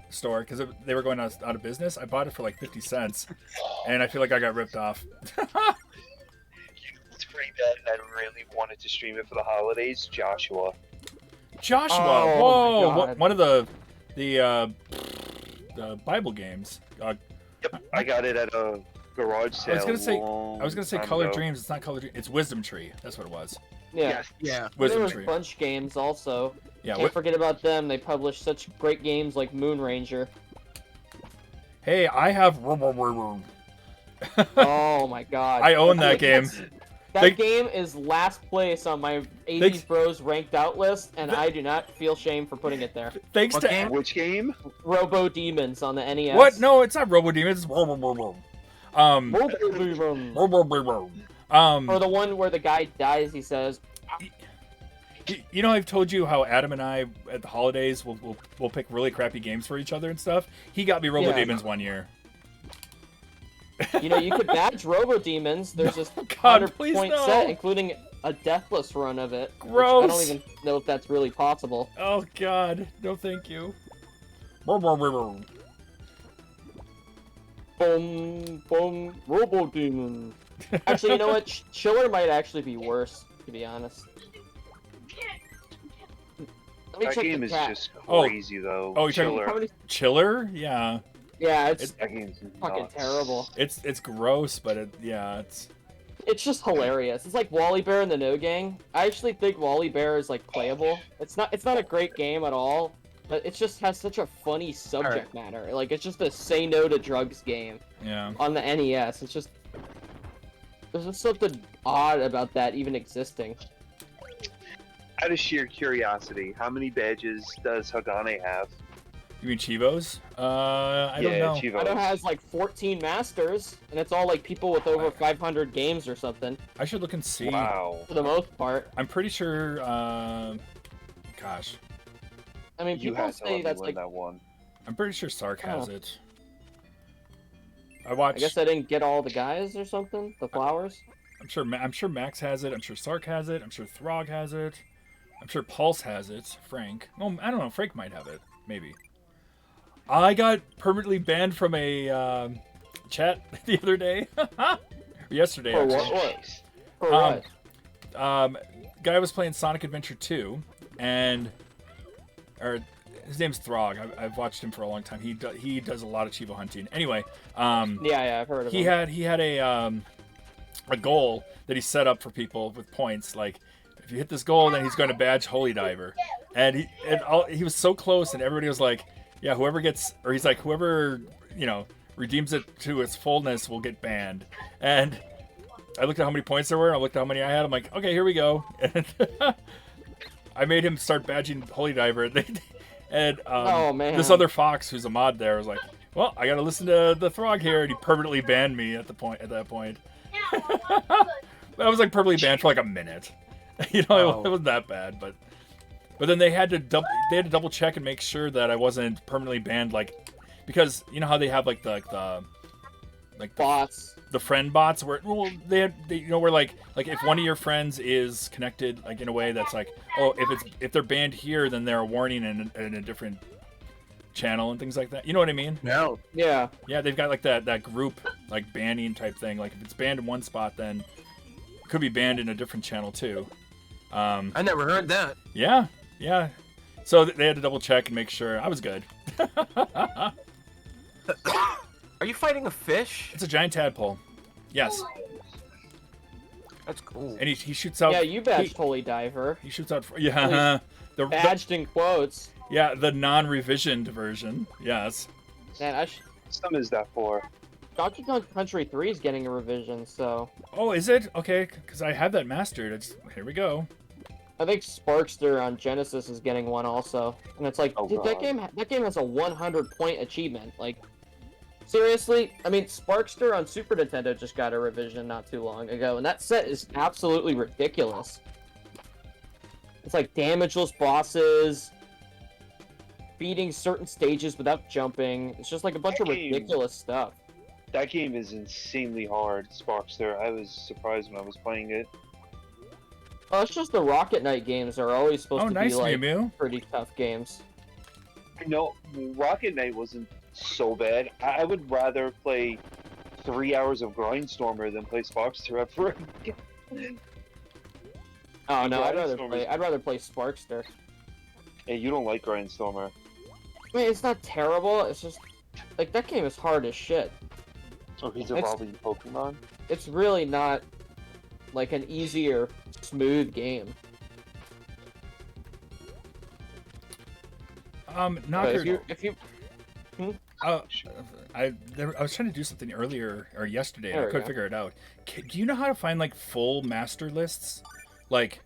store because they were going out of business. I bought it for like 50 cents, and I feel like I got ripped off. It's pretty bad, and I really wanted to stream it for the holidays. Joshua. Joshua, Oh, whoa, my God. one of the Bible games. Yep, I got it at a garage sale. I long was gonna say time Colored ago. Dreams. It's not Colored Dreams. It's Wisdom Tree. That's what it was. Yeah. Yes. Yeah. There Wisdom was Tree. Bunch games also. Yeah. Can't forget about them. They published such great games like Moon Ranger. Hey, I have. Oh my god. I own that game. That Big- game is last place on my 80s Big- Bros ranked out list, and I do not feel shame for putting it there. Thanks What to game? Which game? Robo Demons on the NES. what? No, it's not Robo Demons. It's Robo Beaver. Um, Or the one where the guy dies, he says, you know, I've told you how Adam and I at the holidays we'll pick really crappy games for each other and stuff. He got me Robo Yeah. Demons one year. you know, you could badge Robo Demons. There's this God, 100 point please no. set, including a deathless run of it. which I Gross. don't even know if that's really possible. Oh God, no, thank you. Boom, boom, Robo Demon. Actually, you know what? Chiller might actually be worse, to be honest. Let me That check game the is chat. just Oh. crazy though. Oh, you're talking- Chiller. How many... Chiller? Yeah, Yeah, it's That game's fucking nuts. terrible. it's gross, but it's It's just hilarious. It's like Wally Bear and the No Gang. I actually think Wally Bear is like playable. It's not a great game at all, but it just has such a funny subject matter. Like it's just a say no to drugs game yeah. on the NES. It's just there's just something odd about that even existing. Out of sheer curiosity, how many badges does Hagane have? You mean Chivos? I don't know. Chivos. Ido has like 14 masters, and it's all like people with over 500 games or something I should look and see. Wow. for the most part. I'm pretty sure. Gosh, I mean, You people had to let say me that's win like. that one. I'm pretty sure Sark has Oh. it. I watched. guess I didn't get all the guys or something. The flowers. I'm sure Max has it. I'm sure Sark has it. I'm sure Throg has it. I'm sure Pulse has it. Frank. No, I don't know. Frank might have it. Maybe. I got permanently banned from a chat the other day. Yesterday, For actually. what? For Um, what? Guy was playing Sonic Adventure 2, or his name's Throg. I've watched him for a long time. He does a lot of Chivo hunting. Anyway, Yeah, I've heard of he them. had a goal that he set up for people with points. Like, if you hit this goal, then he's going to badge Holy Diver, and he was so close, and everybody was like, yeah, whoever redeems it to its fullness will get banned. And I looked at how many points there were, and I looked at how many I had. I'm like, okay, here we go. And I made him start badging Holy Diver. And Oh, man. this other fox who's a mod there was like, well, I gotta listen to the Throg here, and he permanently banned me at that point. I was like permanently banned for like a minute. It wasn't that bad, but then they had to double check and make sure that I wasn't permanently banned, like, because you know how they have like the Bots. the friend bots where they where like if one of your friends is connected like in a way that's like, oh, if they're banned here, then they're a warning in a different channel and things like that. You know what I mean? No. Yeah. Yeah, they've got like that group like banning type thing. Like if it's banned in one spot, then it could be banned in a different channel too. I never heard that. Yeah. So they had to double check and make sure I was good. Are you fighting a fish? It's a giant tadpole. Yes, That's cool. and he shoots out. Yeah, you badged Holy Diver. He shoots out. Yeah, the Badged in quotes. the non-revisioned version. Yes. Man, Some is that for? Donkey Kong Country 3 is getting a revision, so Oh, is it? Okay, because I have that mastered. Here we go. I think Sparkster on Genesis is getting one also. And it's like, Oh, dude, that God. game has a 100-point achievement. Like, seriously? I mean, Sparkster on Super Nintendo just got a revision not too long ago, and that set is absolutely ridiculous. It's like damageless bosses, beating certain stages without jumping. It's just like a bunch of Game. ridiculous stuff. That game is insanely hard, Sparkster. I was surprised when I was playing it. Oh, it's just the Rocket Knight games are always supposed Oh, to nice, be like Mew Mew. pretty tough games. No, Rocket Knight wasn't so bad. I would rather play 3 hours of Grindstormer than play Sparkster ever again. Oh no, I'd Grindstormer's- rather play Sparkster. Hey, you don't like Grindstormer. I mean, it's not terrible. It's just like that game is hard as shit. Oh, he's It's- evolving Pokemon? It's really not like an easy or smooth game. But Knocker. if you I was trying to do something earlier or yesterday, and There I we couldn't go. figure it out. Do you know how to find like full master lists? Like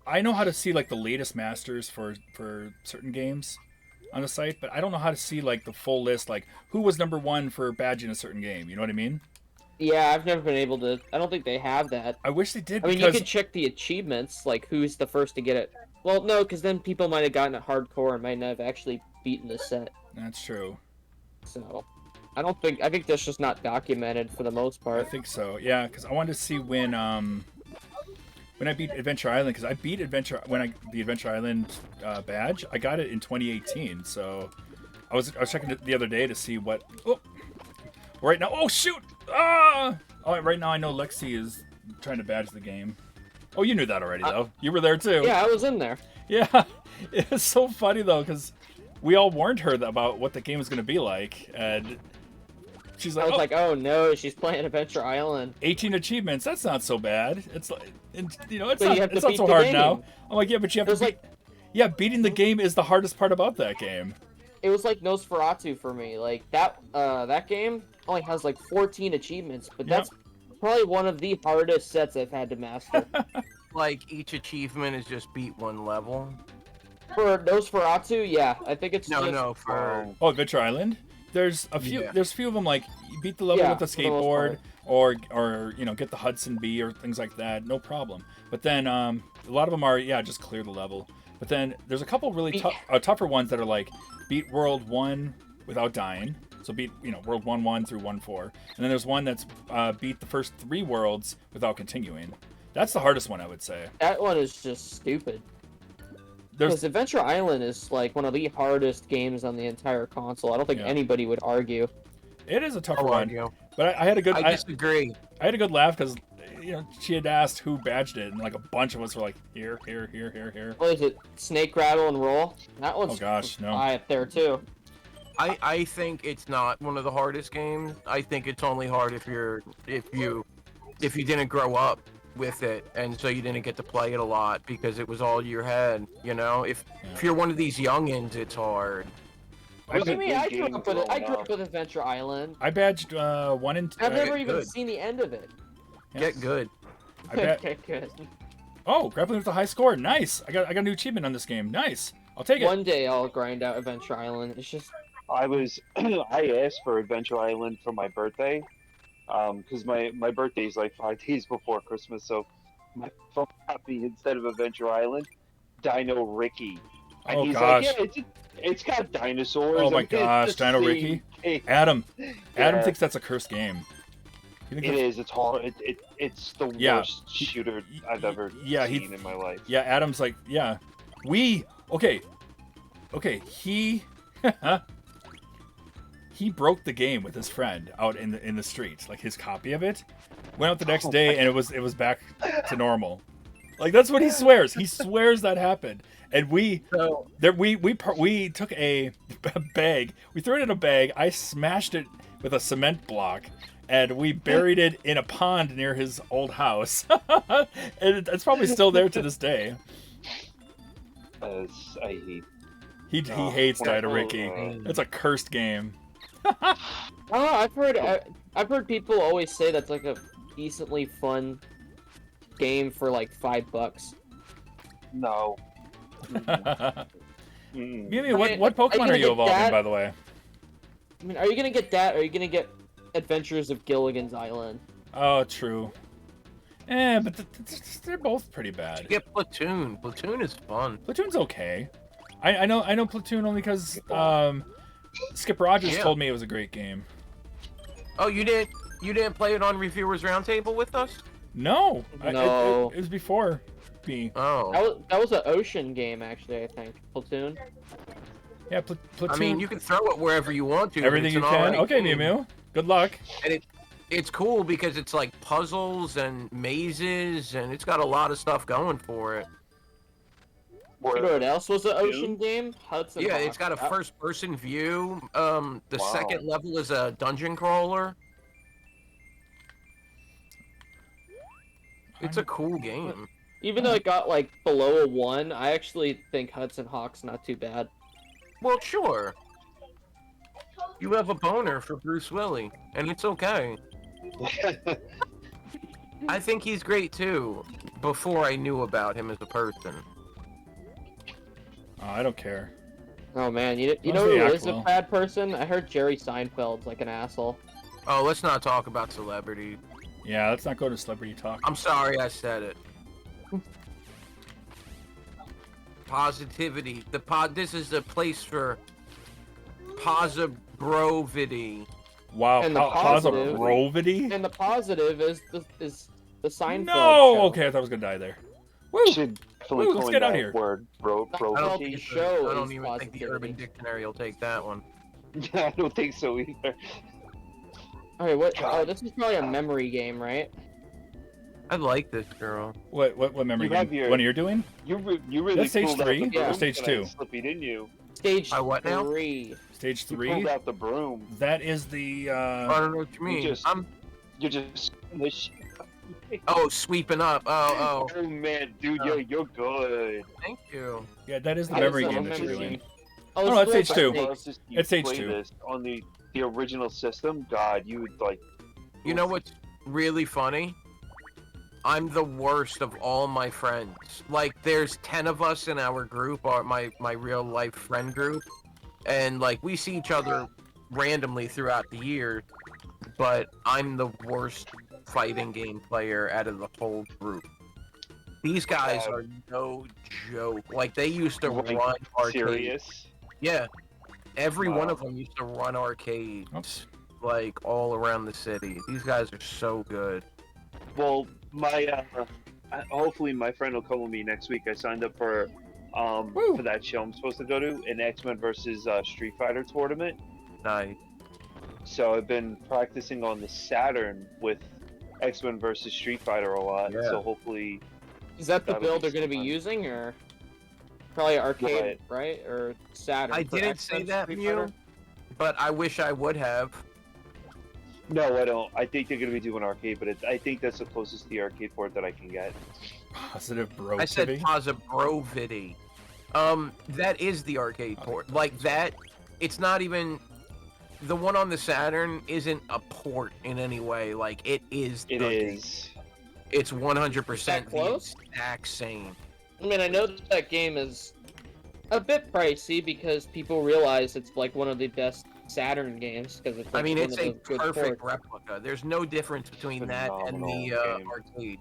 I know how to see like the latest masters for certain games, on the site, but I don't know how to see like the full list, like who was number 1 for badge in a certain game. You know what I mean? Yeah, I've never been able to. I don't think they have that. I wish they did. I mean, because you could check the achievements, like who's the first to get it. Well, no, because then people might have gotten it hardcore and might not have actually beaten the set. that's true. So, I don't think. I think that's just not documented for the most I part. think so. Yeah, because I wanted to see when I beat Adventure Island, because I beat the Adventure Island badge. I got it in 2018, so I was checking it the other day to see what. Oh, right now. Oh shoot! Ah! Oh, right now I know Lexi is trying to badge the game. Oh, you knew that already though. You were there too. Yeah, I was in there. Yeah. It's so funny though, because we all warned her about what the game was going to be like, and she's like, I was oh, like, oh no, she's playing Adventure Island. 18 achievements. That's not so bad. It's like, and, you know, it's But you not, have to it's not beat so the hard game. now. I'm like, yeah, but you have It was to beat. Yeah, beating the game is the hardest part about that game. It was like Nosferatu for me. Like that game only has like 14 achievements, but Yep. that's probably one of the hardest sets I've had to master. Like each achievement is just beat one level. For Nosferatu, yeah, I think it's No, just, no, for Oh, Adventure Island. There's a few. Yeah. There's a few of them like you beat the level Yeah, with the for the most skateboard, or you know get the Hudson Bee or things like that. No problem. But then a lot of them are just clear the level. But then there's a couple really tougher ones that are like beat World 1 without dying. So beat World 1-1 through 1-4. And then there's one that's beat the first 3 worlds without continuing. That's the hardest one, I would say. that one is just stupid. There's Because Adventure Island is like one of the hardest games on the entire console. I don't think Yeah. anybody would argue. it is a tougher I'll one. argue. But I had a good I disagree. I had a good laugh because she had asked who badged it, and like a bunch of us were like here. What is it? Snake Rattle and Roll? That one's Oh gosh, no. high up there too. I think it's not one of the hardest games. I think it's only hard if you didn't grow up with it, and so you didn't get to play it a lot because it was all your head. You know, if you're one of these youngins, it's hard. It was I a mean, good I grew game up with it. I growing grew up. up with Adventure Island. I badged 1 and 2. I've never even good. seen the end of it. Get good. I bet. Okay, good. Oh, grappling with a high score. Nice. I got a new achievement on this game. Nice. I'll take it. One day I'll grind out Adventure Island. It's just I asked for Adventure Island for my birthday, because my birthday is like 5 days before Christmas, so my phone copy instead of Adventure Island, Dino Ricky. And Oh, he's gosh. like, yeah, it's got dinosaurs. Oh my I mean, it's gosh, the Dino same Ricky. game. Adam Yeah. thinks that's a cursed game. You think It that's- is. It's hard. It's the Yeah. worst shooter I've ever he- seen in my life. Yeah, Adam's like, yeah. Okay, he he broke the game with his friend out in the street, like his copy of it. Went out the next day and it was back to normal. Like that's what he swears. He swears that happened. And we took a bag. We threw it in a bag. I smashed it with a cement block, and we buried it in a pond near his old house. And it's probably still there to this day. I hate. He hates when I- Dino Ricky. It's a cursed game. I've heard people always say that's like a decently fun game for like $5. No. Mimi, what Are you Pokemon gonna are you get evolving, that? by the way? I mean, are you gonna get that, or are you gonna get Adventures of Gilligan's Island? Oh, true. But they're both pretty bad. Get Platoon. Platoon is fun. Platoon's okay. I know Platoon only because Skip Rogers Yeah. told me it was a great game. Oh, you didn't play it on Reviewers Roundtable with us? No, No. it was before me. Oh. That was an Ocean game, actually. I think Platoon. Yeah, Platoon. I mean, you can throw it wherever you want to. but everything it's you an can. alright Okay, game. Mew. Good luck. And it's cool because it's like puzzles and mazes, and it's got a lot of stuff going for it. You know what else was an Ocean game? Hudson Yeah, Hawk. it's got a That- first-person view. The Wow. second level is a dungeon crawler. It's a cool game. Even though it got like below a 1, I actually think Hudson Hawk's not too bad. Well, sure. You have a boner for Bruce Willis, and it's okay. I think he's great too. Before I knew about him as a person. Oh, I don't care. Oh man, you As know they who act is well. a bad person? I heard Jerry Seinfeld's like an asshole. Oh, let's not talk about celebrity. Yeah, let's not go to celebrity talk. I'm sorry I said it. Positivity. This is a place for posibrovity. Wow, And the positive- Positivity? And the positive is the Seinfeld No! show. Okay, I thought I was gonna die there. Woo! Should definitely Woo, let's coin get out that here. word, bro. I don't, Seinfeld think show I don't is even think the Urban positivity. Dictionary will take that one. Yeah, I don't think so either. Okay, what? Oh, this is probably a memory game, right? I like this girl. What memory You have game? your- What are you doing? You really That's stage pulled out 3 the or broom stage tonight, 2? Slippy, didn't you? Stage what now? 3. Stage You 3? pulled out the broom. That is the I don't know what you mean. just- I'm You're just sweeping up. Oh, Oh man, dude, Oh. you're good. thank you. yeah, that is the That memory is a game that you're memory doing. game. Oh, no, it's still stage 2. Snake. Versus you It's stage play 2. This on the original system. God, you would like. You know what's really funny? I'm the worst of all my friends. Like, there's 10 of us in our group, or my real life friend group, and like we see each other randomly throughout the year, but I'm the worst fighting game player out of the whole group. These guys are no joke. Like, they used to Like, run arcade. serious? Yeah. Every one Wow. of them used to run arcades, Oops. like, all around the city. These guys are so good. Well, my hopefully my friend will come with me next week. I signed up for that show I'm supposed to go to, an X-Men versus Street Fighter tournament. Nice. So I've been practicing on the Saturn with X-Men versus Street Fighter a lot. Yeah. So hopefully, Is that the That'll build be they're going to be fun. using, or probably arcade, right? Or Saturn? I for didn't say X-Men that, Street Mew, Fighter? but I wish I would have. no, I don't. I think they're going to be doing arcade, but I think that's the closest to the arcade port that I can get. Positive bro. I said TV? Posibrovity. That is the arcade port. Like that, it's not even the one on the Saturn isn't a port in any way. Like it is. It the- is. It's 100% That the close? exact same. I mean, I know that game is a bit pricey because people realize it's like one of the best Saturn games because it's. I Like mean, one it's of a the good perfect ports. replica. There's no difference between that and the Phenomenal game. arcade.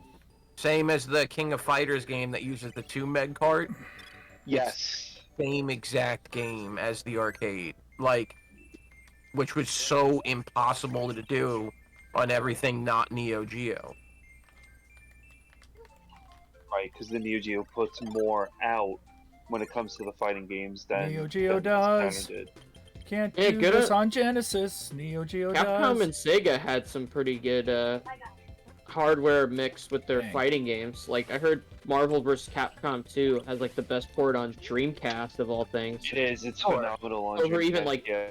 Same as the King of Fighters game that uses the 2 meg cart. Yes. Same exact game as the arcade. Like, which was so impossible to do on everything not Neo Geo. Right, because the Neo Geo puts more out when it comes to the fighting games than Neo Geo than does. Saturn did. Can't Yeah, do good this at- on Genesis. Neo Geo Capcom does. and Sega had some pretty good hardware mixed with their Dang. fighting games. Like I heard Marvel vs. Capcom 2 has like the best port on Dreamcast of all things. It is. It's Sure. phenomenal on Over even, Dreamcast, like, yeah.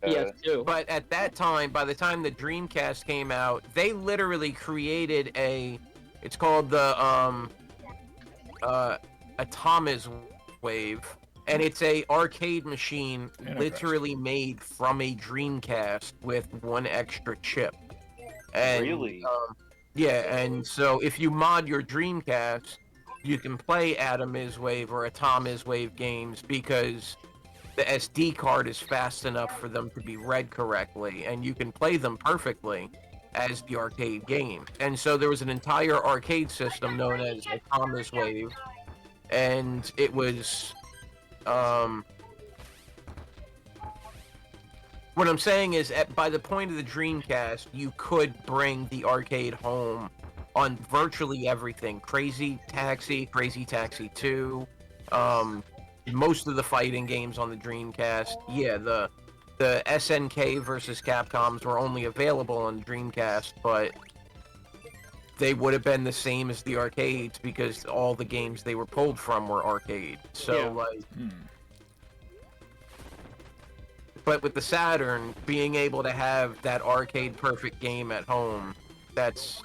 PS2. But at that time, by the time the Dreamcast came out, they literally created it's called the Atomiz Wave, and it's a arcade machine literally made from a Dreamcast with one extra chip. And, Really? yeah, and so if you mod your Dreamcast, you can play Atomiz Wave or Atomiz Wave games because the SD card is fast enough for them to be read correctly, and you can play them perfectly as the arcade game. And so there was an entire arcade system known as Atomiz Wave, and it was what I'm saying is, by the point of the Dreamcast, you could bring the arcade home on virtually everything. Crazy Taxi 2, most of the fighting games on the Dreamcast. Yeah, the SNK versus Capcoms were only available on the Dreamcast, but they would have been the same as the arcades because all the games they were pulled from were arcade. So, Yeah. like... Hmm. But with the Saturn, being able to have that arcade perfect game at home, that's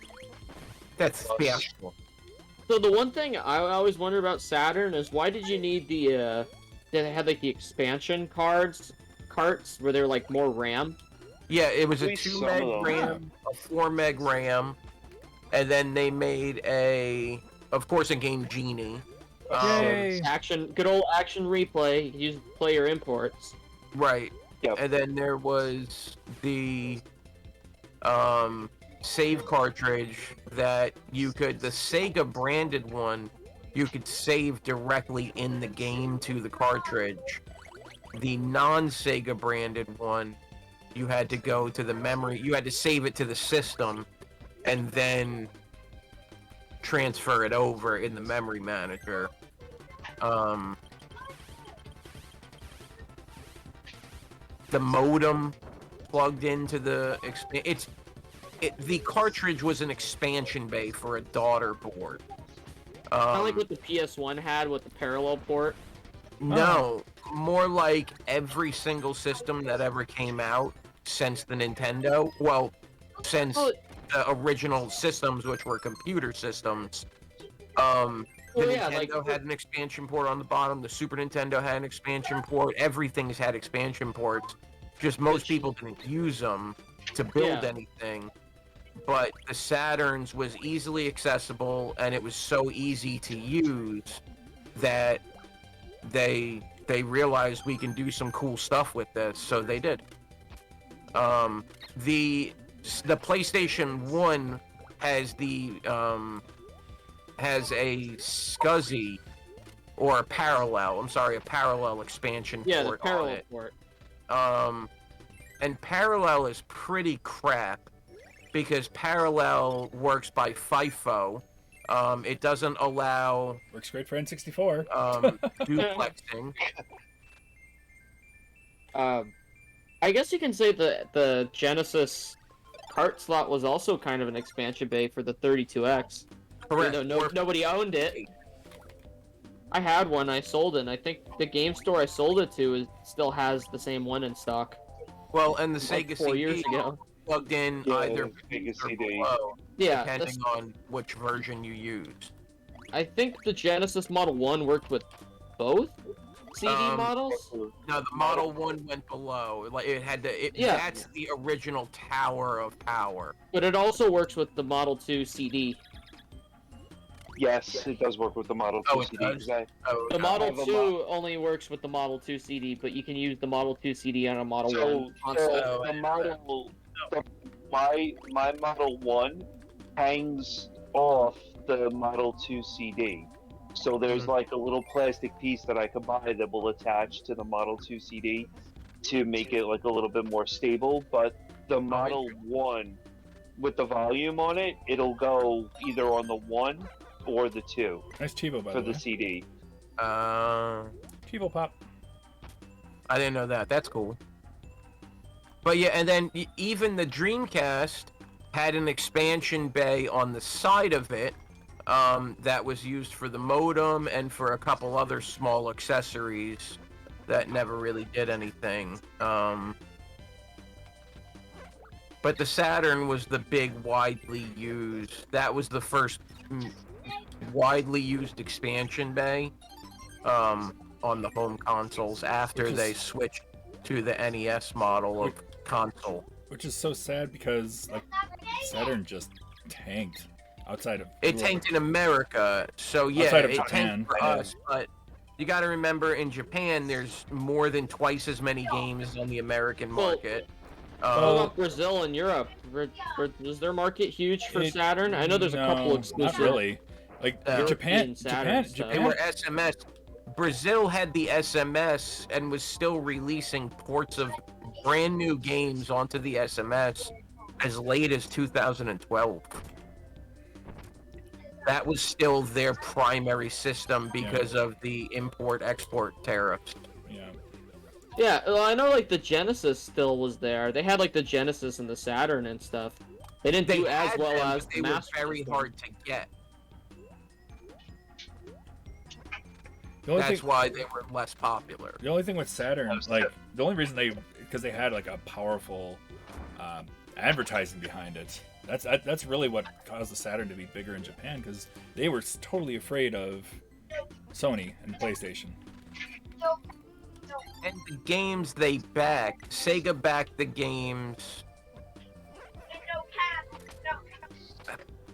special. So the one thing I always wonder about Saturn is why did you need the they had like the expansion carts where they're like more RAM? Yeah, it was At a least 2 some meg of them. RAM, a 4 meg RAM, and then they made of course, a Game Genie, Yay. Good old action replay. Use player imports. Right. Yep. And then there was the save cartridge that you could, the Sega branded one, you could save directly in the game to the cartridge. The non-Sega branded one, you had to go to the memory, you had to save it to the system and then transfer it over in the memory manager. The modem plugged into the the cartridge was an expansion bay for a daughter board. Kind of like what the PS1 had with the parallel port. No, more like every single system that ever came out since the Nintendo. Well, since the original systems, which were computer systems. The Nintendo had an expansion port on the bottom. The Super Nintendo had an expansion port. Everything's had expansion ports. Just most people didn't use them to build anything. But the Saturn's was easily accessible, and it was so easy to use that they realized we can do some cool stuff with this, so they did. The PlayStation 1 has has a SCSI or a parallel expansion Yeah, port the parallel on it. port. And parallel is pretty crap because parallel works by FIFO. It doesn't allow Works great for N64. duplexing. I guess you can say the Genesis cart slot was also kind of an expansion bay for the 32X. Correct. Even though nobody owned it. I had one, I sold it, and I think the game store I sold it to still has the same one in stock. Well, and the Like Sega 4 CD years ago. plugged in Yeah, either Sega or CD. below, Yeah, depending on which version you use. I think the Genesis Model 1 worked with both CD models. No, the Model 1 went below. Like it had to. Yeah. That's the original Tower of Power. But it also works with the Model 2 CD. Yes, it does work with the Model 2 Oh, it CD. does? 'Cause I- Oh, The okay. Model have a 2 only works with the Model 2 CD, but you can use the Model 2 CD on a Model So 1 console. my Model 1 hangs off the Model 2 CD. So there's like a little plastic piece that I could buy that will attach to the Model 2 CD to make it like a little bit more stable. But the Model 1 with the volume on it, it'll go either on the 1 or the 2 Nice Chivo, by for the the way. CD. Chivo Pop. I didn't know that. That's cool. But yeah, and then even the Dreamcast had an expansion bay on the side of it that was used for the modem and for a couple other small accessories that never really did anything. But the Saturn was the big, widely used. That was the first widely used expansion bay on the home consoles after they switched to the NES model of console. Which is so sad because like Saturn just tanked outside of It tanked in America, so yeah, Outside of it Japan, tanked for yeah. us. But you got to remember, in Japan, there's more than twice as many games on the American Well, market. What about Brazil and Europe? Is their market huge for Saturn? I know there's a couple exclusive. Not really. Like European Saturn stuff. They were SMS. Brazil had the SMS and was still releasing ports of brand new games onto the SMS as late as 2012. That was still their primary system because of the import-export tariffs. Yeah. Yeah, well, I know like the Genesis still was there. They had like the Genesis and the Saturn and stuff. They didn't do as had well them, as but the they were Master very System. hard to get. The only That's thing, why they were less popular. the only thing with Saturn, like the only reason because they had like a powerful advertising behind it. That's really what caused the Saturn to be bigger in Japan because they were totally afraid of Sony and PlayStation. And the games they backed, Sega backed the games.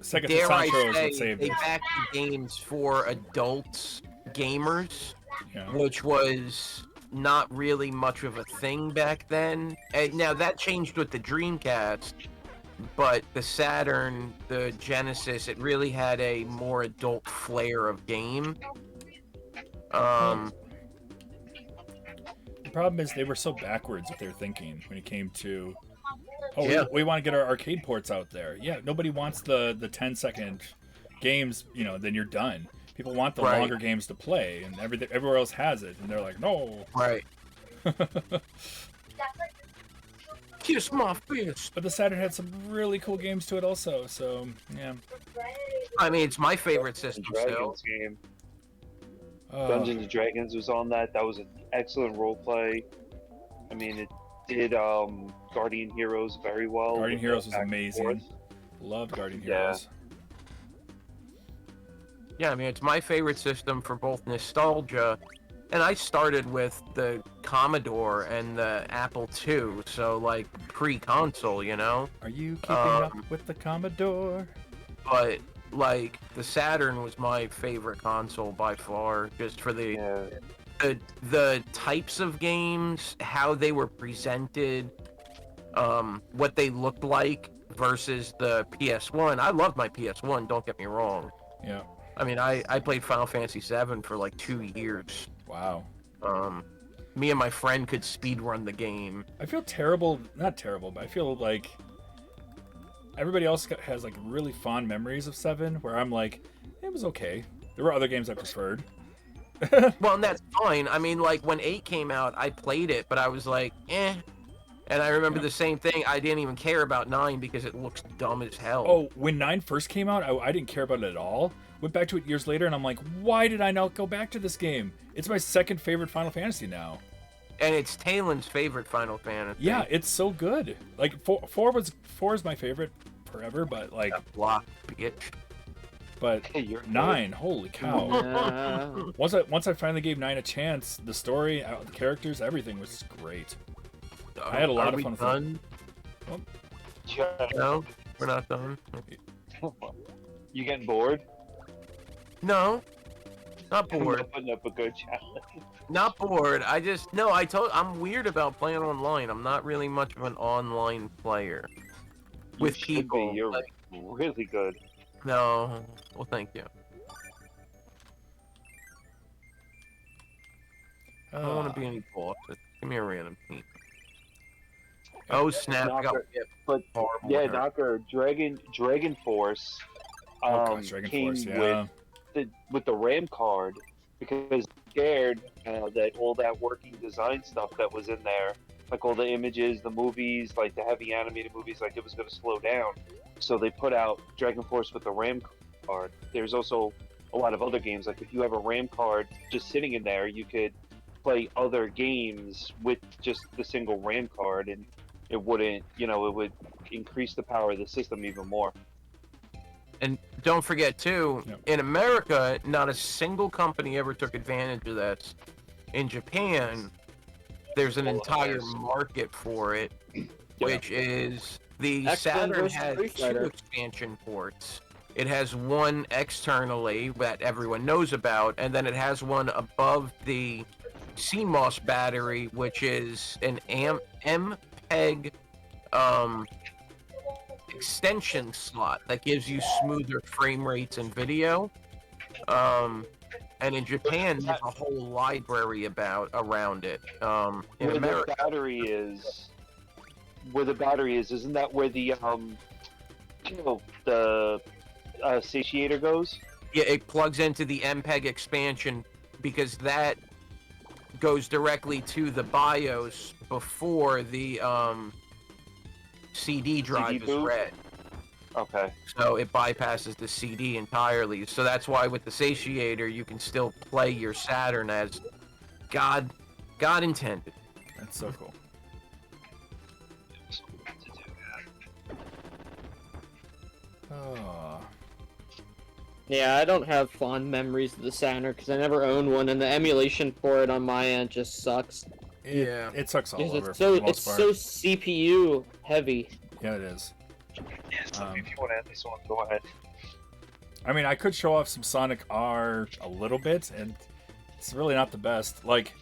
Sega Dare I Santros would say, save they them. backed the games for adults gamers, Yeah. which was not really much of a thing back then. And now that changed with the Dreamcast, but the Saturn, the Genesis, it really had a more adult flair of game. The problem is they were so backwards with their thinking when it came to, oh, Yeah. we want to get our arcade ports out there. Yeah, nobody wants the 10-second games, then you're done. People want the Right. longer games to play, and everywhere else has it, and they're like, no. Right. Kiss my fist. But the Saturn had some really cool games to it also, so yeah. I mean, it's my favorite The system still. Dragons game. Oh, Dungeons and Dragons was on that. That was an excellent role play. I mean, it did Guardian Heroes very well. Guardian with the Heroes was back and amazing. forth. Loved Guardian Yeah. Heroes. Yeah, I mean, it's my favorite system for both nostalgia, and I started with the Commodore and the Apple II, so like pre-console, Are you keeping up Um, with the Commodore? But like the Saturn was my favorite console by far, just for Yeah. the types of games, how they were presented, what they looked like versus the PS1. I loved my PS1, don't get me wrong. Yeah. I mean, I played Final Fantasy VII for like 2 years. Wow. Me and my friend could speedrun the game. I feel terrible. Not terrible, but I feel like everybody else has like really fond memories of 7, where I'm like, it was okay. There were other games I preferred. Well, and that's fine. I mean, like when 8 came out, I played it, but I was like, eh. And I remember the same thing. I didn't even care about 9 because it looks dumb as hell. Oh, when 9 first came out, I didn't care about it at all. Went back to it years later, and I'm like, why did I not go back to this game? It's my second favorite Final Fantasy now. And it's Talen's favorite Final Fantasy. Yeah, it's so good. Like 4 is my favorite forever, but like, Block, bitch. but Hey, you're good. 9, holy cow! Yeah. Once I finally gave 9 a chance, the story, the characters, everything was great. I had a lot Are of we fun with done? Yeah. No, we're not done. You getting bored? No, not I'm bored. not putting up a good challenge. Not bored. I'm weird about playing online. I'm not really much of an online player. With You should be. people. You're Like, really good. no. Well, thank you. I don't want to be any boss. Give me a random team. Oh snap! I got Knocker. hit But horrible. yeah, with her. Knocker, Dragon Force Oh gosh, Dragon came Force, yeah. with the RAM card because scared that all that working design stuff that was in there, like all the images, the movies, like the heavy animated movies, like it was going to slow down. So they put out Dragon Force with the RAM card. There's also a lot of other games. Like if you have a RAM card just sitting in there, you could play other games with just the single RAM card, and it wouldn't, it would increase the power of the system even more. And don't forget too, Yep. in America, not a single company ever took advantage of that. In Japan, there's an Well, entire yes. market for it, which is the X-Men Saturn versus has Street 2 Fighter. expansion ports. It has one externally that everyone knows about, and then it has one above the CMOS battery, which is an MPEG extension slot that gives you smoother frame rates in video. And in Japan, there's a whole library around it. In Where America, the battery is, isn't that where the satiator goes? yeah, it plugs into the MPEG expansion because that goes directly to the BIOS before the CD drive is boot? read. Okay. So it bypasses the CD entirely. So that's why with the satiator, you can still play your Saturn as God intended. That's so cool. Oh, Yeah, I don't have fond memories of the Saturn because I never owned one, and the emulation for it on my end just sucks. Yeah. it sucks all Because over it's for so the most it's part. so CPU heavy. Yeah, it is. Yes, Um, if you want to end this one, go ahead. I mean, I could show off some Sonic R a little bit, and it's really not the best. Like,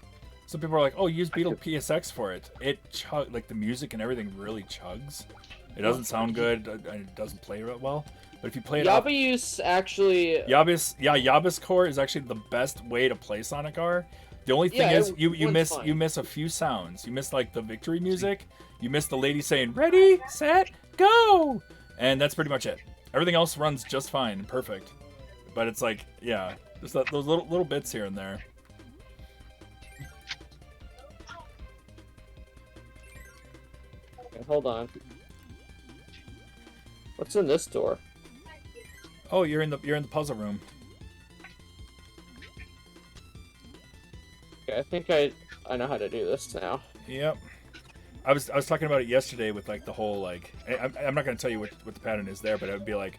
some people are like, "Oh, use Beetle PSX for it." It like the music and everything really chugs. It doesn't sound good, and it doesn't play well. But if you play it off, Yabius actually. Yabus Core is actually the best way to play Sonic R. The only thing is you miss a few sounds. You miss like the victory music. You miss the lady saying "Ready, set, go," and that's pretty much it. Everything else runs just fine, perfect. But it's like, yeah, just those little bits here and there. Okay, hold on. What's in this door? Oh, you're in the puzzle room. Okay, I think I know how to do this now. Yep. I was talking about it yesterday with like the whole like I'm not gonna tell you what the pattern is there, but it would be like,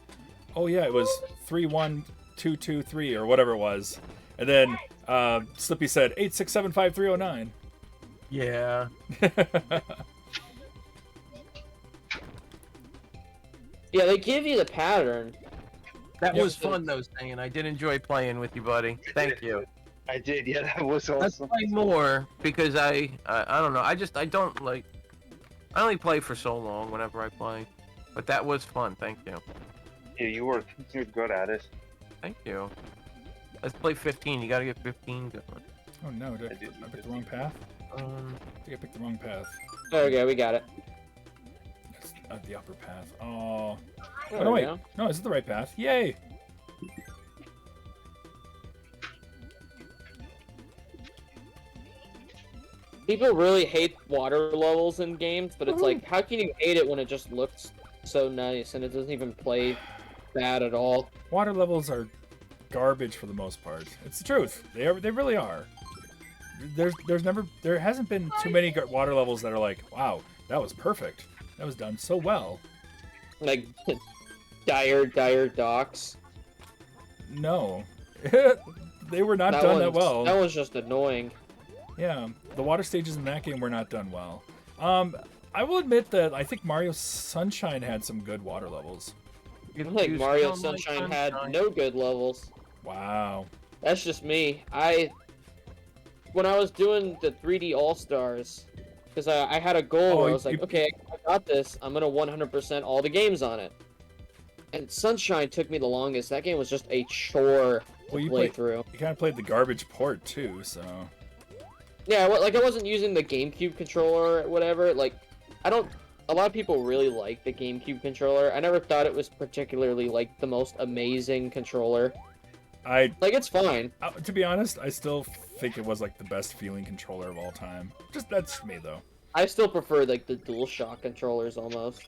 oh yeah, it was 3 1 2 2 3 or whatever it was, and then Slippy said 8 6 7 5 3 0 9. Yeah. Yeah, they give you the pattern. That Yeah, was so- fun though, Stan. I did enjoy playing with you, buddy. Thank you. I did. Yeah, that was Let's awesome. play more because I don't know. I don't like. I only play for so long whenever I play, but that was fun. Thank you. Yeah, you're good at it. Thank you. Let's play 15. You gotta get 15 going. Oh no, did I pick the wrong path? I think I picked the wrong path. Okay, we got it. That's the upper path. Oh. There Oh no, we wait. go. No, this is the right path. Yay! People really hate water levels in games, but it's like, how can you hate it when it just looks so nice and it doesn't even play bad at all? Water levels are garbage for the most part. It's the truth. They really are. There hasn't been too many water levels that are like, wow, that was perfect. That was done so well. Like, dire docks. No. They were not That done that one's- well. That was just annoying. Yeah, the water stages in that game were not done well. I will admit that I think Mario Sunshine had some good water levels. I think Mario Sunshine had no good levels. Wow. That's just me. When I was doing the 3D All Stars, because I had a goal Oh, where I was you- like, okay, I got this. I'm gonna 100% all the games on it. And Sunshine took me the longest. That game was just a chore to Well, you play played- through. You kind of played the garbage port too, so. Yeah, like I wasn't using the GameCube controller or whatever. Like, a lot of people really like the GameCube controller. I never thought it was particularly like the most amazing controller. Like, it's fine. To be honest, I still think it was like the best feeling controller of all time. Just that's me though. I still prefer like the DualShock controllers almost.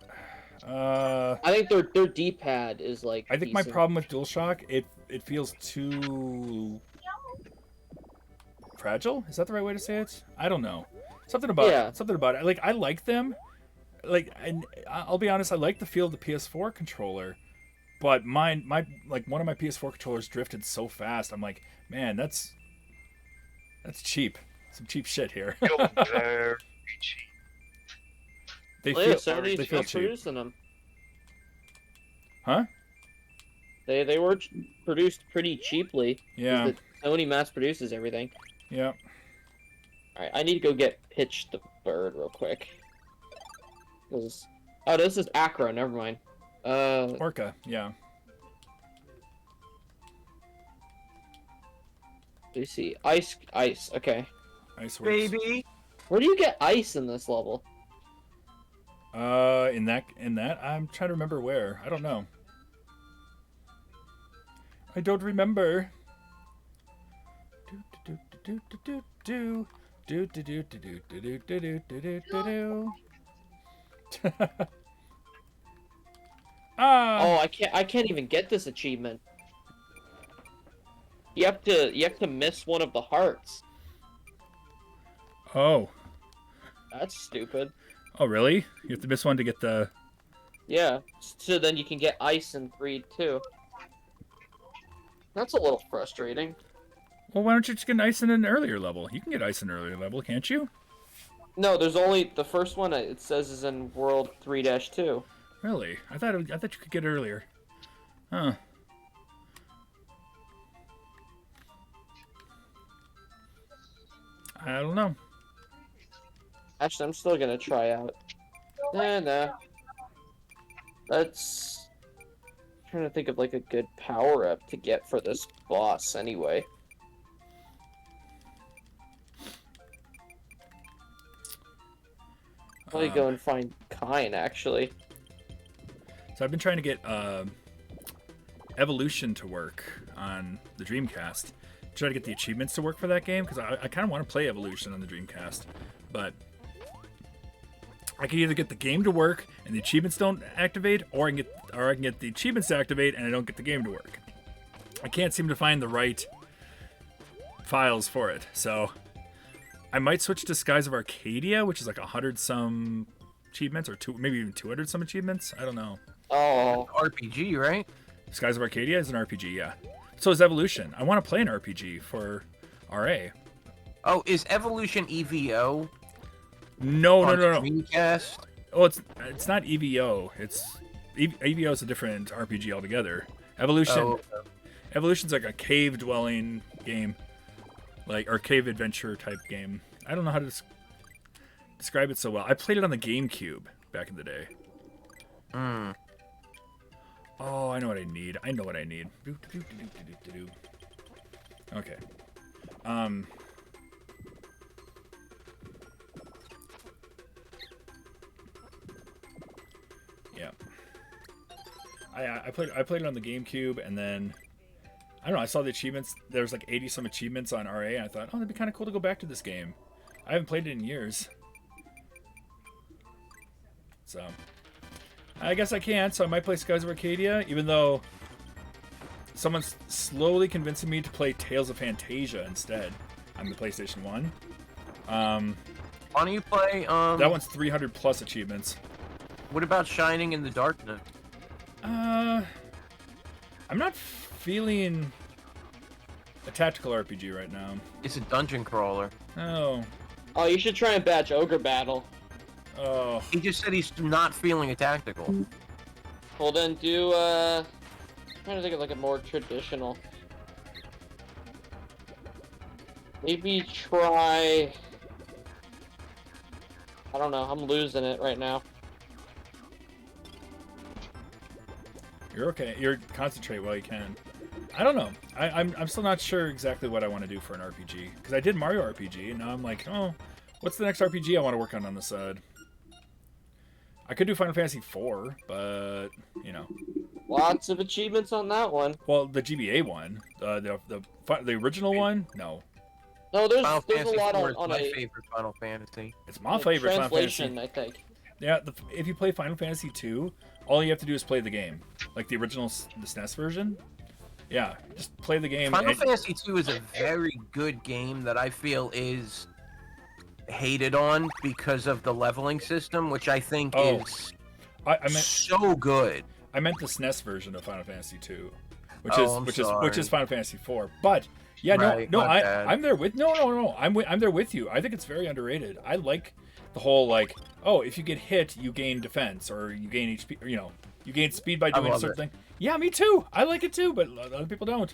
I I think their D-pad is like. think my decent. problem with DualShock, it feels too fragile. Is that the right way to say it? I don't know. Something about it. Like I like them. Like, and I'll be honest, I like the feel of the PS4 controller, but one of my PS4 controllers drifted so fast. I'm like, man, that's cheap. Some cheap shit here. Very cheap. They Well, yeah, feel Sony's they feel not cheap. producing them. Huh? They were produced pretty cheaply. 'Cause Yeah. Sony mass produces everything. Yeah. Alright, I need to go get Pitch the Bird real quick. Oh, this is Acro, never mind. Orca. Yeah. Do you see? Ice, okay. Ice works. Baby. Where do you get ice in this level? In that, I'm trying to remember where. I don't know. I don't remember. Ah. Oh, I can't even get this achievement. You have to miss one of the hearts. Oh. That's stupid. Oh, really? You have to miss one to get the. Yeah, so then you can get ice in 3 too. That's a little frustrating. Well, why don't you just get ice in an earlier level? You can get ice in an earlier level, can't you? No, there's only the first one. It says is in World 3-2. Really? I thought you could get it earlier. Huh. I don't know. Actually, I'm still gonna try out. Nah. Let's... trying to think of like a good power-up to get for this boss anyway. Probably go and find Kine, actually. So I've been trying to get Evolution to work on the Dreamcast. Try to get the achievements to work for that game, because I kind of want to play Evolution on the Dreamcast. But I can either get the game to work and the achievements don't activate, or I can get the achievements to activate and I don't get the game to work. I can't seem to find the right files for it. So I might switch to Skies of Arcadia, which is like 100-some achievements, or maybe even 200-some achievements. I don't know. Oh. RPG, right? Skies of Arcadia is an RPG, yeah. So is Evolution. I want to play an RPG for RA. Oh, is Evolution EVO? No. Dreamcast? Oh, it's not EVO. EVO is a different RPG altogether. Evolution's like a cave dwelling game, or cave adventure type game. I don't know how to describe it so well. I played it on the GameCube back in the day. Oh, I know what I need. Okay. Yeah. I played it on the GameCube, and then I don't know. I saw the achievements. There was like 80-some achievements on RA, and I thought, oh, that'd be kind of cool to go back to this game. I haven't played it in years, so I guess I can. So I might play Skies of Arcadia, even though someone's slowly convincing me to play Tales of Phantasia instead on the PlayStation 1. Why don't you play? That one's 300+ achievements. What about Shining in the Darkness? I'm not feeling a tactical RPG right now. It's a dungeon crawler. Oh. Oh, you should try and batch Ogre Battle. Oh. He just said he's not feeling a tactical. Well, then do, I'm trying to think of like a more traditional. Maybe try... I don't know, I'm losing it right now. You're okay. You're concentrate while you can. I don't know. I'm still not sure exactly what I want to do for an RPG, because I did Mario RPG, and now I'm like, oh, what's the next RPG I want to work on the side? I could do Final Fantasy IV, but you know. Lots of achievements on that one. Well, the GBA one, the original one, no. No, there's Final a Fantasy lot IV is on my a favorite Final Fantasy. It's my favorite Final translation, Fantasy. I think. Yeah, if you play Final Fantasy II, all you have to do is play the game, like the original, the SNES version. Yeah, just play the game. Final Fantasy II is a very good game that I feel is hated on because of the leveling system, which I think is I meant so good. I meant the SNES version of Final Fantasy II, which is Final Fantasy IV. But yeah, Right, no, my bad. I'm there with I'm there with you. I think it's very underrated. I like the whole like, oh, if you get hit, you gain defense, or you gain HP, or, you know, you gain speed by doing love something. Yeah, me too. I like it too, but other people don't.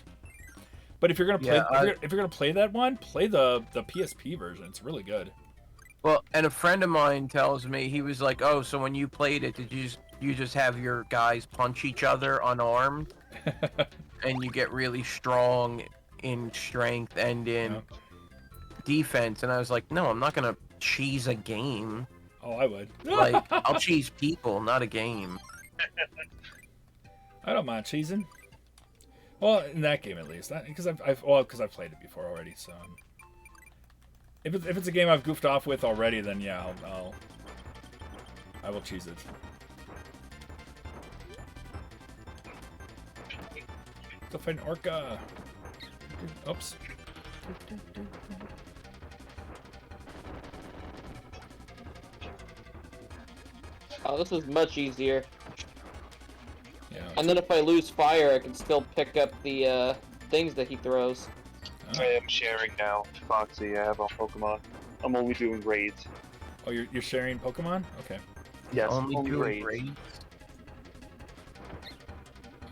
But if you're gonna play, if you're gonna play that one, play the PSP version. It's really good. Well, and a friend of mine tells me, he was like, "Oh, so when you played it, did you just have your guys punch each other unarmed, and you get really strong in strength and in defense?" And I was like, "No, I'm not gonna cheese a game. Oh, I would. Like, I'll cheese people, not a game." I don't mind cheesing. Well, in that game at least, because I've played it before already. So, if it's a game I've goofed off with already, then yeah, I will cheese it. Still fighting Orca. Oops. Oh, this is much easier. Yeah. And then if I lose fire, I can still pick up the things that he throws. I am sharing now. Foxy, I have on Pokemon. I'm only doing raids. Oh, you're sharing Pokemon? Okay. Yes, Only doing raids. raids.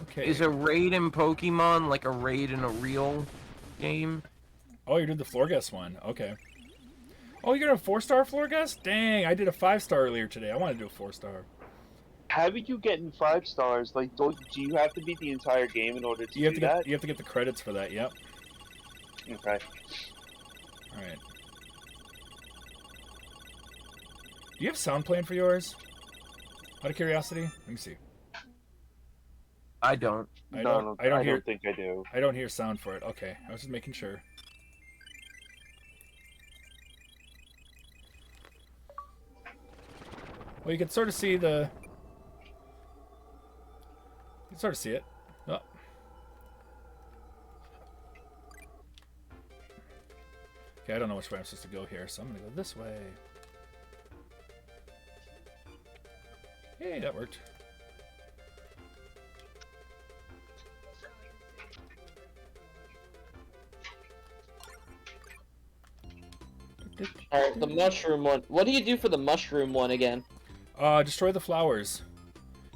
Okay. Is a raid in Pokemon like a raid in a real game? Oh, you did the Florges one. Okay. Oh, you're gonna 4-star Florges? Dang, I did a 5-star earlier today. I want to do a 4-star. How are you getting 5 stars? Like, do you have to beat the entire game in order to You have do to that? get you have to get the credits for that. Yep. Okay. All right. Do you have sound playing for yours? Out of curiosity, let me see. I don't. I No, don't hear. don't think I do. I don't hear sound for it. Okay, I was just making sure. Well, you can sort of see the. You can sort of see it. Oh. Okay, I don't know which way I'm supposed to go here, so I'm gonna go this way. Hey, that worked. Alright, the mushroom one. What do you do for the mushroom one again? Destroy the flowers.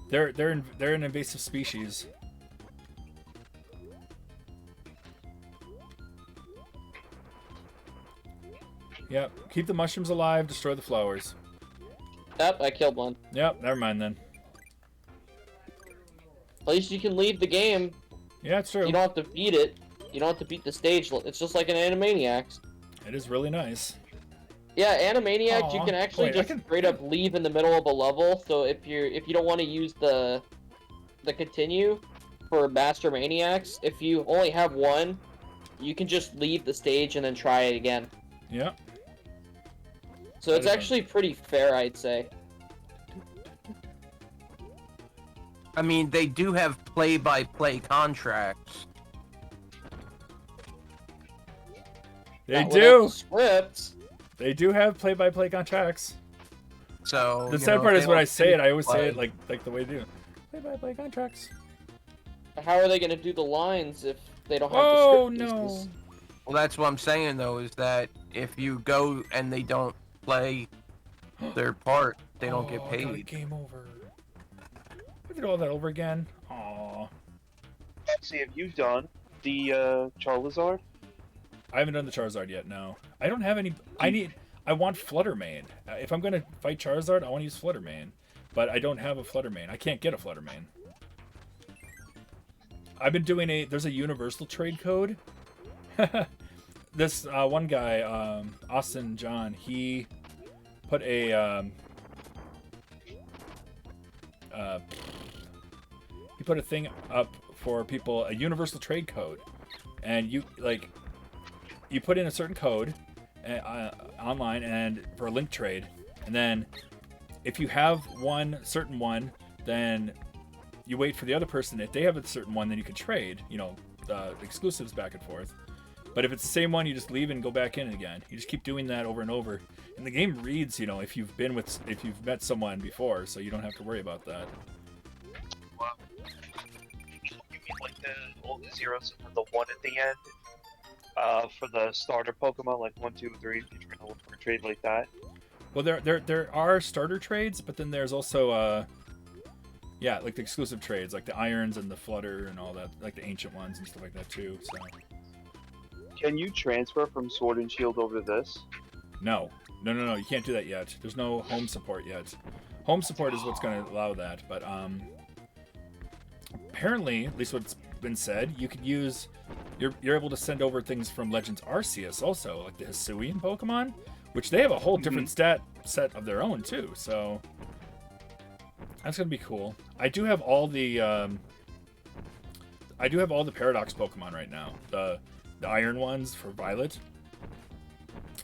They're an invasive species. Yep. Keep the mushrooms alive. Destroy the flowers. Yep, I killed one. Yep. Never mind then. At least you can leave the game. Yeah, it's true. You don't have to beat it. You don't have to beat the stage. It's just like an Animaniacs. It is really nice. Yeah, Animaniacs, you Aw, can actually wait, I just can- straight up leave in the middle of a level. So if you don't want to use the continue for Master Maniacs, if you only have one, you can just leave the stage and then try it again. Yep. So it's That is actually pretty fair, I'd say. I mean, they do have play-by-play contracts. They Not without do. the scripts. They do have play-by-play contracts. So The you sad know, part they is when don't I say it, I always say play. it like the way they do. Play-by-play contracts. How are they going to do the lines if they don't have Oh the script no. pieces? Well, that's what I'm saying though, is that if you go and they don't play their part, they don't get Oh, I got a paid. game over. I did all that over again. Aw. See, have you done the Charizard? I haven't done the Charizard yet. No, I don't have any. I want Fluttermane. If I'm gonna fight Charizard, I want to use Fluttermane, but I don't have a Fluttermane. I can't get a Fluttermane. I've been doing there's a universal trade code. This one guy, Austin John, he put he put a thing up for people, a universal trade code, and you put in a certain code online and for a link trade, and then if you have one certain one, then you wait for the other person. If they have a certain one, then you can trade, exclusives back and forth. But if it's the same one, you just leave and go back in again. You just keep doing that over and over. And the game reads, if you've met someone before, so you don't have to worry about that. Wow. You mean like all the zeros and the 1 at the end? For the starter Pokemon, like 1, 2, 3, if you're gonna look for a trade like that. Well, there are starter trades, but then there's also like the exclusive trades, like the irons and the flutter and all that, like the ancient ones and stuff like that too. So Can you transfer from Sword and Shield over to this? no, you can't do that yet. There's no home support yet. Home support is what's going to allow that, but apparently, at least what's been said, you could use. You're able to send over things from Legends Arceus also, like the Hisuian Pokemon, which they have a whole different stat set of their own too. So that's gonna be cool. I do have all the Paradox Pokemon right now. The Iron ones for Violet.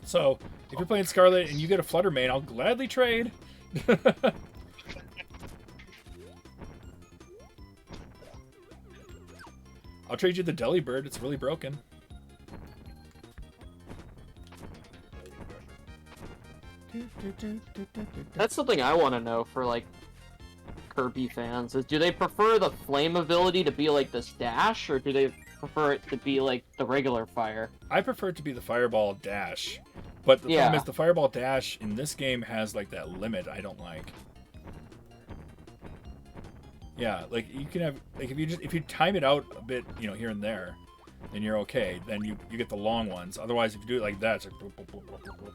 So if you're playing Scarlet and you get a Fluttermane, I'll gladly trade. I'll trade you the Delibird. It's really broken. That's something I want to know for like Kirby fans. Is do they prefer the flame ability to be like this dash, or do they prefer it to be like the regular fire? I prefer it to be the Fireball Dash. But the problem is the Fireball Dash in this game has like that limit I don't like. Yeah, like you can have like if you time it out a bit, here and there, then you're okay. Then you get the long ones. Otherwise, if you do it like that, it's like boop, boop, boop, boop, boop, boop.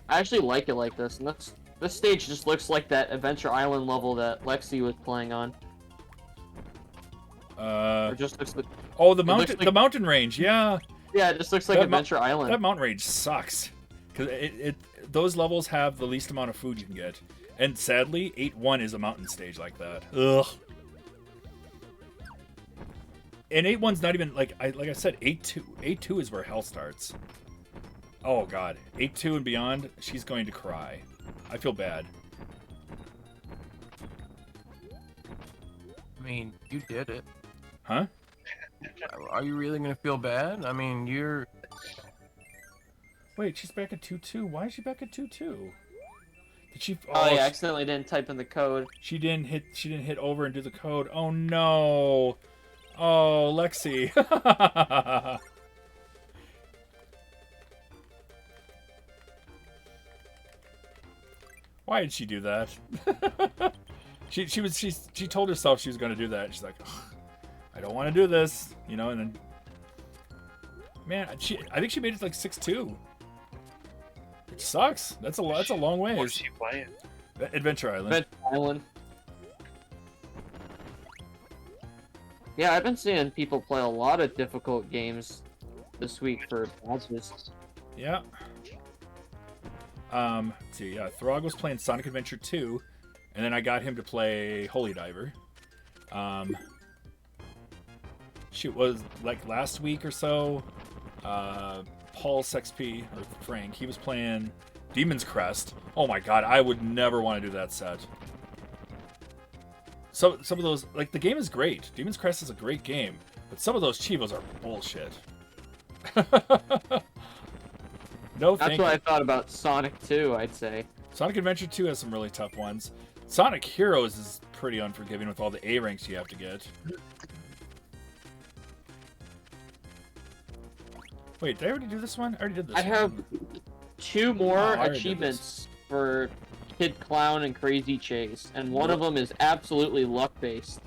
I actually like it like this, and this stage just looks like that Adventure Island level that Lexi was playing on. Or just looks like, Oh, the looks mountain, like- the mountain range. Yeah, yeah, it just looks like That mo- Adventure Island. that mountain range sucks because those levels have the least amount of food you can get, and sadly, 8-1 is a mountain stage like that. Ugh. And 8-1's not even like I said. 8-2. 8-2 is where hell starts. Oh god, 8-2 and beyond, she's going to cry. I feel bad. I mean, you did it. Huh? Are you really gonna feel bad? I mean, you're. Wait, she's back at 2-2. Why is she back at 2-2? Did she? Oh, yeah, I she- accidentally didn't type in the code. She didn't hit over and do the code. Oh no. Oh, Lexi. Why did she do that? she told herself she was going to do that. She's like, "Ugh, I don't want to do this, you know, and then man, I think she made it like 6-2. Which sucks. That's a long way. What's she playing? Adventure Island. Adventure Island. Yeah, I've been seeing people play a lot of difficult games this week for badges. Yeah. Let's see, yeah, Throg was playing Sonic Adventure 2, and then I got him to play Holy Diver. Shoot, was like last week or so, Paul Sexp, or Frank, he was playing Demon's Crest. Oh my god, I would never want to do that set. So some of those, like, the game is great. Demon's Crest is a great game, but some of those Chivos are bullshit. No, That's thank what you. I thought about Sonic 2, I'd say. Sonic Adventure 2 has some really tough ones. Sonic Heroes is pretty unforgiving with all the A ranks you have to get. Wait, did I already do this one? I already did this I one. have 2 more Oh, I already did achievements for Kid Clown and Crazy Chase, and one of them is absolutely luck-based.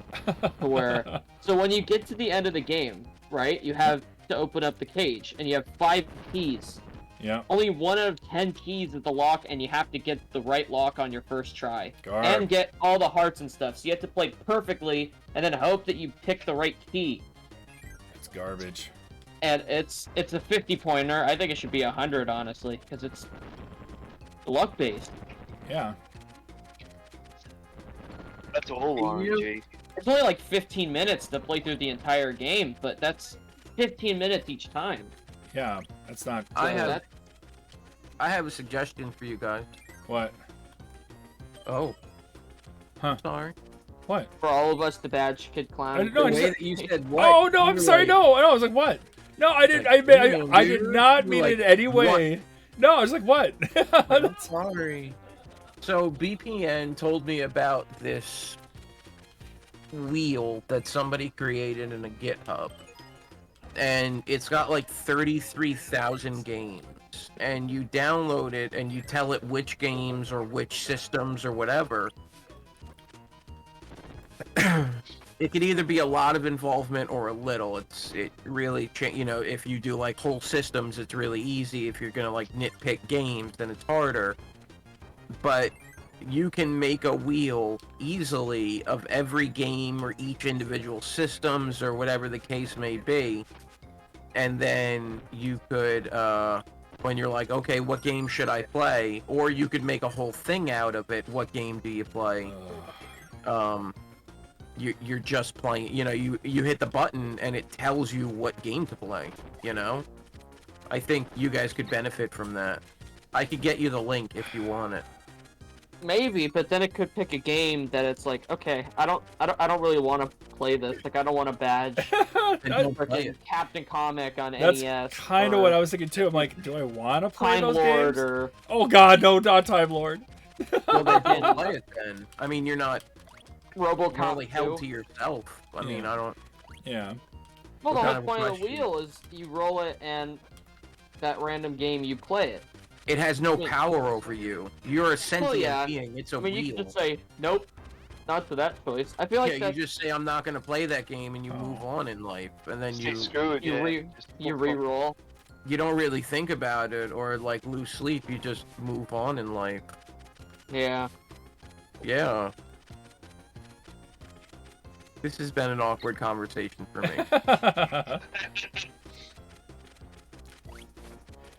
Where, so when you get to the end of the game, right, you have to open up the cage, and you have 5 keys. Yeah. Only 1 out of 10 keys is the lock, and you have to get the right lock on your first try. Garb. And get all the hearts and stuff. So you have to play perfectly, and then hope that you pick the right key. It's garbage. And it's a 50-pointer. I think it should be 100, honestly, because it's luck-based. Yeah. That's a whole lot, Jake. It's only like 15 minutes to play through the entire game, but that's 15 minutes each time. Yeah. That's not... I So have- that- I have a suggestion for you guys. What? Oh. Huh. Sorry. What? for all of us, the badge Kid Clown. I didn't know, The I way just- that you said what? Oh, no, you I'm were sorry. like, No, I was like, what? No, I didn't. I did not mean it in any way. No, I was like, what? I'm sorry. So BPN told me about this wheel that somebody created in a GitHub, and it's got like 33,000 games. And you download it, and you tell it which games or which systems or whatever. It could either be a lot of involvement or a little. It really you know, if you do like whole systems, it's really easy. If you're gonna like nitpick games, then it's harder. But you can make a wheel easily of every game or each individual systems or whatever the case may be, and then you could when you're like, okay, what game should I play? Or you could make a whole thing out of it. What game do you play? You're just playing, you know, you hit the button and it tells you what game to play, you know? I think you guys could benefit from that. I could get you the link if you want it. Maybe, but then it could pick a game that it's like, okay, I don't really want to play this. Like, I don't want a badge. And don't play Freaking it. Captain Comic on That's NES. kind of what I was thinking too. I'm like, do I want to play Time those Lord games? or Oh god, no, not Time Lord. Well, then don't play it then. I mean, you're not RoboCop really held 2. to yourself. I mean, Yeah. I don't... Yeah. Well, the What whole kind of point of the question? wheel is you roll it and that random game you play it. It has no power over you. You're a sentient yeah. being. It's a I mean, wheel. you can just say, nope, not to that choice. I feel like Yeah, that's, you just say I'm not gonna play that game, and you move on in life, and then Stay screwed. you yeah. re- Just you fuck- re-roll. you don't really think about it or like lose sleep. You just move on in life. Yeah. Yeah. This has been an awkward conversation for me.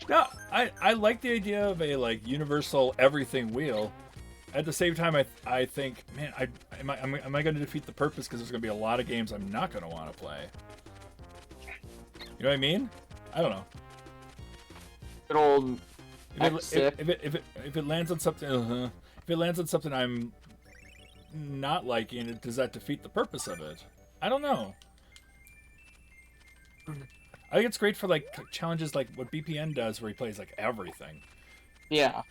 No, I like the idea of a like universal everything wheel. At the same time, I think, man, am I going to defeat the purpose because there's going to be a lot of games I'm not going to want to play. You know what I mean? I don't know. Good old If it lands on something, if it lands on something I'm not liking, does that defeat the purpose of it? I don't know. I think it's great for like challenges like what BPN does, where he plays like everything. Yeah.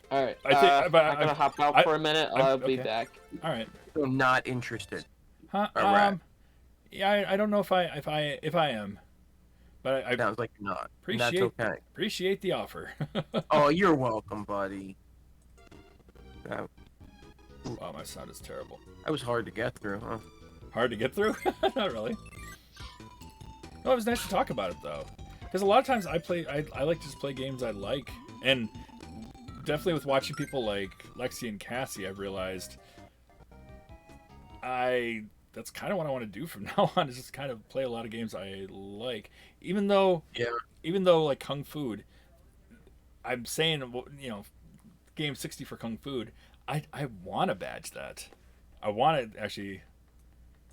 All right. I think- but I'm gonna hop out for a minute. I'll be okay. back. All right. I'm not interested. Huh? All right. Yeah, I don't know if I am, but I Sounds like you're not. And appreciate that's okay. appreciate the offer. Oh, you're welcome, buddy. That, Wow, my sound is terrible. that was hard to get through, huh? Hard to get through? Not really. No, it was nice to talk about it though, because a lot of times I like to just play games I like, and definitely with watching people like Lexi and Cassie, I've realized that's kind of what I want to do from now on, is just kind of play a lot of games I like, even though like Kung Fu, I'm saying, you know, game 60 for Kung Fu, I want to badge that. I want to actually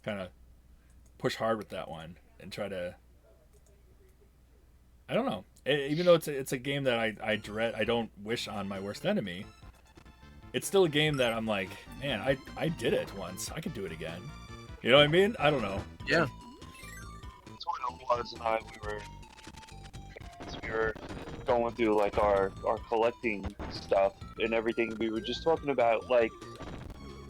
kind of push hard with that one and try to, I don't know, even though it's a game that I dread, I don't wish on my worst enemy, it's still a game that I'm like, man, I did it once, I could do it again. You know what I mean? I don't know. Yeah. It's when Oz and I we were going through like our collecting stuff and everything. We were just talking about like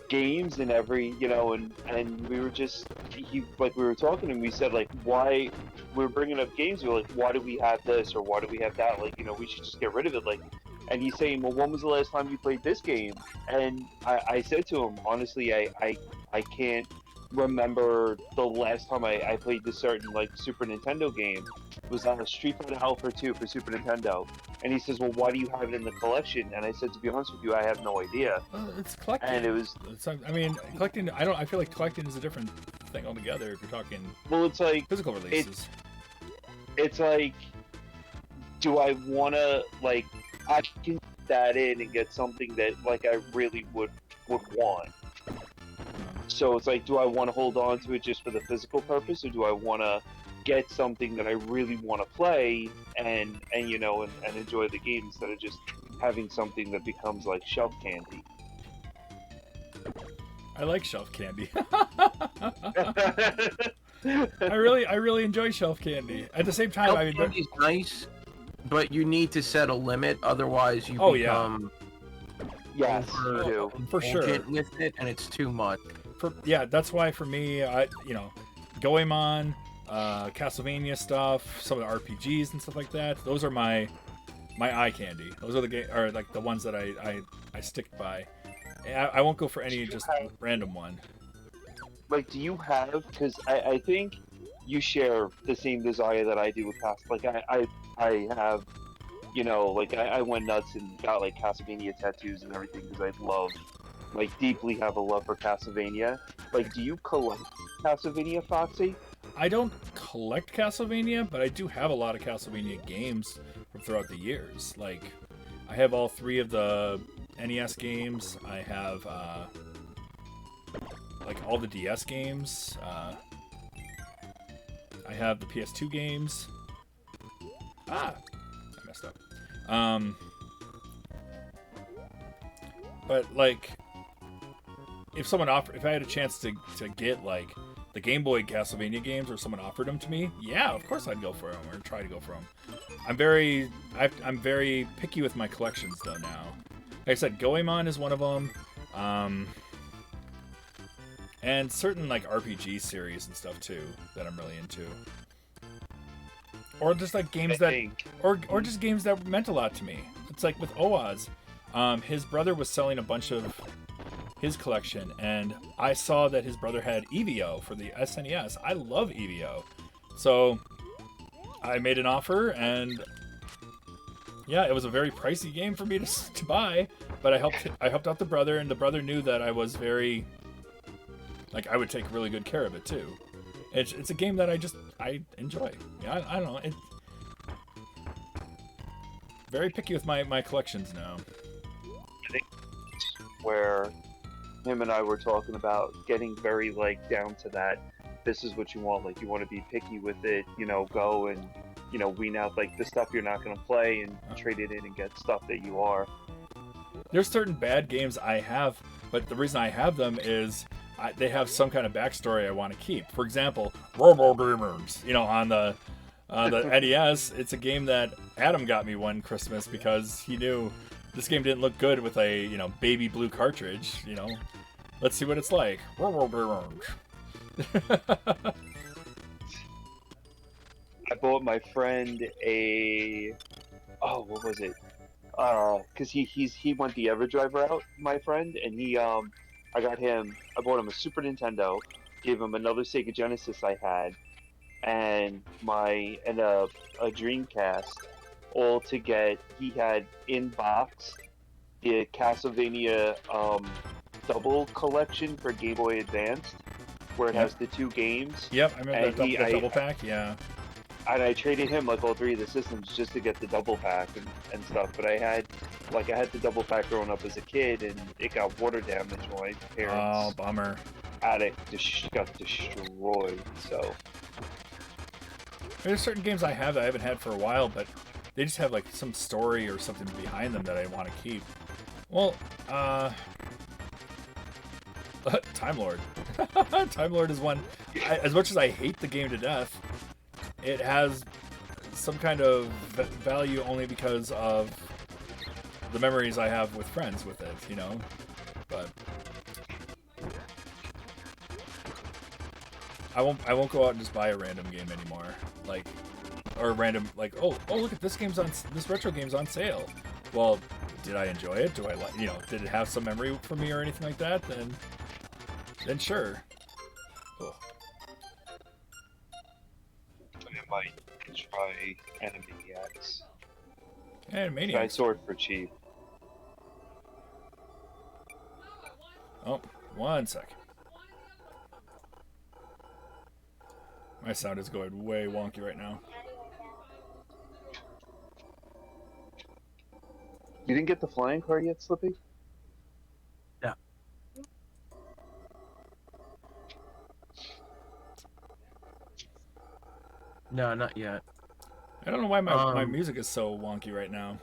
games and every, you know, and we were just we were talking and we said like, why we were bringing up games. We were like, why do we have this or why do we have that? Like, you know, we should just get rid of it. Like, and he's saying, well, when was the last time you played this game? And I said to him, honestly, I can't remember the last time I played this certain like Super Nintendo game. It was on a Street Fighter Alpha 2 for Super Nintendo. And he says, well, why do you have it in the collection? And I said, to be honest with you, I have no idea. It's collecting. And it was, I mean, collecting. I feel like collecting is a different thing altogether. If you're talking well, it's like physical releases. it's like, do I want to like I can put that in and get something that like I really would want. So it's like, do I want to hold on to it just for the physical purpose, or do I want to get something that I really want to play and you know and enjoy the game instead of just having something that becomes like shelf candy? I like shelf candy. I really enjoy shelf candy. At the same time, Shelf I mean, candy's nice, but you need to set a limit, otherwise you Oh, yeah. become Yes, over- you do. for sure. indulgent with it, and it's too much. That's why for me, Goemon, Castlevania stuff, some of the RPGs and stuff like that. Those are my eye candy. Those are or like the ones that I stick by. And I won't go for any just random one. Like, do you have? Because I think you share the same desire that I do with Cast. Like, I have, you know, like I went nuts and got like Castlevania tattoos and everything because I love, like, deeply have a love for Castlevania. Like, do you collect Castlevania, Foxy? I don't collect Castlevania, but I do have a lot of Castlevania games from throughout the years. Like, I have all 3 of the NES games. I have like all the DS games. I have the PS2 games. I messed up. But like, if I had a chance to get like the Game Boy Castlevania games, or someone offered them to me, yeah, of course I'd go for them or try to go for them. I'm very picky with my collections though now. Like I said, Goemon is one of them, and certain like RPG series and stuff too that I'm really into, or just like games or just games that meant a lot to me. It's like with OAS, His brother was selling a bunch of his collection, and I saw that his brother had EVO for the SNES. I love EVO. So I made an offer, and yeah, it was a very pricey game for me to buy, but I helped out the brother, and the brother knew that I was very, like, I would take really good care of it too. It's a game that I enjoy. Yeah, I don't know. Very picky with my collections now. I think where him and I were talking about getting very like down to that. This is what you want. Like, you want to be picky with it. You know, go and wean out like the stuff you're not going to play and trade it in and get stuff that you are. There's certain bad games I have, but the reason I have them is they have some kind of backstory I want to keep. For example, Robo Demons. On the NES, it's a game that Adam got me one Christmas because he knew this game didn't look good with a baby blue cartridge. Let's see what it's like. Robo Demons. I bought my friend what was it? Because he went the EverDrive route, my friend, and I bought him a Super Nintendo, gave him another Sega Genesis I had, and a Dreamcast, all to get. He had in box the Castlevania double collection for Game Boy Advance, where it has the 2 games. Yep, I remember And that double pack. Yeah. And I traded him like all 3 of the systems just to get the double pack and stuff. But I had the double pack growing up as a kid, and it got water damage when my parents' Oh, bummer. attic got destroyed. So There's certain games I have that I haven't had for a while, but they just have like some story or something behind them that I want to keep. Well, Time Lord. Time Lord is one. As much as I hate the game to death, it has some kind of value only because of the memories I have with friends with it, But I won't go out and just buy a random game anymore. Oh, look at this retro game's on sale. Well, did I enjoy it? Do I did it have some memory for me or anything like that? Then sure. Oh. I might try Animaniacs. Try Animaniacs. Sword for cheap. Oh, 1 sec. My sound is going way wonky right now. You didn't get the flying card yet, Slippy? No. No, not yet. I don't know why my music is so wonky right now.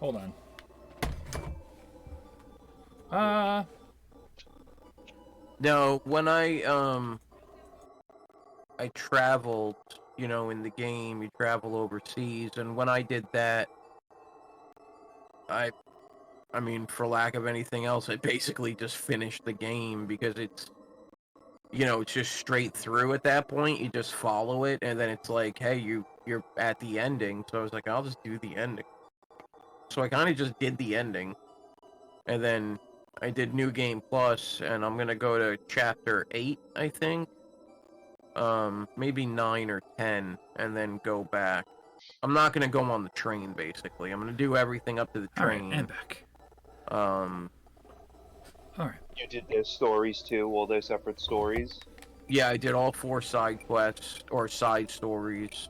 Hold on. No, when I traveled, in the game, you travel overseas, and when I did that, I mean, for lack of anything else, I basically just finished the game because it's just straight through at that point. You just follow it, and then it's like, hey, you're at the ending. So I was like, I'll just do the ending. So I kind of just did the ending, and then I did New Game Plus, and I'm gonna go to Chapter 8, I think. Maybe 9 or 10, and then go back. I'm not gonna go on the train, basically. I'm gonna do everything up to the train. All right, and back. All right. You did their stories too, all their separate stories. Yeah, I did all 4 side quests, or side stories.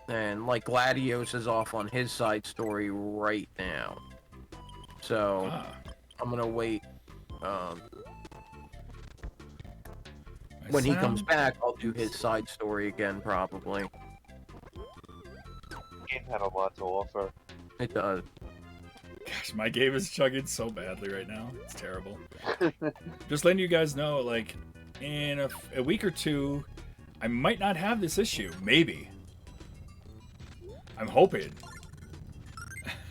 And, like, Gladios is off on his side story right now. So, I'm gonna wait, when he comes back, I'll do his side story again, probably. The game had a lot to offer. It does. Gosh, my game is chugging so badly right now. It's terrible. Just letting you guys know, like, in a week or 2, I might not have this issue. Maybe. I'm hoping.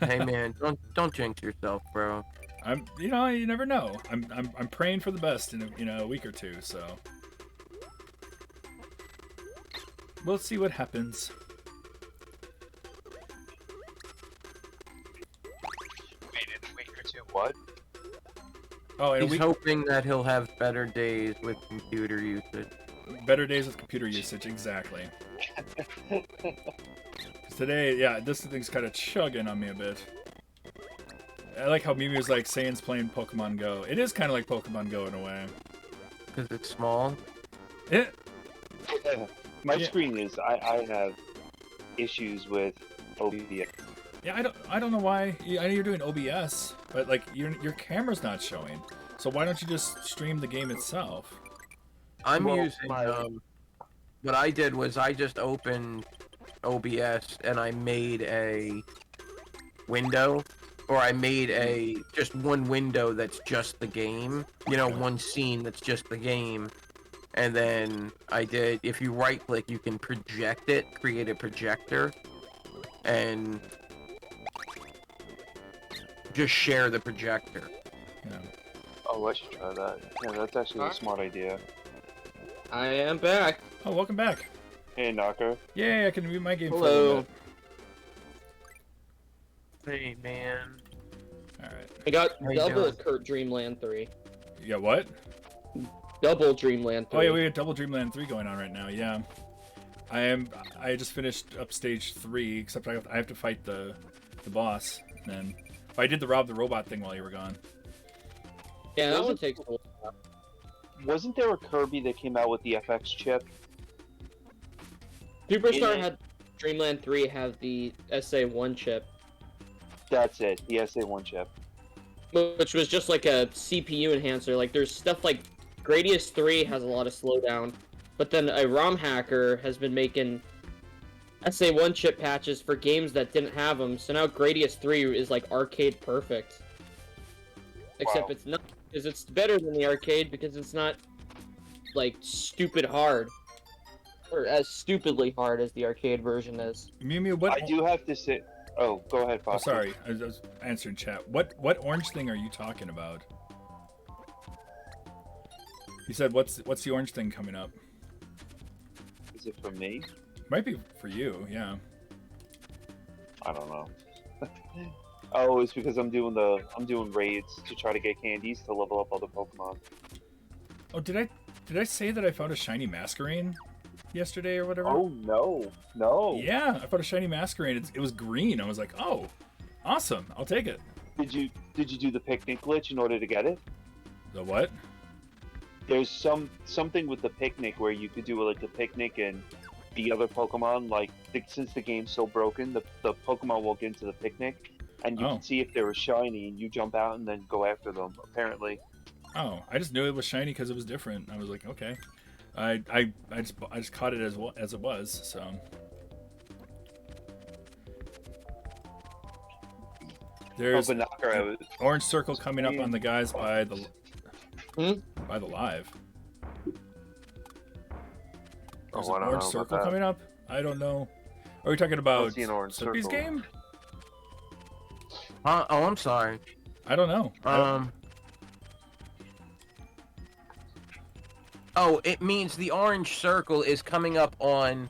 Hey man, don't jinx yourself, bro. You never know. I'm praying for the best in a week or 2. So we'll see what happens. What? Oh, and He's hoping that he'll have better days with computer usage. better days with computer usage, exactly. 'Cause today, yeah, this thing's kind of chugging on me a bit. I like how Mimi was like, Saiyans playing Pokemon Go. It is kind of like Pokemon Go in a way. Because it's small. It, My Yeah. screen is. I have issues with OBS. yeah, I don't know why. I know you're doing OBS, but like your camera's not showing. So why don't you just stream the game itself? I'm Well, using what I did was I just opened OBS and I made a window, or I made a just one window that's just the game. You know, one scene that's just the game. And then I did, if you right click, you can project it, create a projector, and just share the projector. Yeah. Oh, I should try that. Yeah, that's actually a smart idea. I am back. Oh, welcome back. Hey, Knocker. Yay, I can mute my game for a Hello. little bit. Hey, man. Alright. I got How you double doing? Kurt Dreamland 3. You got what? Double Dreamland 3. Oh yeah, we got Double Dreamland 3 going on right now. Yeah, I just finished up stage 3, except I have to fight the boss. And then I did the Rob the Robot thing while you were gone. Yeah, that one takes a while. Wasn't there a Kirby that came out with the FX chip? Superstar Yeah. had Dreamland 3 have the SA1 chip, That's it. The SA1 chip. which was just like a CPU enhancer. Like there's stuff like Gradius 3 has a lot of slowdown, but then a ROM hacker has been making SA1 chip patches for games that didn't have them. So now Gradius 3 is like arcade perfect. Except Wow. it's not, because it's better than the arcade because it's not like stupid hard. Or as stupidly hard as the arcade version is. Mew, what? I do have to say. Oh, go ahead, Oh, Foster. sorry, I was answering chat. What orange thing are you talking about? You said what's the orange thing coming up? Is it for me? Might be for you, yeah. I don't know. Oh, it's because I'm doing raids to try to get candies to level up other Pokemon. Oh, did I say that I found a shiny Masquerain yesterday or whatever? Oh no. Yeah, I found a shiny Masquerain. It was green. I was like, oh, awesome. I'll take it. Did you do the picnic glitch in order to get it? The what? There's something with the picnic where you could do like the picnic and the other Pokemon. Like since the game's so broken, the Pokemon will get into the picnic, and you Oh. can see if they were shiny, and you jump out and then go after them. Apparently. Oh, I just knew it was shiny because it was different. I was like, okay. I just caught it as it was. So. There's Oh, but Knocker, I was, orange circle coming up on the guys by the live. There's Oh, I an don't orange know about circle that. coming up. I don't know. Are we talking about see an orange Slippy's circle. game? Oh, I'm sorry. I don't know. Oh, it means the orange circle is coming up on.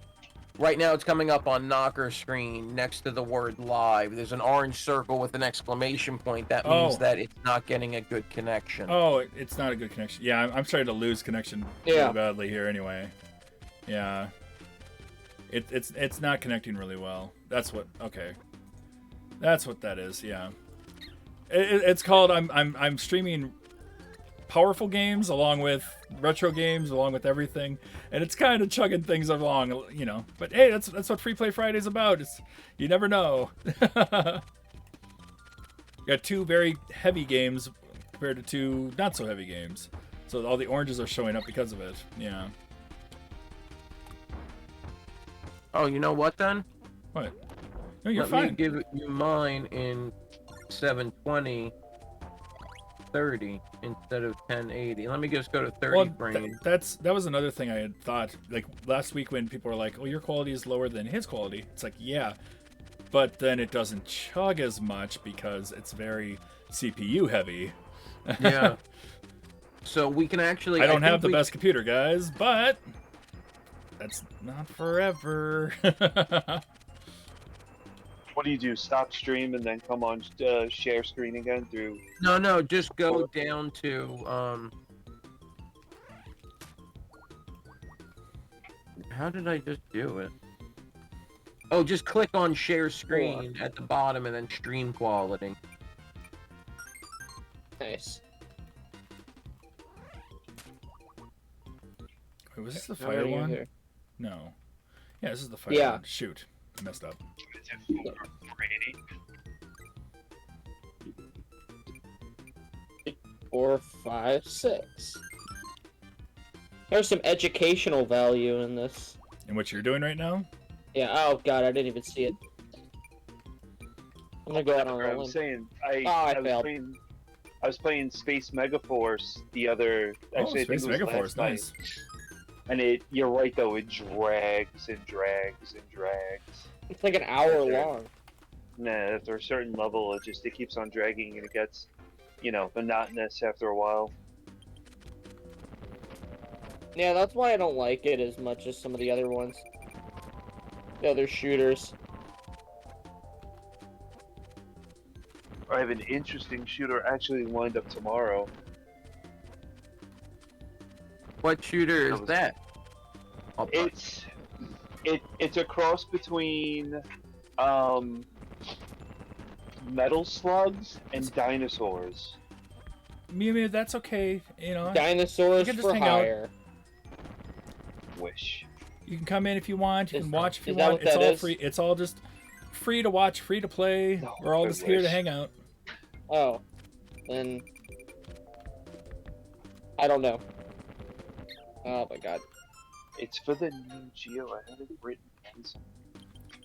Right now, it's coming up on Knocker's screen next to the word live. There's an orange circle with an exclamation point. That means Oh. that it's not getting a good connection. Oh, it's not a good connection. Yeah, I'm starting to lose connection Yeah. really badly here anyway. Yeah. It's not connecting really well. That's what. Okay. That's what that is. Yeah. It's called. I'm streaming powerful games along with retro games along with everything, and it's kind of chugging things along, you know. But hey, that's what Free Play Friday's about. It's you never know. Got two very heavy games compared to two not so heavy games, so all the oranges are showing up because of it. Yeah. Oh, you know what then? What? No, you're Let fine. me give you mine in 720 30 instead of 1080. Let me just go to 30 Well, frames. that was another thing I had thought. Like last week when people were like, "Oh, your quality is lower than his quality." It's like, yeah, but then it doesn't chug as much because it's very CPU heavy. Yeah. So we can actually. I don't think have the we- best computer, guys, but that's not forever. What do you do? Stop stream and then come on share screen again through. No, just go down to How did I just do it? Oh, just click on share screen at the bottom and then stream quality. Nice. Wait, was this the How fire many are one? here? No. Yeah, this is the fire Yeah. one. Shoot. I messed up. Is it 480? 4, 5, 6. There's some educational value in this. And what you're doing right now? Yeah. Oh god, I didn't even see it. I'm gonna go out on I a was limb. saying, I failed. I was playing Space Megaforce the other. Actually, Oh, Space I think it was Megaforce, last night. nice. And you're right though, it drags and drags and drags. It's like an hour Okay. long. Nah, after a certain level, it keeps on dragging and it gets, monotonous after a while. Yeah, that's why I don't like it as much as some of the other ones. The other shooters. I have an interesting shooter actually lined up tomorrow. What shooter is that? It's a cross between metal slugs and dinosaurs. Mew, that's okay. You know, Dinosaurs You can just for hang out. hire. Wish. you can come in if you want. You Is- can watch if you is that want. what It's that all is? free. It's all just free to watch, free to play. No, We're all I just here to wish. hang out. Oh. Then... I don't know. Oh my god. It's for the Neo Geo. I had it written down somewhere.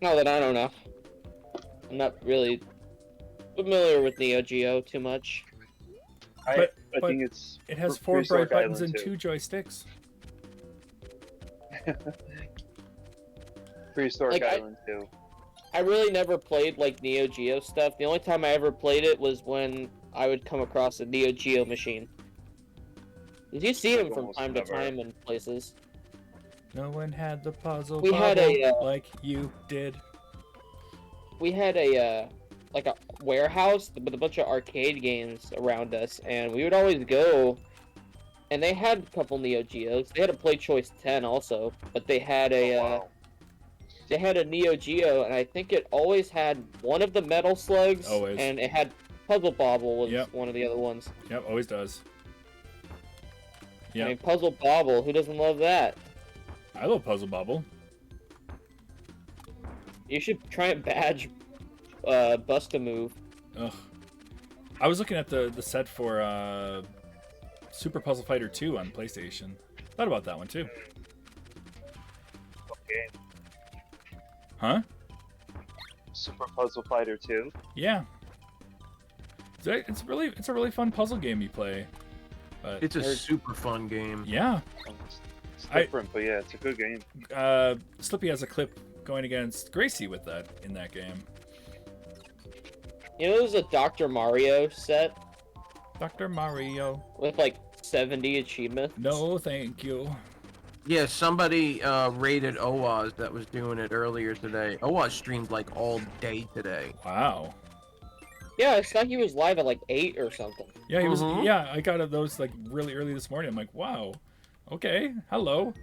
No, then I don't know. I'm not really familiar with Neo Geo too much. I But think it's. It has for 4 bright Prehistoric buttons Island and too. 2 joysticks. Prehistoric Like, Island too. I really never played like Neo Geo stuff. The only time I ever played it was when I would come across a Neo Geo machine. Did you see Like them from almost time never. to time in places? No one had the puzzle We had a, bobble like you did. We had a like a warehouse with a bunch of arcade games around us, and we would always go. And they had a couple Neo Geos. They had a Play Choice 10 also, but they had a Oh, wow. they had a Neo Geo, and I think it always had one of the metal slugs, Always. and it had Puzzle Bobble was Yep. one of the other ones. Yep, always does. I Yeah, mean, Puzzle Bobble, who doesn't love that? I love Puzzle Bobble. You should try and badge Bust-A-Move. Ugh. I was looking at the set for Super Puzzle Fighter 2 on PlayStation. Thought about that one too. Okay. Huh? Super Puzzle Fighter 2. Yeah. It's a really fun puzzle game you play. But It's a super fun game. yeah, It's I- different, but yeah, it's a good game. Slippy has a clip going against Gracie with that in that game. You know, there's a Dr. Mario set Dr. Mario. with like 70 achievements. No, thank you. Yeah, somebody rated OWAS that was doing it earlier today. OWAS streamed like all day today. Wow. Yeah, I thought he was live at like 8 or something. Yeah, he was. Mhm. Yeah, I got those like really early this morning. I'm like, wow. Okay, hello.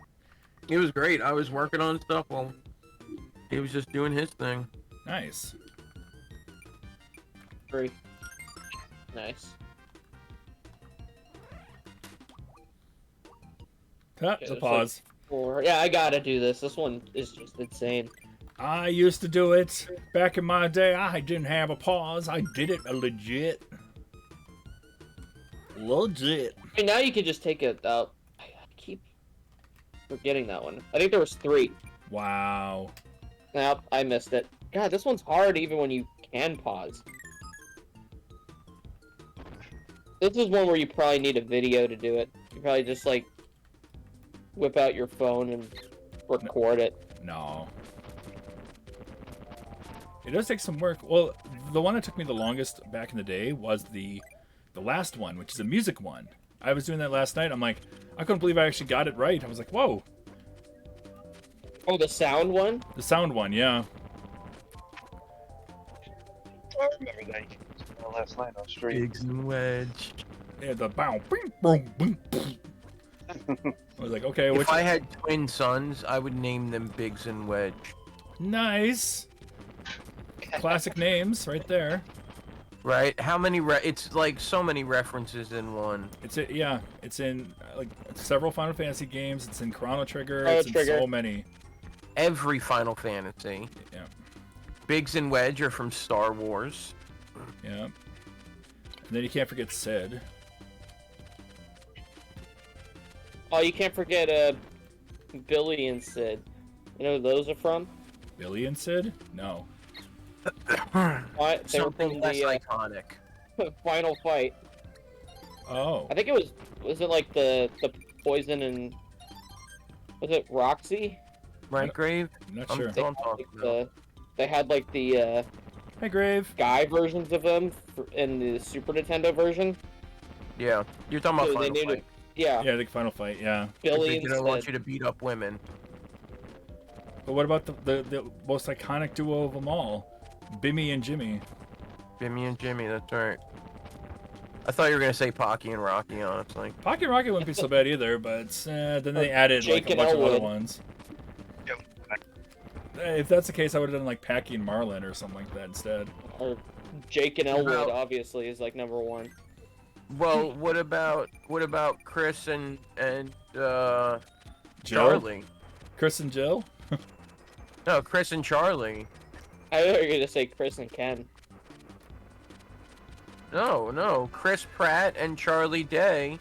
It was great. I was working on stuff while he was just doing his thing. Nice. Free. Nice. That's a it's like- pause. Or yeah, I gotta do this. This one is just insane. I used to do it back in my day. I didn't have a pause. I did it legit. Legit. I mean, now you can just take it out. I keep forgetting that one. I think there was 3. Wow. Nope, I missed it. God, this one's hard even when you can pause. This is one where you probably need a video to do it. You probably just like whip out your phone and record it. No. It does take some work. Well, the one that took me the longest back in the day was the last one, which is a music one. I was doing that last night. I'm like, I couldn't believe I actually got it right. I was like, whoa. Oh, the sound one? The sound one, yeah. I remember that last night on stream. Biggs and Wedge. Yeah, the bow, bing, boom, boom. I was like, okay, which If I had twin sons, I would name them Biggs and Wedge. nice. Classic names right there. Right? How many? It's like so many references in one. It's in like several Final Fantasy games. It's in Chrono Trigger. Chrono It's in Trigger. so many. Every Final Fantasy. Yeah, Biggs and Wedge are from Star Wars. yeah. And then you can't forget Sid. Oh, you can't forget Billy and Sid. You know who those are from? Billy and Sid? No. What? They were Something from less the iconic. final fight. Oh, I think it was it like the poison and was it Roxy? Right, Grave? I'm not I'm sure. Don't talk Like about. they had like the Hey, Grave. guy versions of them in the Super Nintendo version. Yeah, you're talking about So they Final named Fight. it, yeah, Yeah, the final fight. Yeah. Billy They and don't want Sid. you to beat up women. But what about the most iconic duo of them all, Bimmy and Jimmy? Jimmy and Jimmy, that's right. I thought you were gonna say Pocky and Rocky, honestly. Pocket Rocket wouldn't be so bad either, but then they added Jake like a and bunch of other Elwood. ones. Yep. If that's the case, I would have done like Packy and Marlin or something like that instead. Or Jake and What Elwood about- obviously is like number one. Well, what about Chris and Jill? Charlie? Chris and Jill? No, Chris and Charlie. I thought you were gonna say Chris and Ken. No, Chris Pratt and Charlie Day,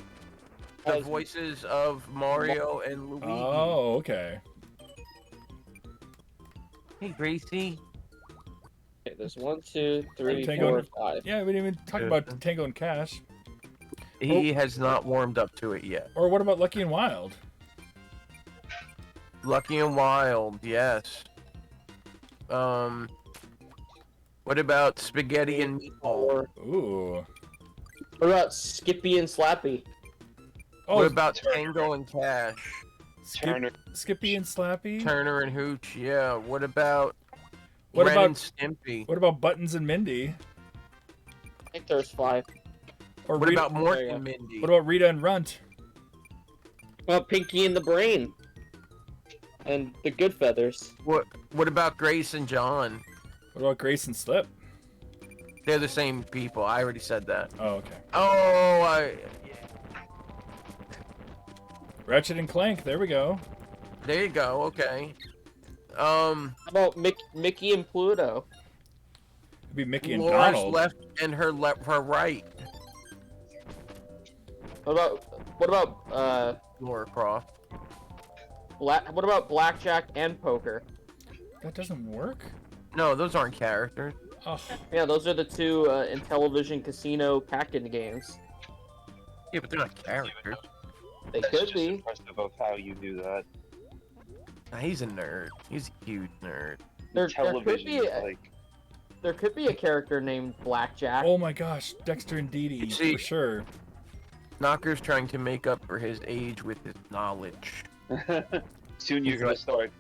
the As- voices of Mario and Luigi. Oh, okay. Hey, Gracie. Okay, there's 1, 2, 3, Tango 4, and- 5. Yeah, we didn't even talk Yeah. about Tango and Cash. He has not warmed up to it yet. Or what about Lucky and Wild? Lucky and Wild, yes. What about Spaghetti and Meatball? Ooh. What about Skippy and Slappy? Oh, What about Turner. Tango and Cash? Turner. Skippy and Slappy? Turner and Hooch, yeah. What about What Ren about- and Stimpy? What about Buttons and Mindy? I think there's 5. Or What Rita, about Mort There you and go. Mindy? what about Rita and Runt? What about Pinky and the Brain? And the Good Feathers. What about Grace and John? What about Grace and Slip? They're the same people. I already said that. Oh, okay. Oh, Ratchet and Clank. There we go. there you go. Okay. How about Mickey and Pluto? It'd be Mickey and Laura's Donald. left and her right. What about Laura Croft. what about Blackjack and Poker? That doesn't work. No, those aren't characters. Oh, Yeah, those are the two Intellivision Casino Kakin games. Yeah, but they're not characters. They That's could just be. impressive of how you do that. Nah, he's a nerd. He's a huge nerd. There could Television, be like there could be a character named Blackjack. oh my gosh, Dexter and Dee Dee See- for sure. Knocker's trying to make up for his age with his knowledge. soon you're He's gonna like- start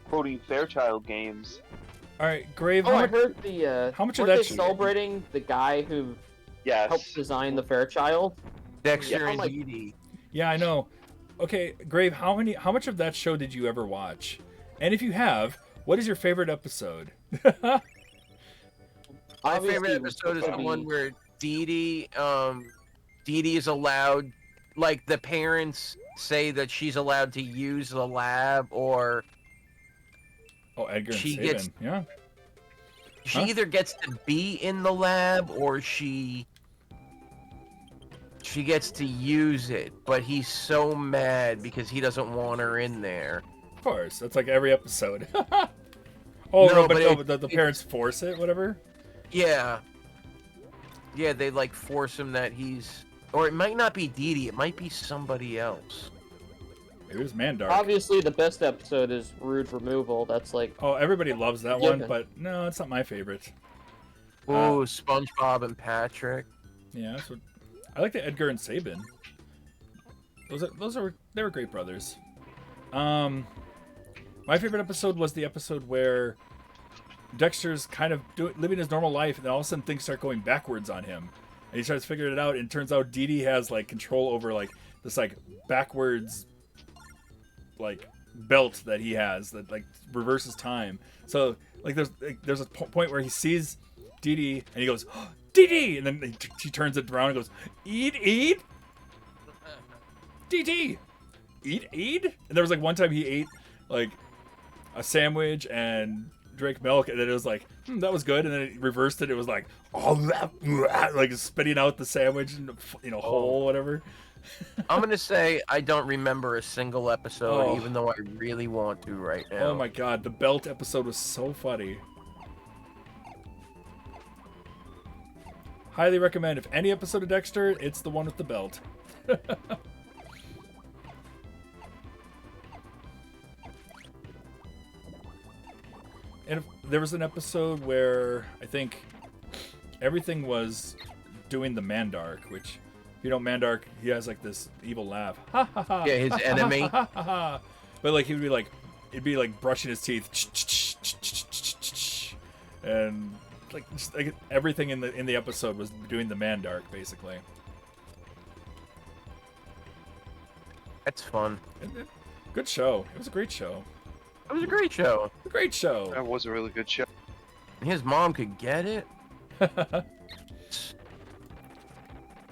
quoting Fairchild games. All right, Grave. Oh, How I much? heard the how much of weren't that they sh- celebrating the guy who Yes. helped design the Fairchild? Dexter Yeah, and like- Dee Dee. Yeah, I know. Okay, Grave. How much of that show did you ever watch? And if you have, what is your favorite episode? My Obviously, favorite episode is the would one be- where Dee Dee is allowed, like the parents say that she's allowed to use the lab, or Oh, Edgar and She Sabin. gets- Yeah. she Huh? either gets to be in the lab or she gets to use it. But he's so mad because he doesn't want her in there. Of course. That's like every episode. Oh No, no, but but it- the parents force it, whatever. Yeah. Yeah, they like force him that he's, or it might not be Dee Dee, it might be somebody else. Maybe it was Mandark. Obviously, the best episode is Rude Removal. That's like Oh, everybody loves that Yeah. one, but no, it's not my favorite. Ooh, SpongeBob and Patrick. Yeah, that's what I like. The Edgar and Sabin. They were great brothers. My favorite episode was the episode where Dexter's kind of living his normal life, and then all of a sudden things start going backwards on him, and he starts figuring it out. And it turns out Dee Dee has like control over like this like backwards like belt that he has that like reverses time. So like there's a point where he sees Dee Dee and he goes, oh, Dee Dee, and then he turns it around and goes, eat, Dee Dee, eat. And there was like one time he ate like a sandwich and drank milk, and then it was like, that was good, and then it reversed it. It was like, oh, like spitting out the sandwich in whole whatever. I'm gonna say I don't remember a single episode, Oh. even though I really want to right now. Oh my god, the belt episode was so funny. Highly recommend. If any episode of Dexter, it's the one with the belt. And there was an episode where I think everything was doing the Mandark, which, if you know Mandark, he has like this evil laugh. Ha ha ha. Yeah, his enemy. Ha, ha, ha, ha. But like it'd be like brushing his teeth, and like just like everything in the episode was doing the Mandark basically. That's fun. Good show. It was a great show. It was a great show. A great show. That was a really good show. His mom could get it.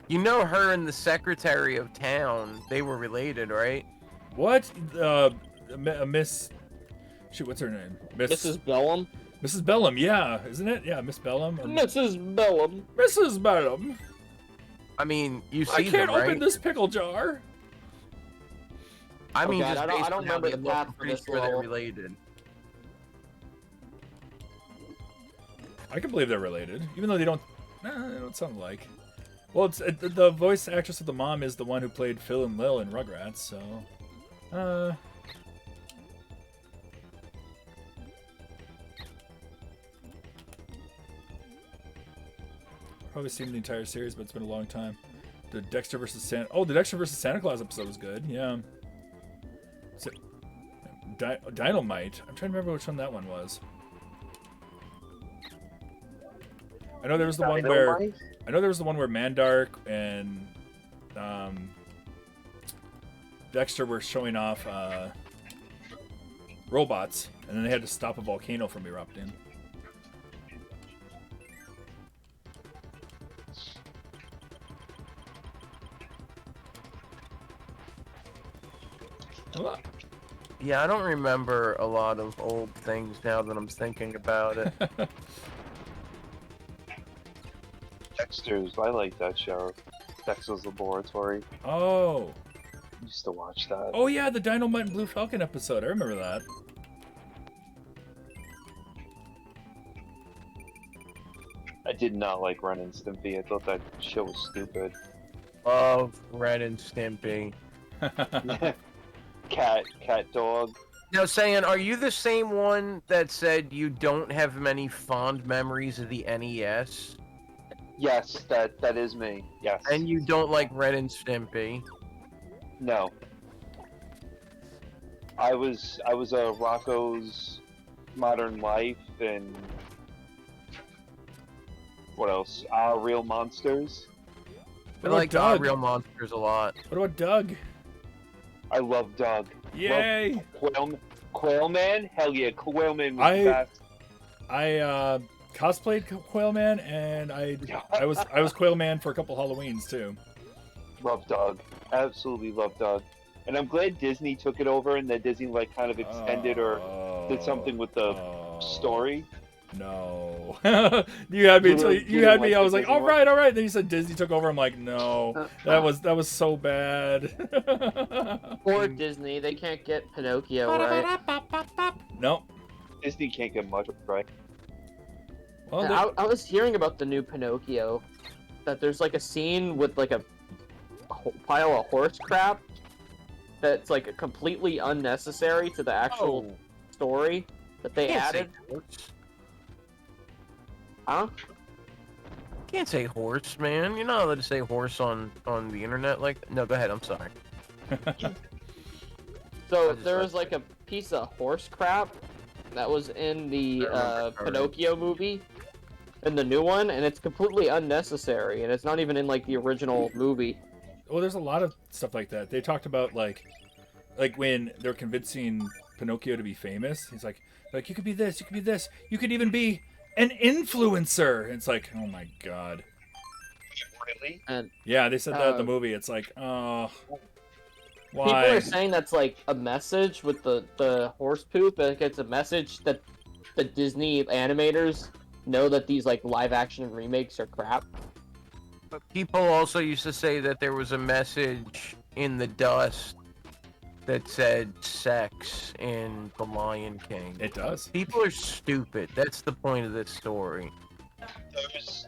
You know, her and the secretary of town, they were related, right? What? Miss... Shoot, what's her name? Mrs. Bellum. Mrs. Bellum, yeah. Isn't it? Yeah, Miss Bellum. Or... Mrs. Bellum. Mrs. Bellum. I mean, you I see can't them, right? open this pickle jar. I mean, God, just I don't based on how remember they the look, path I'm for pretty this sure they're level. related. I can believe they're related, even though they don't sound alike. Well, it's the voice actress of the mom is the one who played Phil and Lil in Rugrats, so... Probably seen the entire series, but it's been a long time. The Dexter versus Santa... Oh, the Dexter versus Santa Claus episode was good, yeah. So, Dynamite. I'm trying to remember which one that one was. I know there was the one where... I know there was the one where Mandark and Dexter were showing off robots, and then they had to stop a volcano from erupting. Yeah, I don't remember a lot of old things now that I'm thinking about it. Dexter's. I like that show. Dexter's Laboratory. Oh. I used to watch that. Oh yeah, the Dynamite and Blue Falcon episode. I remember that. I did not like Ren and Stimpy. I thought that show was stupid. Love Ren and Stimpy. Cat dog. Now, Saiyan, are you the same one that said you don't have many fond memories of the NES? Yes, that is me. Yes. And you don't like Ren and Stimpy? No. I was a Rocco's Modern Life and what else? Real Monsters. I What like about Doug? Real Monsters a lot. What about Doug? I love Doug. Yay! Quailman? Hell yeah, Quailman was the best. I cosplayed Quailman, and I was Quailman for a couple Halloweens too. Love Doug. Absolutely love Doug. And I'm glad Disney took it over and that Disney like kind of extended or did something with the story. No. you had me I was like, all right. Then you said Disney took over. I'm like, no. That was so bad. Poor Disney, they can't get Pinocchio right. No. Disney can't get much right. Well, I was hearing about the new Pinocchio, that there's like a scene with like a pile of horse crap that's like completely unnecessary to the actual story that they added. Huh? Can't say horse, man. You're not allowed to say horse on the internet like that. No, go ahead. I'm sorry. So there was like a piece of horse crap that was in the I remember Courage. Pinocchio movie, in the new one, and it's completely unnecessary, and it's not even in like the original movie. Well, there's a lot of stuff like that. They talked about like when they're convincing Pinocchio to be famous. He's like you could be this, you could be this, you could even be an influencer. And it's like, oh my god. Really? And Yeah, they said that in the movie. It's like, oh, people why? are saying that's like a message with the horse poop. Like it's a message that the Disney animators know that these like live action remakes are crap. But people also used to say that there was a message in the dust that said sex in The Lion King. It does. People are stupid. That's the point of this story.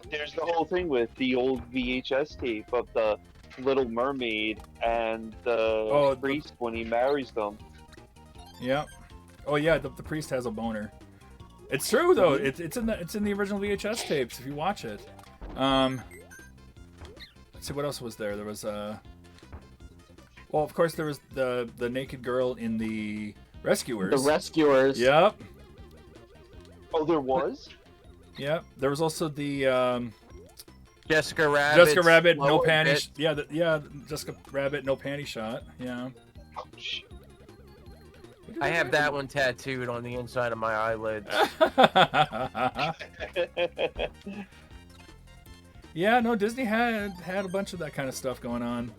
There's the whole thing with the old VHS tape of the Little Mermaid and the priest when he marries them. Yeah. Oh yeah, the priest has a boner. It's true though. It's in the original VHS tapes if you watch it. Let's see what else was there. There was well, of course there was the naked girl in the Rescuers. The Rescuers. Yep. Oh, there was? Yep. There was also the Jessica Rabbit. Jessica Rabbit no slower panty. bit. Yeah, Jessica Rabbit no panty shot. Yeah. Oh, shit. I have that one tattooed on the inside of my eyelids. Yeah, no, Disney had a bunch of that kind of stuff going on.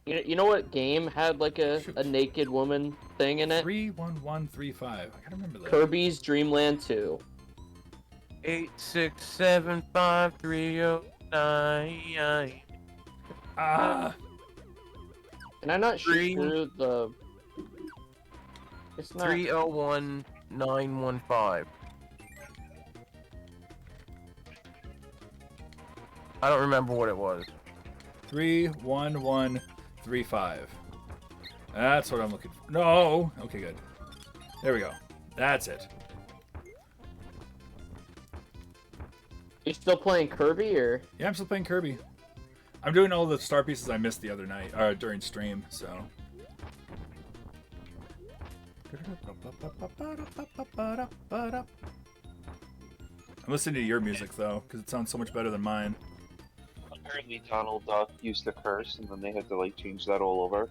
You know what game had like a naked woman thing in it? 31135. I gotta remember that. Kirby's Dream Land 2. 8675309. Ah. Can I not shoot through the... It's not... 301915. I don't remember what it was. 31135. That's what I'm looking for. No. Okay, good. There we go. That's it. You still playing Kirby or? Yeah, I'm still playing Kirby. I'm doing all the star pieces I missed the other night, during stream, so. I'm listening to your music, though, because it sounds so much better than mine. Apparently Donald Duck used to curse, and then they had to like change that all over.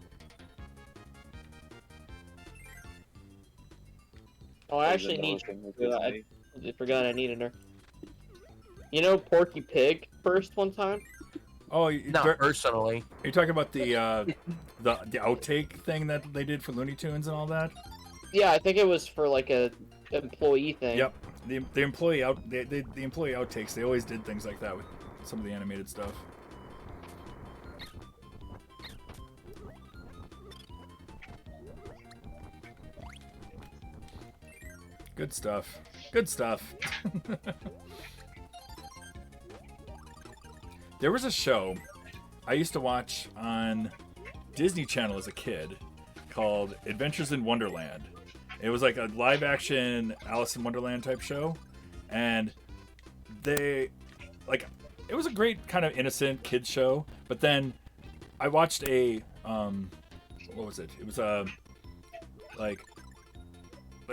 Oh, I actually need... I forgot I needed her. You know Porky Pig first one time? Oh, Not personally. Are you talking about the outtake thing that they did for Looney Tunes and all that? Yeah, I think it was for like a employee thing. Yep. The employee the employee outtakes. They always did things like that with some of the animated stuff. Good stuff. Good stuff. There was a show I used to watch on Disney Channel as a kid called Adventures in Wonderland. It was like a live action Alice in Wonderland type show, and it was a great kind of innocent kids show. But then I watched a what was it? It was it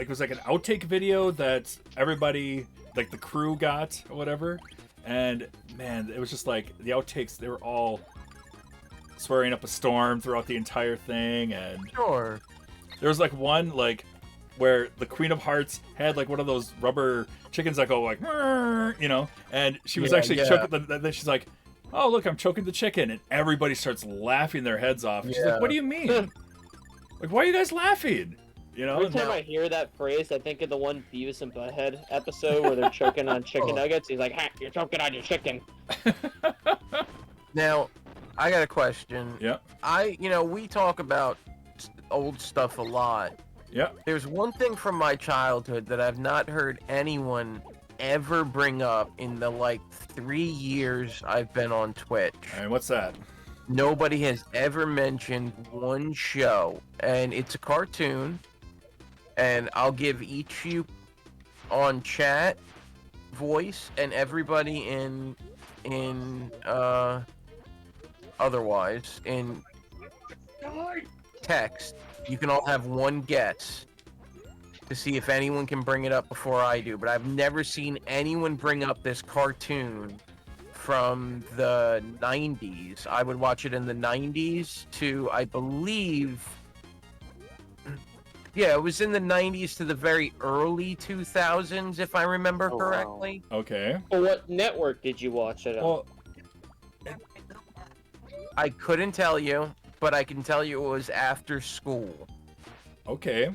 was like an outtake video that everybody, like the crew, got or whatever. And man, it was just like the outtakes, they were all swearing up a storm throughout the entire thing. And Sure. there was like one where the Queen of Hearts had like one of those rubber chickens that go like, you know, and she was actually choking. Then she's like, "Oh look, I'm choking the chicken," and everybody starts laughing their heads off. And she's like, "What do you mean? Like, why are you guys laughing?" You know. Every time I hear that phrase, I think of the one Beavis and Butthead episode where they're choking on chicken nuggets. He's like, "Ha, you're choking on your chicken." Now, I got a question. Yeah. We talk about old stuff a lot. Yeah. There's one thing from my childhood that I've not heard anyone ever bring up in the 3 years I've been on Twitch. And what's that? Nobody has ever mentioned one show, and it's a cartoon. And I'll give each you on chat voice and everybody in otherwise in text. You can all have one guess. to see if anyone can bring it up before I do, but I've never seen anyone bring up this cartoon from the 90s. I would watch it in the 90s to, I believe, yeah, it was in the 90s to the very early 2000s, if I remember Oh, wow. correctly. Okay. Well, what network did you watch it on? Well, I couldn't tell you, but I can tell you it was after school. okay.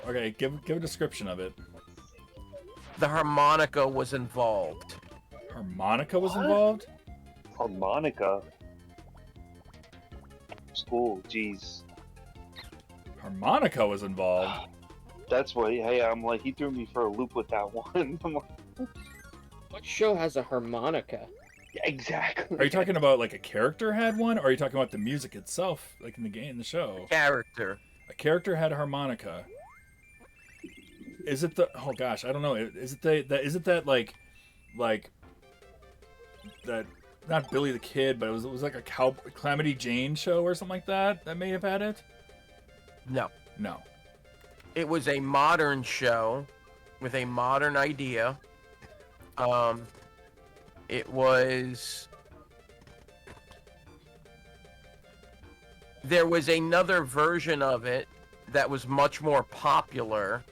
Okay, give a description of it. The harmonica was involved. Harmonica was What? involved? Harmonica. School, jeez. Harmonica was involved. That's what. Hey, I'm like, he threw me for a loop with that one. I'm like, What show has a harmonica? yeah, exactly. Are you talking about like a character had one, or are you talking about the music itself, like in the game, the show? Character. A character had a harmonica. Is it the? Oh gosh, I don't know. Is it is it that like that? Not Billy the Kid, but it was like a Calamity Jane show or something like that. That may have had it. No. No. It was a modern show with a modern idea. It was... There was another version of it that was much more popular.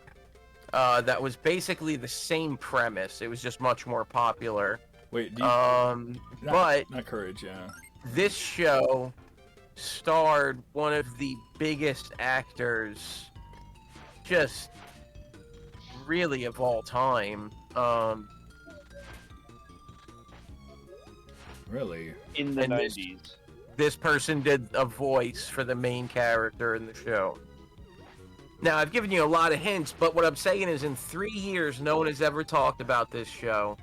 That was basically the same premise. It was just much more popular. Wait. Do you, But not Courage. Yeah. this show starred one of the biggest actors, just really of all time. Really. In the And this- 90s. This person did a voice for the main character in the show. Now, I've given you a lot of hints, but what I'm saying is in 3 years, no one has ever talked about this show.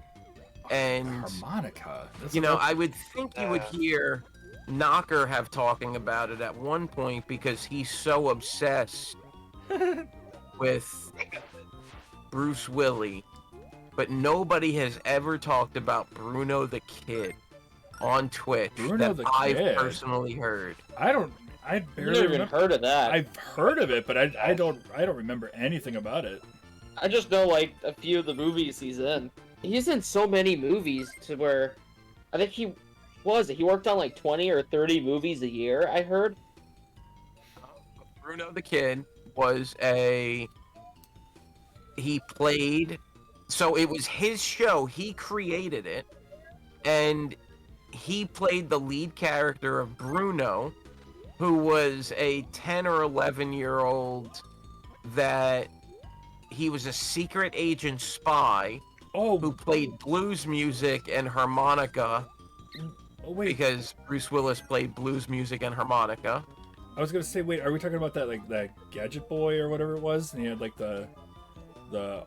And, Harmonica. That's you know, that's- I would think you would hear Knocker have talking about it at one point because he's so obsessed with Bruce Willis. But nobody has ever talked about Bruno the Kid on Twitch Bruno that the I've Kid? personally heard. I I've barely never even remember. heard of that. I've heard of it, but I don't remember anything about it. I just know like a few of the movies he's in. He's in so many movies to where I think he worked on like 20 or 30 movies a year, I heard. Bruno the Kid was he played, so it was his show, he created it, and he played the lead character of Bruno, who was a 10 or 11-year-old that he was a secret agent spy Oh, who played blues music and harmonica oh wait. because Bruce Willis played blues music and harmonica. I was gonna say, wait, are we talking about that like that Gadget Boy or whatever it was? And he had like the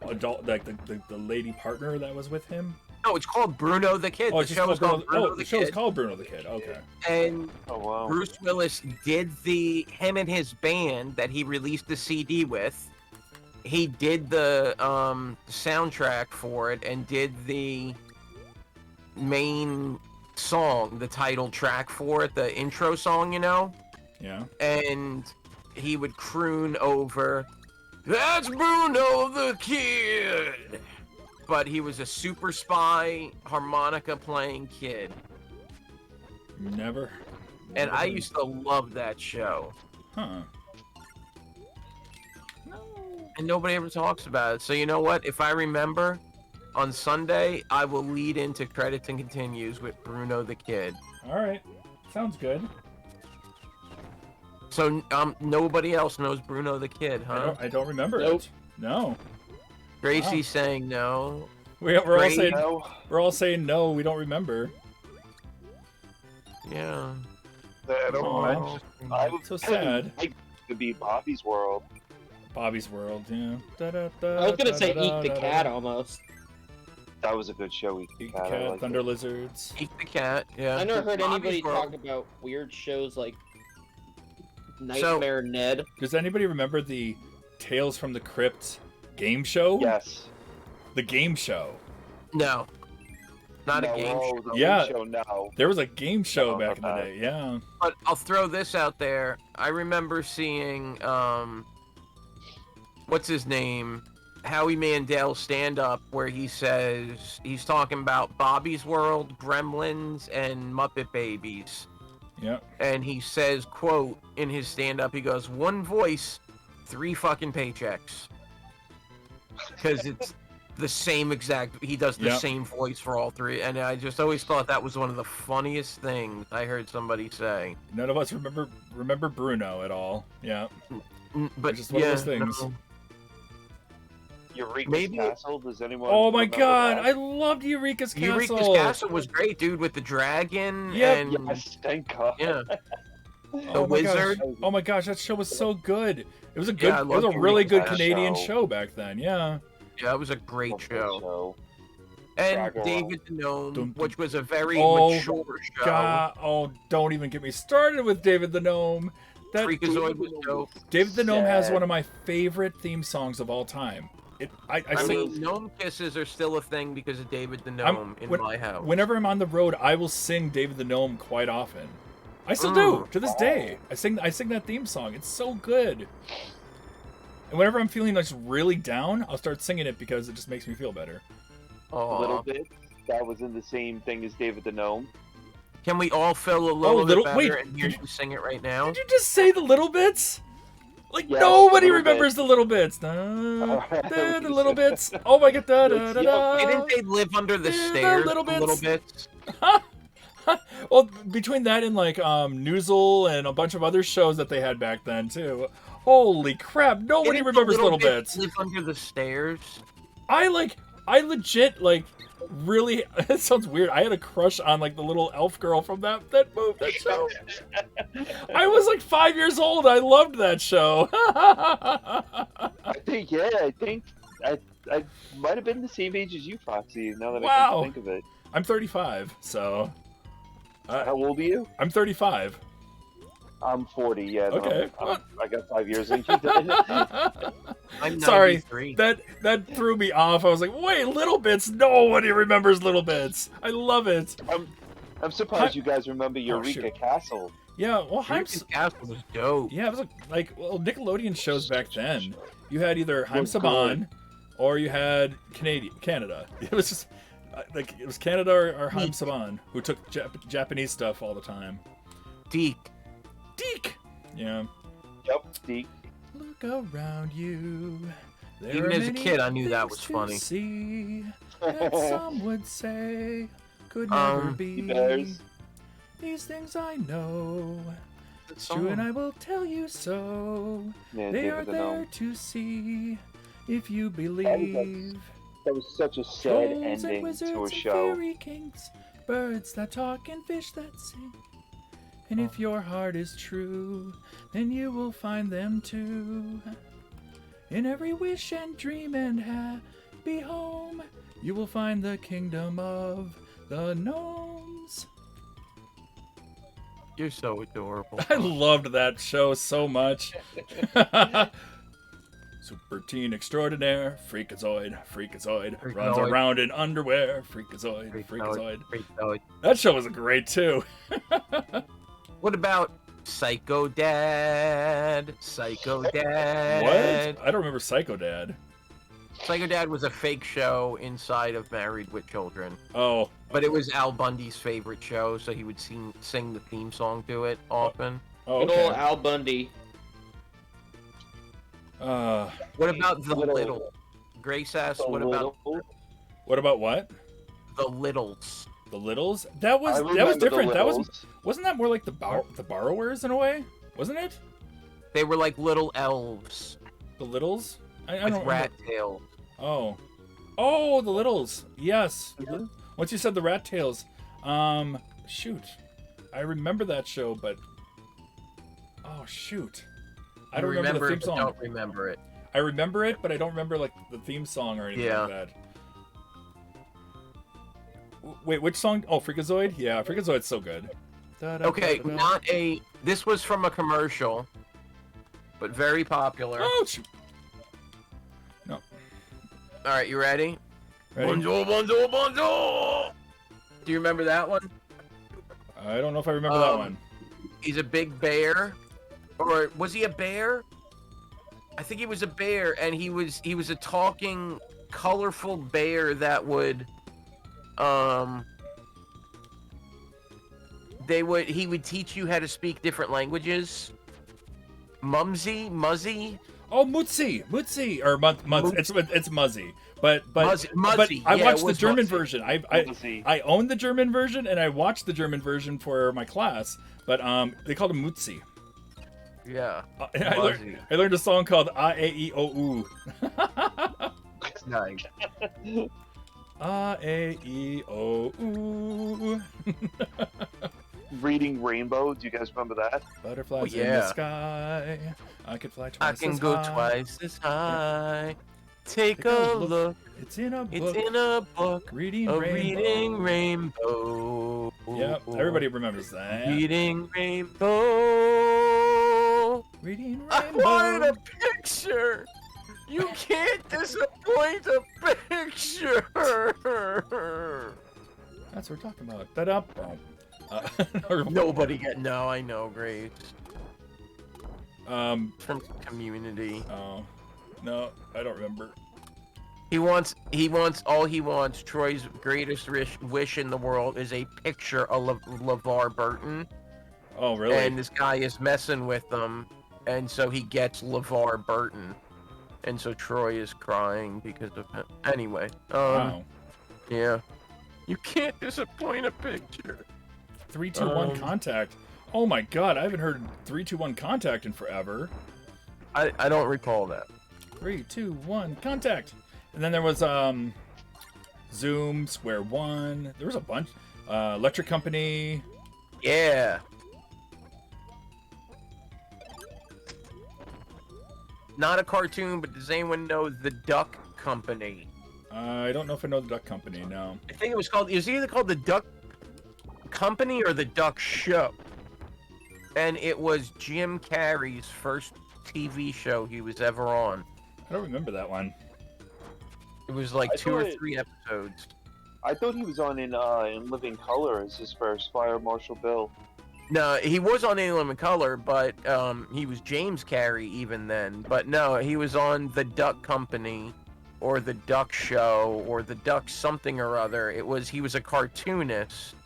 adult, like the lady partner that was with him. No, it's called Bruno the Kid. Oh, The it's just show called is called Bruno. Bruno Oh, the the show's Kid. called Bruno the Kid. Okay. And Oh, wow. Bruce Willis did him and his band that he released the CD with. He did the soundtrack for it and did the main song, the title track for it, the intro song, you know? Yeah. And he would croon over, "That's Bruno the Kid!" But he was a super spy, harmonica playing kid. Never. And I used to love that show. Huh. And nobody ever talks about it. So you know what? If I remember, on Sunday, I will lead into credits and continues with Bruno the Kid. All right. Sounds good. So nobody else knows Bruno the Kid, huh? I don't remember Nope. it. No. Gracie's saying no. We're all Great. saying No, no. We don't remember. Yeah. I don't Aw. I would So sad. like to be Bobby's World. Bobby's World. Yeah. I was gonna say Eat the Cat almost. That was a good show. Eat the Cat. Thunder it. Lizards. Eat the Cat. Yeah. I never heard Bobby's anybody World. talk about weird shows like Nightmare Ned. Does anybody remember the Tales from the Crypt game show? Yes. The game show. No. not No, a game oh, show. the game Yeah. show now. There was a game show Oh, back in the okay. day. Yeah. But I'll throw this out there. I remember seeing what's his name? Howie Mandel stand up where he says he's talking about Bobby's World, Gremlins, and Muppet Babies. Yeah. And he says, quote, in his stand up, he goes, "One voice, 3 fucking paychecks." Because it's the same exact, he does the Yep. same voice for all 3. And I just always thought that was one of the funniest things I heard somebody say. None of us remember Bruno at all. Yeah. But It's just one of yeah, those things. no. Eureka's Maybe- Castle. Does anyone? Oh my remember god, that? I loved Eureka's Castle. Eureka's Castle was great, dude, with the dragon Yeah. and Yes, thank God. yeah, Oh the my gosh. wizard. Oh my gosh, that show was so good. It was a good, Yeah, I it was a loved really good Eureka's Canadian show. show back then. Yeah. Yeah, it was a great Love that show. And Fraggle David the Dum, Gnome, dum. which was a very Oh, mature show. God, oh, don't even get me started with David the Gnome. That Freakazoid was dope. David the Gnome has Sad. one of my favorite theme songs of all time. I I sing, mean, gnome kisses are still a thing because of David the Gnome in my house. whenever I'm on the road, I will sing David the Gnome quite often. I still do to this day. I sing that theme song. It's so good. And whenever I'm feeling like really down, I'll start singing it because it just makes me feel better. Aw. A little bit. That was in the same thing as David the Gnome. Can we all feel a little little- bit better wait, and hear did you sing it right now? Did you just say the little bits? Like Yes, nobody Little remembers the little bits. The little bits. Oh my god. Da, da, da, da. Didn't they live under the Yeah, stairs little a little bits. bit? Well, between that and like Noozle and a bunch of other shows that they had back then too. Holy crap! Nobody Didn't the remembers little bits. live under the stairs? I legit like really. It sounds weird. I had a crush on like the little elf girl from that show. I was like 5 years old. I loved that show. I think I might have been the same age as you, Foxy. Now that I Wow. come to think of it. I'm 35, so How old are you? I'm 35. I'm 40. Yeah. No, Okay. I got 5 years on you then. I'm Sorry, 93. that threw me off. I was like, wait, Little Bits. Nobody remembers Little Bits. I love it. I'm surprised you guys remember Eureka shoot. Castle. Yeah, well, Eureka's Castle was dope. yeah, it was like Nickelodeon shows back then. You had either Haim Was Saban or you had Canada. It was just like it was Canada or Haim Saban who took Japanese stuff all the time. Deep. Deke. Yeah. Yep. Deke. Look around you. There Even are as a many kid, I knew that things was to funny. See that some would say could never be. Bears. These things I know. It's Song. true, and I will tell you so. Man, They David are the there Gnome. to see if you believe. That was such a sad Trolls and ending wizards to a and show. fairy kings, birds that talk and fish that sing. And if your heart is true, then you will find them too. In every wish and dream and happy home, you will find the kingdom of the gnomes. You're so adorable. I loved that show so much. Super teen extraordinaire, Freakazoid, runs Freakazoid. around in underwear, Freakazoid. Freakazoid. That show was great too. What about Psycho Dad? Psycho Dad. What? I don't remember Psycho Dad. Psycho Dad was a fake show inside of Married with Children. Oh, But it was Al Bundy's favorite show, so he would sing the theme song to it often. oh, Good old okay. Al Bundy. What about The Little- Little? Grace asks, So what about little. What about what? The Littles? The Littles? That I was remember the different. That Littles. wasn't that more like the borrowers in a way? Wasn't it? They were like little elves The Littles? I with don't rat remember. tails. Oh, the Littles. Yes. Mhm. Once you said the rat tails, shoot, I remember that show, but oh shoot, I don't remember the it, theme but song. don't remember it. I remember it, but I don't remember like the theme song or anything Yeah. like that. Wait, which song? Oh, Freakazoid. Yeah, Freakazoid's so good. Okay, this was from a commercial, but very popular. Oh shoot. All right, you ready? Ready? Bonjour, bonjour, bonjour. Do you remember that one? I don't know if I remember that one. He's a big bear, or was he a bear? I think he was a bear, and he was a talking, colorful bear that would, he would teach you how to speak different languages. Muzzy. Oh, Mutzi, or it's Muzzy, but Muzzy, I yeah, watched it the was German Muzzy. version. Muzzy. I own the German version, and I watched the German version for my class. But they called him Mutzi. Yeah. I learned a song called A E I O U. Nice. A E I O U. Reading Rainbow. Do you guys remember that? Butterflies in the yeah. sky. I could fly I twice can as go high. twice as high. Take Take a a look. look. It's in a book. It's in a book. Reading A Rainbow. reading rainbow. Yep, everybody remembers that. Reading rainbow. Reading I Rainbow. wanted a picture. You can't disappoint a picture. That's what we're talking about. Da-da. Nobody get. No, I know, Grace. Um. From Community. Oh. No, I don't remember. He wants. All he wants. Troy's greatest wish in the world is a picture of LeVar Burton. Oh, really? And this guy is messing with them, and so he gets LeVar Burton, and so Troy is crying because of him. Anyway, Wow. yeah, you can't disappoint a picture. 3-2-1 contact. Oh my God, I haven't heard 3-2-1 contact in forever. I don't recall that. 3-2-1 contact. And then there was Zoom, Square One. There was a bunch. Electric Company. Yeah. Not a cartoon, but does anyone know the Duck Company? I don't know if I know the Duck Company. No. I think it was either called the Duck Company or the Duck Show. And it was Jim Carrey's first TV show he was ever on. I don't remember that one. It was like I 2 or thought- 3 episodes. I thought he was on in Living Color as his first Fire Marshal Bill. No, he was on In Living Color, but he was James Carrey even then. But no, he was on the Duck Company, or the Duck Show, or the Duck something or other. He was a cartoonist,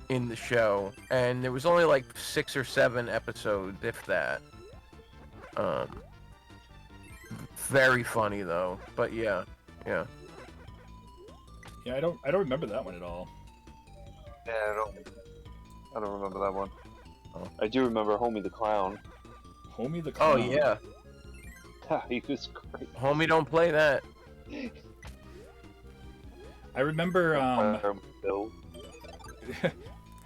in the show, and there was only like 6 or 7 episodes, if that. Very funny though, but yeah. Yeah, I don't remember that one at all. Yeah, I don't remember that one. Oh. I do remember Homie the Clown. Homie the Oh Clown. yeah, He was great. homie, don't play that. I remember. Fire Bill.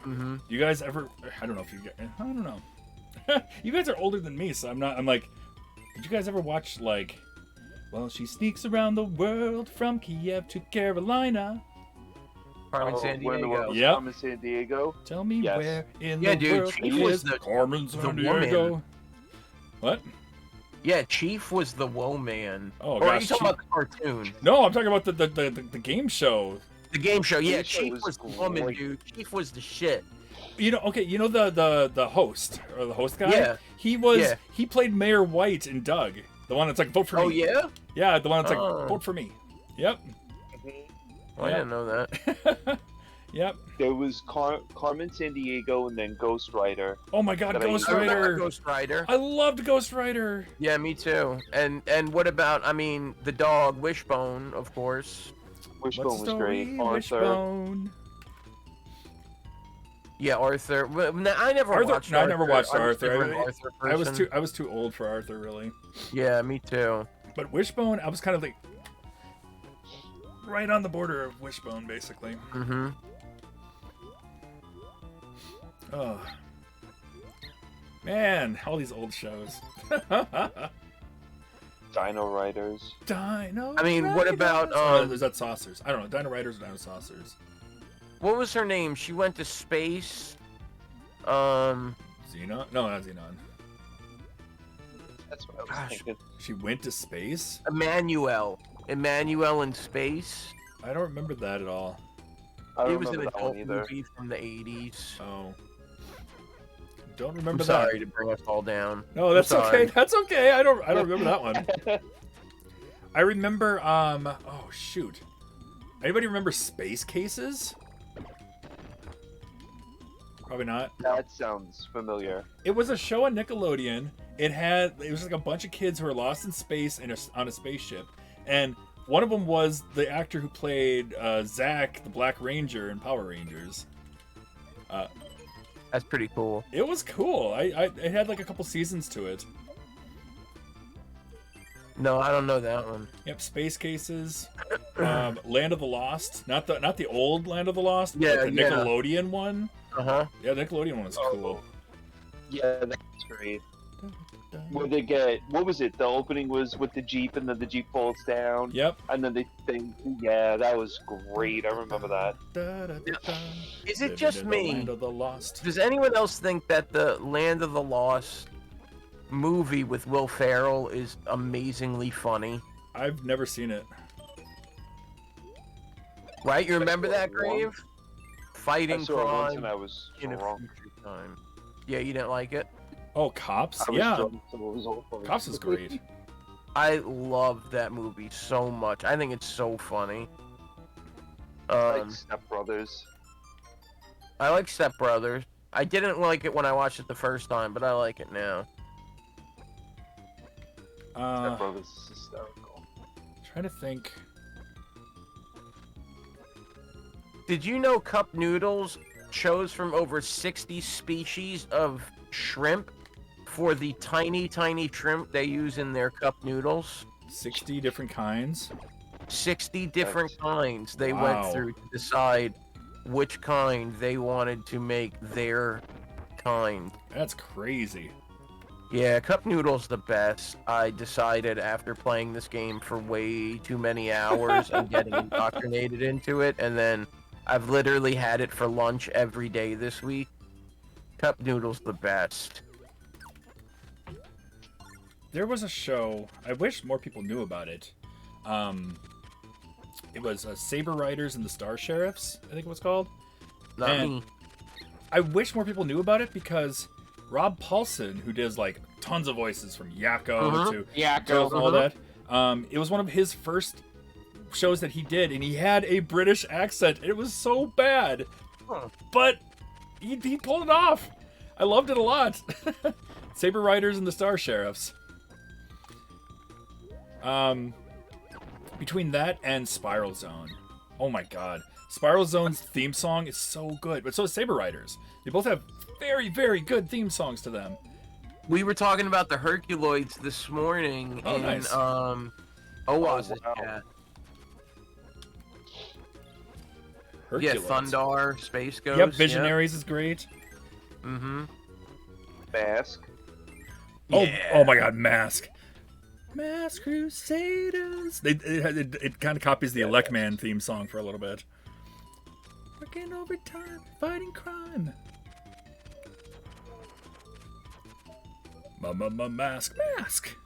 Mm-hmm. You guys ever? I don't know if you get. I don't know. You guys are older than me, so I'm not. I'm like. Did you guys ever watch like? Well, she sneaks around the world from Kiev to Carolina. Carmen San When the Diego. world was Yep. Carmen San Diego. Tell me Yes. where in Yeah, the dude, world Chief is was the Carmen San woman. Diego. What? Yeah, Chief was the woe man. Oh Or are you gosh. talking about the cartoon? No, I'm talking about the game show. The game show. Yeah, Game show Chief was was the woman, great. dude. Chief was the shit. You know, okay, you know the host or the host guy. Yeah. He played Mayor White in Doug, the one that's like vote for Oh me. yeah? Yeah, the one that's Oh. like vote for me. Yep. Oh, I Yeah. didn't know that. Yep. There was Carmen San Diego and then Ghost Rider. Oh my God, But I- Ghost I remember Rider. Ghost Rider. I loved Ghost Rider. Yeah, me too. And what about? I mean, the dog Wishbone, of course. Wishbone What's was the great. story, Arthur. Wishbone? Yeah, Arthur. Well, no, I never Arthur- watched. no, I never watched I was Arthur. never an Arthur I person. was too old for Arthur, really. Yeah, me too. But Wishbone, I was kind of like right on the border of Wishbone, basically. Mm-hmm. Oh man, all these old shows. Dino Riders. Dino. I mean, what about, there's that Saucers. I don't know. Dino Riders or Dino Saucers. What was her name? She went to space. Xenon? No, not Xenon. That's what I was Gosh. thinking. She went to space. Emmanuel in space. I don't remember that at all. I don't It was an remember that adult one either. movie from the 80s. Oh. Don't I'm remember sorry that. to bring us all down. No, that's I'm sorry. okay. That's okay. I don't remember that one. I remember oh shoot. Anybody remember Space Cases? Probably not. That sounds familiar. It was a show on Nickelodeon. It was like a bunch of kids who were lost in space on a spaceship, and one of them was the actor who played Zack, the Black Ranger in Power Rangers. That's pretty cool. It was cool. It had like a couple seasons to it. No, I don't know that one. Yep, Space Cases, Land of the Lost, not the old Land of the Lost, Yeah, but the yeah. Nickelodeon one. Uh-huh. Yeah, the Nickelodeon one was cool. Yeah, that's great. Where they get, what was it? The opening was with the Jeep, and then the Jeep falls down. Yep. And then yeah, that was great. I remember that. Is it just me? Land of the Lost. Does anyone else think that the Land of the Lost movie with Will Ferrell is amazingly funny? I've never seen it. Right? You remember that, saw it once. Grave? I Fighting saw it once crime and I was in a wrong. future time. Yeah, you didn't like it? Oh, Cops? I was Yeah, drunk, so it was all funny. Cops is great. I love that movie so much. I think it's so funny. Like Step Brothers. I like Step Brothers. I didn't like it when I watched it the first time, but I like it now. Step Brothers is hysterical. Trying to think. Did you know Cup Noodles chose from over 60 species of shrimp for the tiny, tiny shrimp they use in their cup noodles? 60 different kinds. 60 different That's- kinds they Wow. went through to decide which kind they wanted to make their kind. That's crazy. Yeah, cup noodles the best. I decided after playing this game for way too many hours and getting indoctrinated into it, and then I've literally had it for lunch every day this week. Cup noodles the best. There was a show. I wish more people knew about it. It was Saber Riders and the Star Sheriffs, I think it was called. Not And- me. I wish more people knew about it because Rob Paulson, who does like tons of voices from Yakko Uh-huh. to Yakko. Turtles and all that, it was one of his first shows that he did, and he had a British accent. It was so bad, Huh. but he pulled it off. I loved it a lot. Saber Riders and the Star Sheriffs. Between that and Spiral Zone, oh my god, Spiral Zone's theme song is so good, but so is Saber Riders. They both have very, very good theme songs to them. We were talking about the Herculoids this morning Oh, in nice. Owaz's wow. chat. Hercules. Yeah, Thundar, Space Ghost. Yep, Visionaries is great. Mm-hmm. Mask. Oh my god, Mask. Mask Crusaders. It kind of copies the Elecman theme song for a little bit. Working overtime, fighting crime. Mask.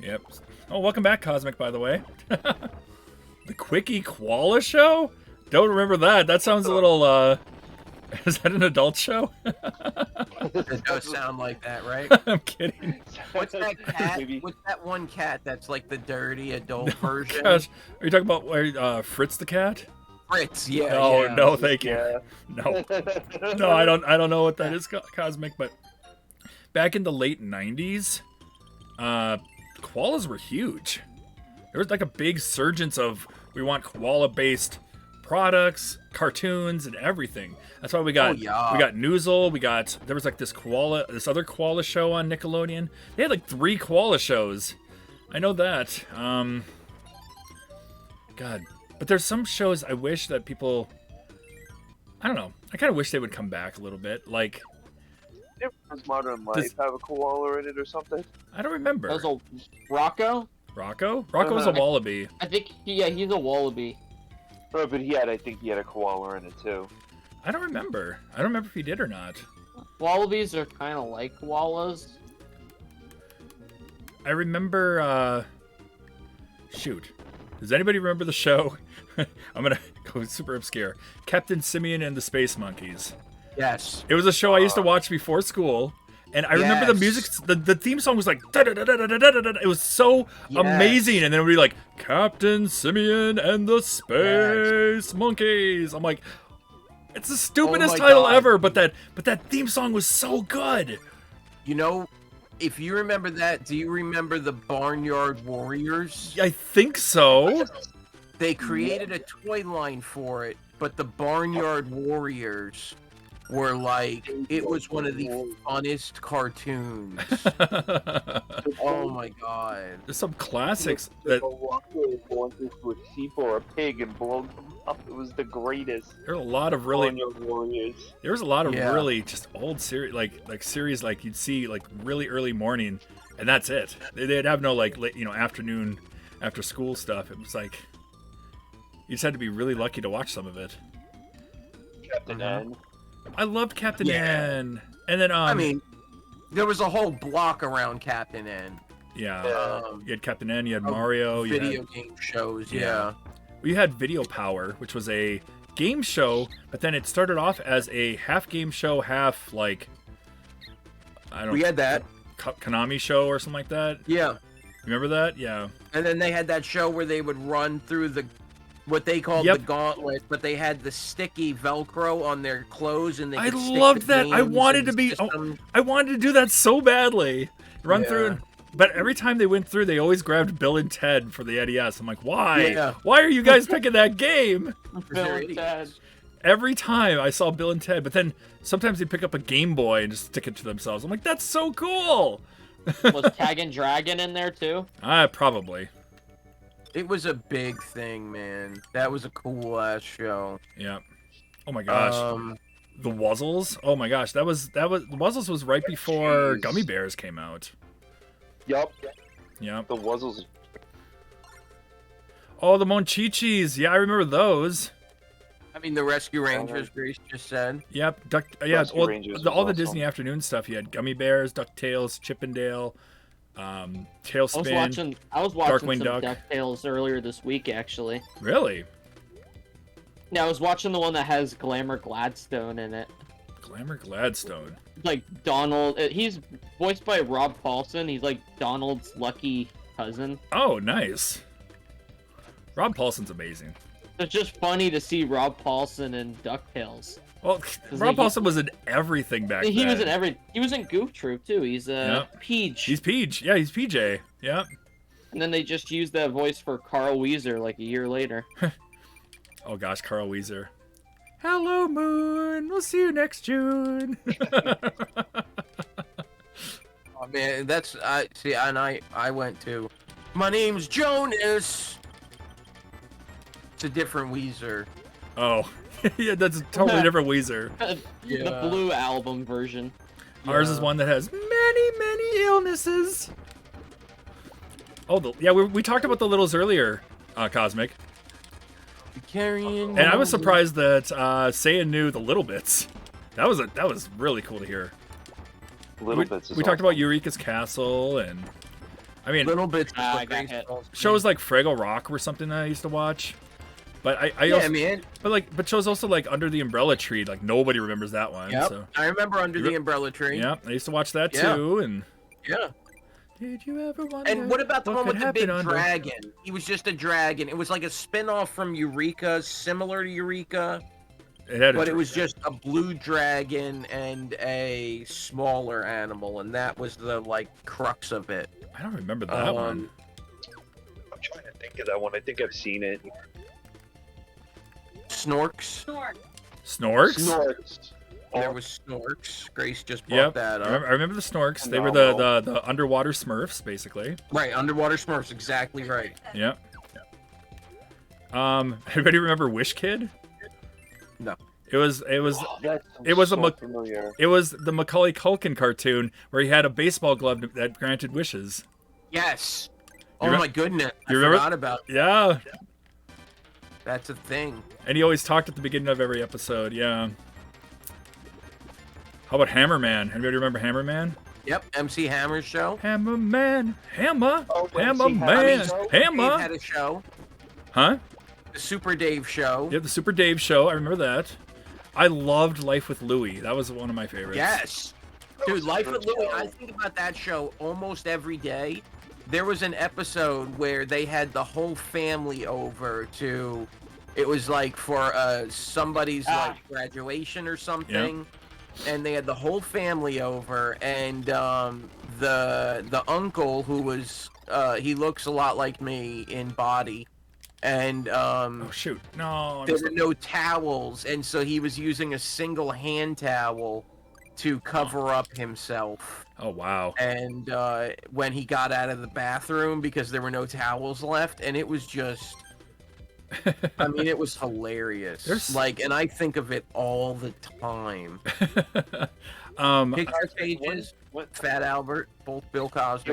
Yep. Oh, welcome back, Cosmic, by the way. The Quickie Koala Show? Don't remember that. That sounds a little, is that an adult show? It does sound like that, right? I'm kidding. What's that cat? Maybe. What's that one cat that's like the dirty adult version? Gosh, are you talking about Fritz the cat? Fritz, yeah. No, yeah. no, thank you. Yeah. No, no, I don't know what that is, Cosmic. But back in the late '90s, koalas were huge. There was like a big surgence of we want koala-based products, cartoons, and everything. That's why we got yeah. we got Noozle. There was like this other koala show on Nickelodeon. They had like 3 koala shows. I know that. God, but there's some shows I wish that people. I don't know. I kind of wish they would come back a little bit. Like, Does Modern Life Does- have a koala in it or something? I don't remember. That was a Rocco. Rocco? Rocco's a wallaby. I think he's a wallaby. Oh, but I think he had a koala in it too. I don't remember. I don't remember if he did or not. Wallabies are kind of like koalas. I remember shoot. Does anybody remember the show? I'm gonna go super obscure. Captain Simeon and the Space Monkeys. Yes. It was a show I used to watch before school, and I remember the music. The theme song was like da-da-da-da-da-da-da-da. It was so amazing, and then it would be like Captain Simeon and the Space Monkeys. I'm like, it's the stupidest title ever, but that theme song was so good. You know, if you remember that, do you remember the Barnyard Warriors? I think so. They created a toy line for it, but the Barnyard Warriors were like, it was one of the funnest cartoons. Oh my god. There's some classics that Going into a sheep or a pig and blowing them up. It was the greatest. there are a lot of really Warriors. there was a lot of Yeah. really just old series like series like you'd see like really early morning, and that's it. They'd have no like late, afternoon after school stuff. It was like you just had to be really lucky to watch some of it. Captain N. I loved Captain Yeah. N. And then I mean, there was a whole block around Captain N. yeah, Um, you had Captain N, you had Mario, you video had, game shows, Yeah. yeah. you had Video Power, which was a game show, but then it started off as a half game show, half like I don't We had that. Konami show or something like that. Yeah. Remember that? Yeah. And then they had that show where they would run through what they called Yep. the gauntlet, but they had the sticky Velcro on their clothes, and they I could stick loved the that. I names wanted and to be. systems. I wanted to do that so badly. Run Yeah. through, but every time they went through, they always grabbed Bill and Ted for the NES. I'm like, why? Yeah. Why are you guys picking that game? Bill They're and idiots. Ted. Every time I saw Bill and Ted, but then sometimes they pick up a Game Boy and just stick it to themselves. I'm like, that's so cool. Was Tag and Dragon in there too? Probably. It was a big thing, man. That was a cool ass show. Yeah. Oh my gosh. The Wuzzles. Oh my gosh. That was the Wuzzles was right before Jeez. Gummy Bears came out. Yup. Yep. The Wuzzles. Oh, the Monchichis. Yeah, I remember those. I mean, the Rescue Rangers, Grace just said. Yep, Rescue all, Rangers all the was Disney awesome. afternoon stuff. You had Gummy Bears, DuckTales, Chippendale, Tailspin. I was watching Darkwing some Duck. DuckTales earlier this week, actually. Really? Yeah, I was watching the one that has Glamour Gladstone in it. Glamour Gladstone. Like Donald, he's voiced by Rob Paulson. He's like Donald's lucky cousin. Oh, nice. Rob Paulson's amazing. It's just funny to see Rob Paulson in DuckTales. Well, like Rob he- Paulson was in everything back then. He was in He was in Goof Troop too. He's Yep. Peach. He's Peach. Yeah, he's PJ. Yep. And then they just used that voice for Carl Weezer like a year later. Oh gosh, Carl Weezer. Hello, Moon. We'll see you next June. Oh man, that's I see, and I went to. My name's Jonas. It's a different Weezer. Oh, yeah, that's a totally different Weezer. Yeah. The Blue Album version. Ours is Yeah. one that has many illnesses. Oh, we talked about the littles earlier, Cosmic, Carrying. and I was surprised that Saiyan knew the Little Bits. That was really cool to hear. Little bits. We talked about Eureka's Castle, and I mean Little bits. Ah, what I got Grace hit. calls me. shows like Fraggle Rock were something that I used to watch. But I Yeah, also, man. but shows also like Under the Umbrella Tree. Like nobody remembers that one. Yep. So I remember Under You the re- Umbrella Tree. yeah, I used to watch that Yeah. too. And Yeah. did you ever wonder? And what about the one could with the big happen under- dragon? He was just a dragon. It was like a spin-off from Eureka, similar to Eureka, It had a but it was just a blue dragon and a smaller animal, and that was the like crux of it. I don't remember that one. I'm trying to think of that one. I think I've seen it. Snorks. Snorks. Snorks. There was Snorks. Grace just brought Yep. that I up. remember the Snorks. They were Phenomenal. the underwater Smurfs, basically. Right, underwater Smurfs, exactly right. Yep. Everybody remember Wish Kid? No. It was That It was a so Mc- familiar. it was the Macaulay Culkin cartoon where he had a baseball glove that granted wishes. Yes. You Oh re- my goodness. I you remember- forgot about Yeah, that's a thing. and he always talked at the beginning of every episode. Yeah. How about Hammerman? Anybody remember Hammerman? Yep, MC Hammer's show. Hammer Man, Hammer, Oh, Hammer MC Man, Hammer's show? Dave Hammer. had a show. Huh? The Super Dave show. Yeah, the Super Dave show. I remember that. I loved Life with Louie. That was one of my favorites. Yes. That Dude, was a Life good with Louie, show. I think about that show almost every day. There was an episode where they had the whole family over to, it was like for somebody's like graduation or something. And they had the whole family over, and the uncle who was he looks a lot like me in body, and Oh shoot! No. there were no towels, and so he was using a single hand towel to cover up himself. Oh wow. And when he got out of the bathroom, because there were no towels left, and it was just, I mean, it was hilarious. There's- Like, and I think of it all the time. Picture pages, What, Fat Albert, both Bill Cosby.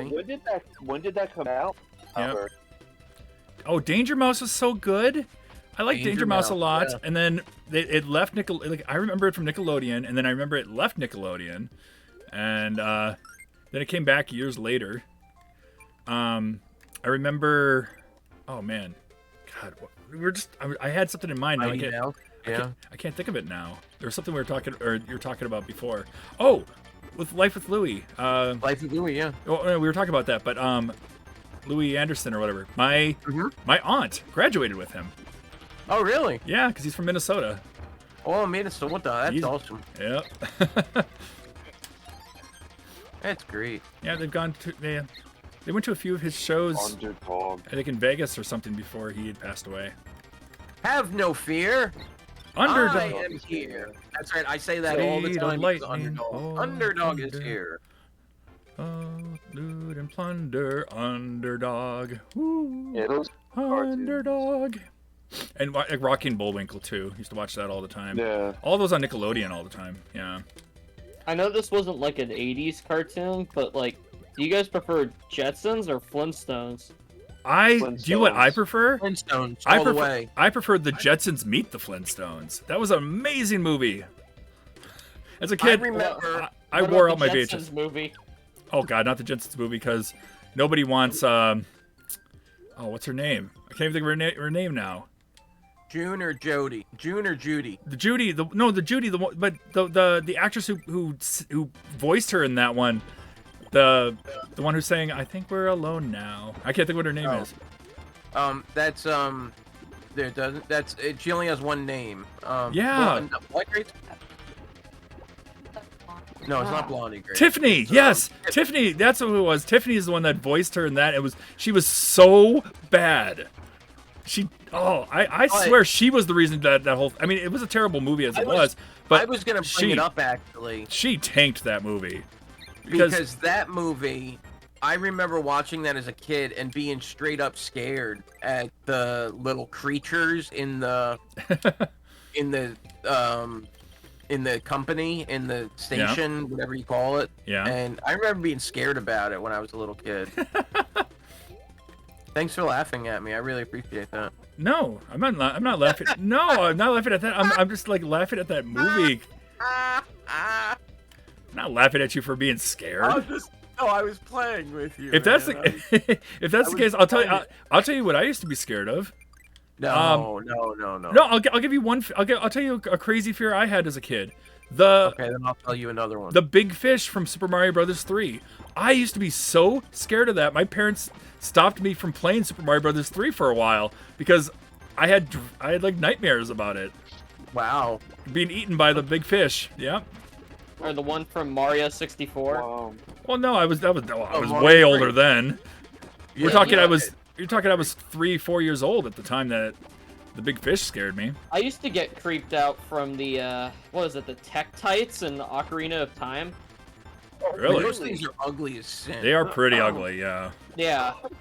when did that come out? Yep. Albert? Oh, Danger Mouse was so good. I like Danger, Danger Mouse a Mouse, lot, yeah. and then it left Like I remember it from Nickelodeon, and then I remember it left Nickelodeon, and then it came back years later. I remember. Oh man, God, we were just. I had something in mind. Now I Mighty can't. Mouse, yeah. I can't think of it now. There was something we were talking, or you were talking about before. Oh, with Life with Louie. Life of Louie, yeah. Oh, no, we were talking about that, but Louis Anderson or whatever. My Mhm. my aunt graduated with him. Oh, really? Yeah, because he's from Minnesota. Oh, Minnesota. That's He's- awesome. Yeah. That's great. Yeah, they've gone to they went to a few of his shows. Underdog. I think in Vegas or something before he had passed away. Have no fear. Underdog. I am here. That's right. I say that all the Speed time. of because lightning, Underdog. oh, Underdog is thunder. here. Oh, loot and plunder, underdog. Woo. Yeah, those cartoons. Underdog. And like Rocky and Bullwinkle too. Used to watch that all the time. Yeah. All those on Nickelodeon all the time. Yeah. I know this wasn't like an 80s cartoon, but like, do you guys prefer Jetsons or Flintstones? Do you know what I Flintstones. prefer? Flintstones I all the prefer way. I preferred the Jetsons Meet the Flintstones. That was an amazing movie. As a kid, remember- I What wore about out my the VHS. Jetsons movie. Oh god, not the Jetsons movie because nobody wants. Oh, what's her name? I can't even think of her name now. June or Jody? June or Judy? The Judy, the Judy, the one, but the actress who voiced her in that one, the one who's saying "I think we're alone now." I can't think what her name Oh. is. That's there doesn't. That's it. She only has one name. Yeah. What Grace? No, it's not Blondie Grace. Tiffany, It's, yes, Tiffany. That's who it was. Tiffany is the one that voiced her in that. She was so bad. I swear she was the reason that whole. I mean, it was a terrible movie as it was, but I was gonna bring it up actually she tanked that movie because that movie. I remember watching that as a kid and being straight up scared at the little creatures in the in the company, in the station, whatever you call it. Yeah. And I remember being scared about it when I was a little kid. Thanks for laughing at me. I really appreciate that. No, I'm not laughing. No, I'm not laughing at that. I'm just like laughing at that movie. I'm not laughing at you for being scared. I was playing with you. If that's the if that's the case, I'll tell you. playing I'll tell you what I used to be scared of. No. No, I'll give you one. I'll tell you a crazy fear I had as a kid. Okay, then I'll tell you another one. The big fish from Super Mario Brothers 3. I used to be so scared of that. My parents stopped me from playing Super Mario Brothers 3 for a while because I had like nightmares about it. Wow. Being eaten by the big fish. Yeah. Or the one from Mario 64? Well, no, I was Mario way 3. older then. You're talking yeah. I was 3-4 years old at the time that the big fish scared me. I used to get creeped out from the, what is it, the Tektites and the Ocarina of Time? Really? Those things are ugly as sin. They are pretty ugly, yeah. Yeah. But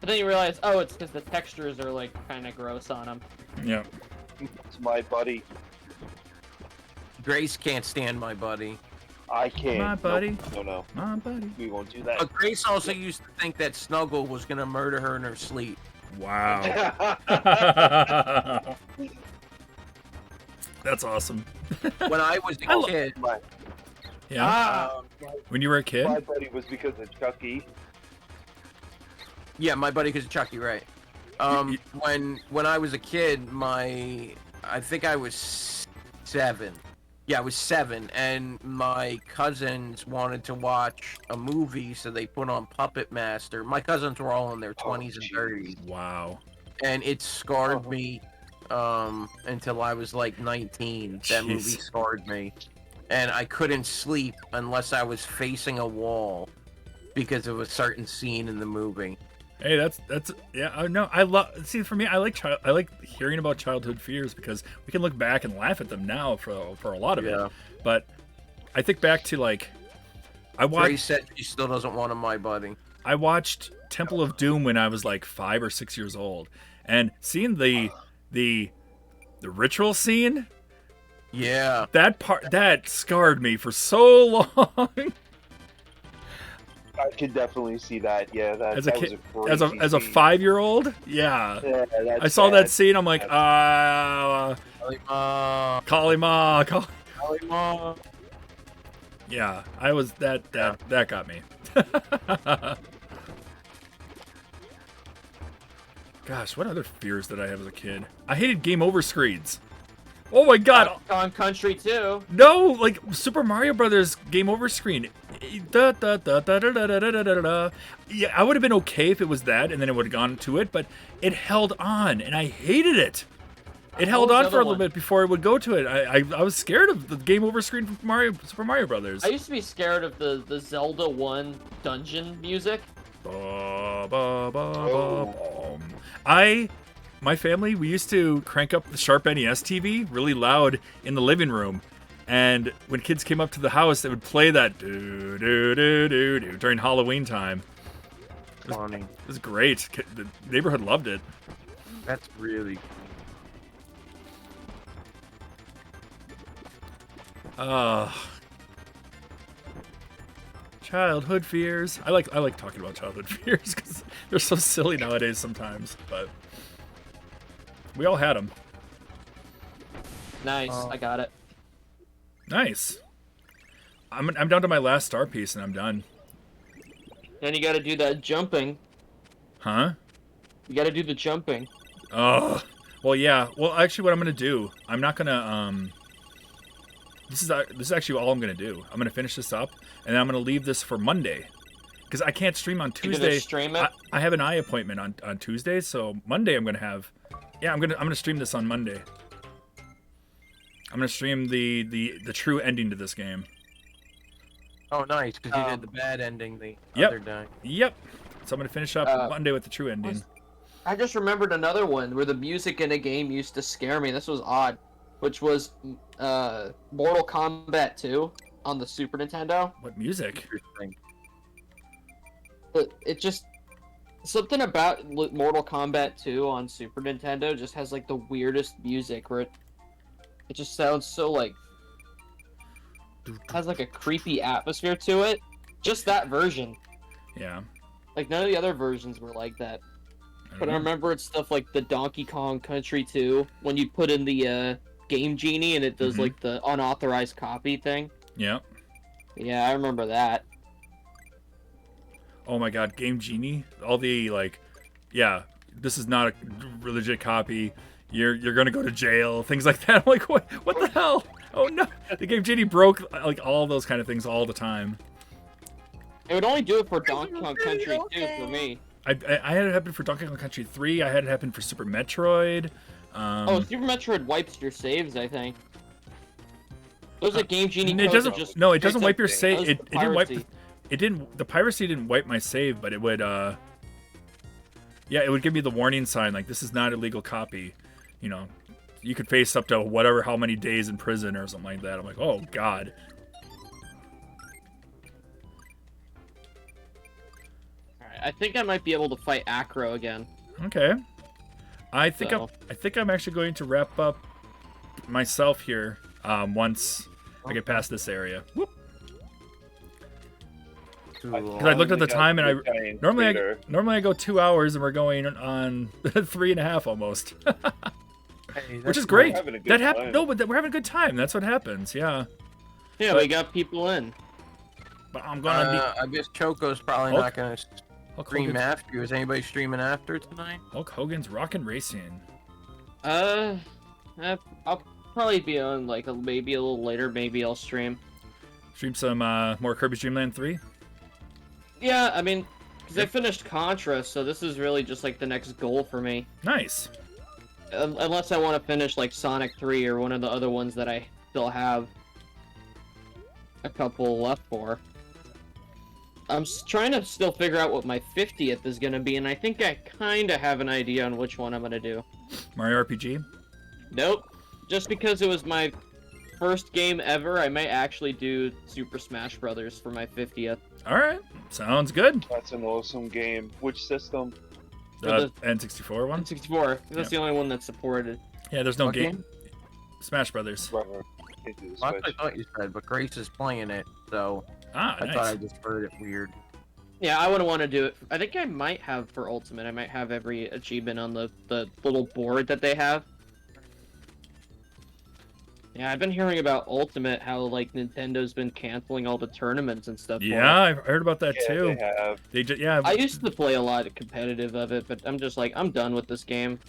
then you realize, oh, it's because the textures are, like, kind of gross on them. Yeah. It's my buddy. Grace can't stand my buddy. I can't. My buddy. Nope. No, My buddy. we won't do that. But Grace also used to think that Snuggle was gonna murder her in her sleep. Wow. That's awesome. When I was a I lo- kid, Yeah. when you were a kid? My buddy was because of Chucky. Yeah, my buddy because of Chucky, right? You- When I was a kid, I think I was 7. Yeah, I was 7, and my cousins wanted to watch a movie, so they put on Puppet Master. My cousins were all in their 20s and 30s, Wow. and it scarred me until I was like 19. That movie Jeez. scarred me, and I couldn't sleep unless I was facing a wall because of a certain scene in the movie. Hey, that's yeah. No, I love. See, for me, I like hearing about childhood fears because we can look back and laugh at them now for a lot of Yeah. it. But I think back to like, I Grace watched said she still doesn't want a My Buddy. I watched Temple of Doom when I was like 5 or 6 years old, and seeing the ritual scene, Yeah. that scarred me for so long. I could definitely see that. Yeah, that, As a that kid- was a crazy as a scene. 5-year-old, yeah. Yeah, that's I saw that bad. scene. I'm like, Kalima. Kali Ma. Kalima. Yeah, I was that got me. Gosh, what other fears did I have as a kid? I hated game over screens. Oh my god. Donkey Kong Country 2. No, like Super Mario Brothers game over screen. Da, da, da, da, da, da, da, da, da, da, da. Yeah, I would have been okay if it was that and then it would have gone to it, but it held on and I hated it. It held was on the for a other little one? bit before it would go to it. I was scared of the game over screen from Super Mario Brothers. I used to be scared of the Zelda 1 dungeon music. Ba, ba, ba, Oh. ba. My family, we used to crank up the Sharp NES TV really loud in the living room. And when kids came up to the house, they would play that do do do do do during Halloween time. Funny. It was great. The neighborhood loved it. That's really. Childhood fears. I like talking about childhood fears because they're so silly nowadays sometimes. But we all had them. Nice, Oh. I got it. Nice. I'm down to my last star piece and I'm done. Then you gotta do that jumping. Huh? You gotta do the jumping. Oh, well, yeah. Well, actually, what I'm gonna do, I'm not gonna. This is actually all I'm gonna do. I'm gonna finish this up, and then I'm gonna leave this for Monday, because I can't stream on You're gonna Tuesday. stream it? I have an eye appointment on Tuesday, so Monday I'm gonna have. Yeah, I'm gonna stream this on Monday. I'm gonna stream the true ending to this game. Oh, nice, because you did Um, the bad ending the Yep. other day. Yep. So I'm gonna finish up Monday with the true ending. I just remembered another one where the music in a game used to scare me. This was odd, which was Mortal Kombat 2 on the Super Nintendo. What music? Interesting. But it just something about Mortal Kombat 2 on Super Nintendo just has like the weirdest music where it just sounds so like has like a creepy atmosphere to it. Just that version. Yeah. Like none of the other versions were like that. But I remember it's stuff like the Donkey Kong Country 2 when you put in the Game Genie and it does Mhm. like the unauthorized copy thing. Yeah. Yeah, I remember that. Oh my god, Game Genie, all the like, yeah, this is not a legit copy. You're gonna go to jail, things like that. I'm like, what the hell? Oh no, the Game Genie broke like all those kind of things all the time. It would only do it for Donkey Kong Country 2 for me. I had it happen for Donkey Kong Country 3. I had it happen for Super Metroid. Oh, Super Metroid wipes your saves, I think. There's a Game Genie It code doesn't. that just No, it doesn't straight wipe your up- save. does It the didn't wipe. piracy. It didn't. The piracy didn't wipe my save, but it would. Yeah, it would give me the warning sign like this is not a legal copy. You know, you could face up to whatever how many days in prison or something like that. I'm like, oh god. Alright, I think I might be able to fight Acro again. Okay. I think So- I'm actually going to wrap up myself here once I get past this area. Whoop. Because I looked at the time and normally I go 2 hours and we're going on 3.5 almost, which is great. having a good That happened. time. No, but we're having a good time. That's what happens. Yeah. Yeah, we got people in. But I'm gonna I guess Choco's probably Hulk? not gonna Hulk stream Hogan's, after you. Is anybody streaming after tonight? Hulk Hogan's Rockin' Racing. I'll probably be on like maybe a little later. Maybe I'll stream. Stream some more Kirby's Dream Land 3. Yeah, I mean, because I finished Contra, so this is really just like the next goal for me. Nice. Unless I want to finish like Sonic 3 or one of the other ones that I still have a couple left for. I'm trying to still figure out what my 50th is going to be, and I think I kind of have an idea on which one I'm going to do. Mario RPG. Nope. Just because it was my first game ever, I might actually do Super Smash Brothers for my 50th. All right. Sounds good. That's an awesome game. Which system? The N64 one. N64. That's the only one that's supported. Yeah, there's no What game. Smash Brothers. Right, into the Well, that's Switch. what I thought you said, but Grace is playing it, so Ah, I thought I nice. just heard it weird. Yeah, I wouldn't want to do it. I think I might have for Ultimate. I might have every achievement on the little board that they have. Yeah, I've been hearing about Ultimate, how like Nintendo's been canceling all the tournaments and stuff. for Yeah, it. I've heard about that Yeah, too. they have. They just yeah. I used to play a lot of competitive of it, but I'm just like, I'm done with this game.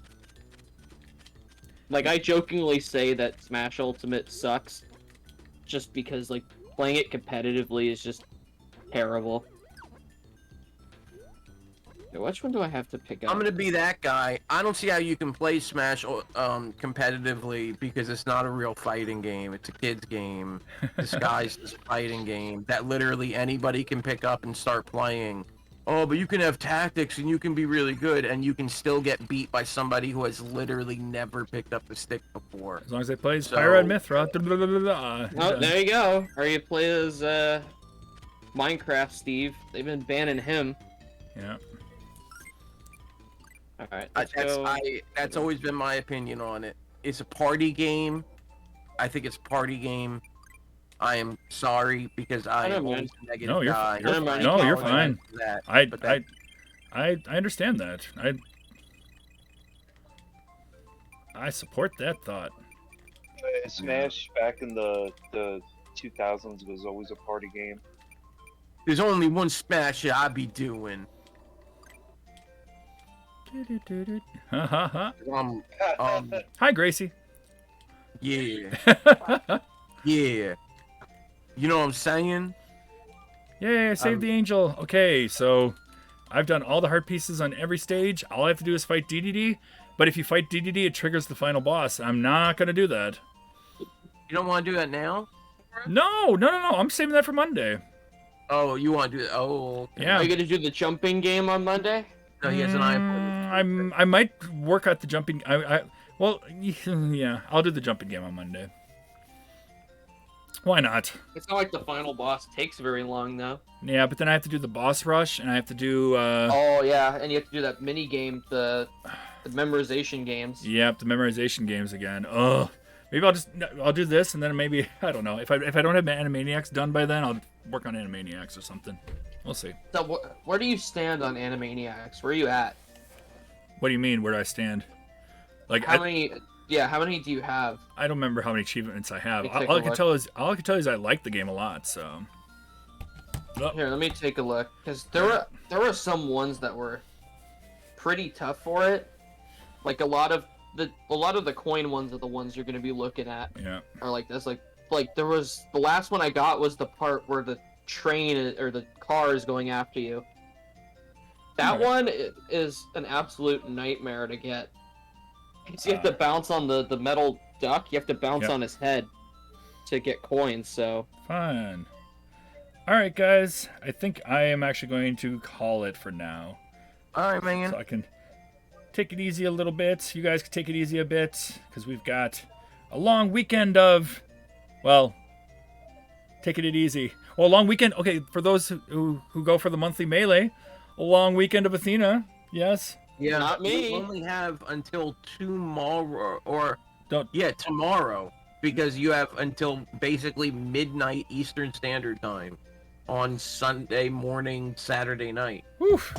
Like, I jokingly say that Smash Ultimate sucks, just because like playing it competitively is just terrible. Okay, which one do I have to pick up? I'm gonna be that guy. I don't see how you can play Smash competitively because it's not a real fighting game. It's a kid's game disguised as a fighting game that literally anybody can pick up and start playing. Oh, but you can have tactics and you can be really good and you can still get beat by somebody who has literally never picked up the stick before. As long as they play So- Spyro and Mithra. Oh, there you go. Or you play as Minecraft Steve. They've been banning him. Yeah. Alright, let's go. That's always been my opinion on it. It's a party game. I think it's a party game. I am sorry because I don't am mind. always a negative No, you're guy. you're fine. No, you're apologize fine. for that, I but that- I understand that. I support that thought. Smash back in the 2000s was always a party game. There's only one Smash that I be doing. Ha ha ha. Hi, Gracie. Yeah, yeah. You know what I'm saying? Yay, I saved the angel. Okay, so I've done all the hard pieces on every stage. All I have to do is fight DDD. But if you fight DDD, it triggers the final boss. I'm not going to do that. You don't want to do that now? No. I'm saving that for Monday. Oh, you want to do that? Oh, okay. Yeah. Are you gonna do the jumping game on Monday? No, he has an iPhone. I might work out the jumping. Well, yeah, I'll do the jumping game on Monday. Why not? It's not like the final boss takes very long though. Yeah, but then I have to do the boss rush, and I have to do Oh yeah, and you have to do that mini game, the memorization games. yep, the memorization games again. Ugh. Maybe I'll do this, and then maybe I don't know if I don't have Animaniacs done by then, I'll work on Animaniacs or something. We'll see. So where do you stand on Animaniacs? Where are you at? What do you mean? Where do I stand? Like How many? Yeah, how many do you have? I don't remember how many achievements I have. Let me take All a I can look. tell is I like the game a lot. So Here, let me take a look, because there were some ones that were pretty tough for it. Like a lot of the coin ones are the ones you're going to be looking at. yeah. Or like this, like there was the last one I got was the part where the train or the car is going after you. That Okay. one is an absolute nightmare to get. 'Cause you have to bounce on the metal duck. You have to bounce Yep. on his head to get coins. So Fun. All right, guys. I think I am actually going to call it for now, All right, man. so I can take it easy a little bit. You guys can take it easy a bit because we've got a long weekend of, well, taking it easy. Well, a long weekend. Okay, for those who go for the monthly melee, a long weekend of Athena. Yes. Yeah, Not me. We only have until tomorrow, or Don't. tomorrow, because you have until basically midnight Eastern Standard Time on Sunday morning, Saturday night. Oof.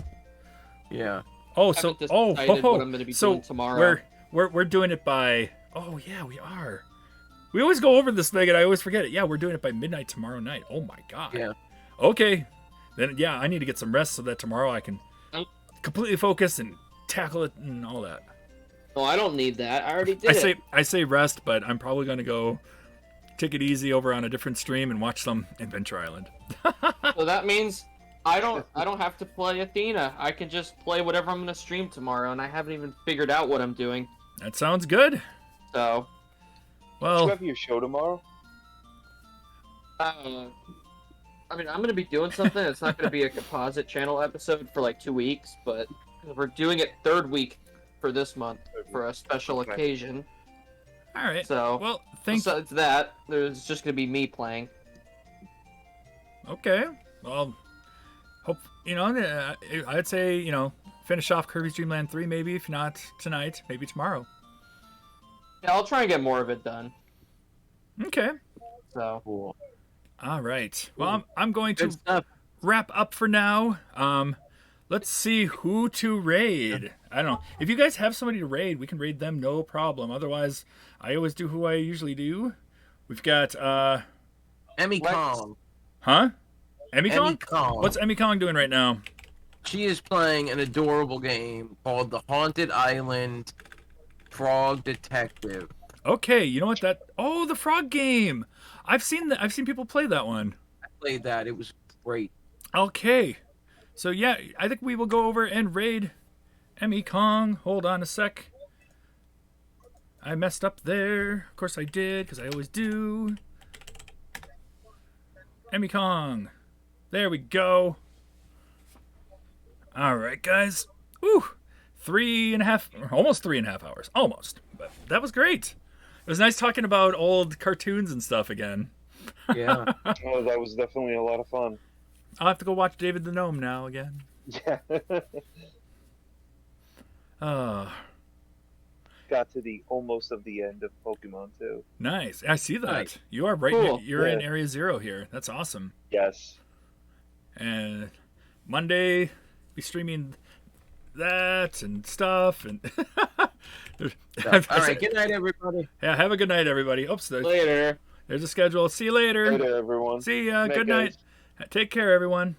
Yeah. Oh, I so haven't decided what I'm gonna be so doing tomorrow. we're doing it by. Oh yeah, we are. We always go over this thing and I always forget it. Yeah, we're doing it by midnight tomorrow night. Oh my god. Yeah. Okay. Then, yeah, I need to get some rest so that tomorrow I can completely focus and tackle it and all that. No, I don't need that. I already did. I say rest, but I'm probably going to go take it easy over on a different stream and watch some Adventure Island. So that means I don't have to play Athena. I can just play whatever I'm gonna stream tomorrow, and I haven't even figured out what I'm doing. That sounds good. So, Do you Well, have your show tomorrow? I mean, I'm gonna be doing something. It's not gonna be a composite channel episode for like 2 weeks, but we're doing it third week for this month for a special Okay. occasion. all right. So, Well, thanks. besides that, there's just gonna be me playing. Okay. Well, hope I'd say finish off Kirby's Dream Land 3 maybe, if not tonight, maybe tomorrow. Yeah, I'll try and get more of it done. Okay. So, Cool. All right. Well, I'm going Good to stuff. wrap up for now. Let's see who to raid. I don't know. If you guys have somebody to raid, we can raid them, no problem. Otherwise, I always do who I usually do. We've got Emmy Lex. Kong. huh? Emmy Emmy Kong? Kong. What's Emmy Kong doing right now? She is playing an adorable game called The Haunted Island Frog Detective. Okay, you know what the frog game. I've seen people play that one. I played that. It was great. Okay. So yeah, I think we will go over and raid Emmy Kong. Hold on a sec. I messed up there. Of course I did, because I always do. Emmy Kong. There we go. Alright, guys. Woo! 3.5, almost 3.5 hours. Almost. But that was great. It was nice talking about old cartoons and stuff again. Yeah. Oh, that was definitely a lot of fun. I'll have to go watch David the Gnome now again. Yeah. Got to the almost of the end of Pokemon too. Nice. I see that. Nice. You are right. Cool. You're in Yeah. Area 0 here. That's awesome. Yes. And Monday, be streaming that and stuff. And All right. Good night, everybody. Yeah, have a good night, everybody. Oops, later. there's a schedule. See you later. Later, everyone. See ya. Good Good night, night. Take care, everyone.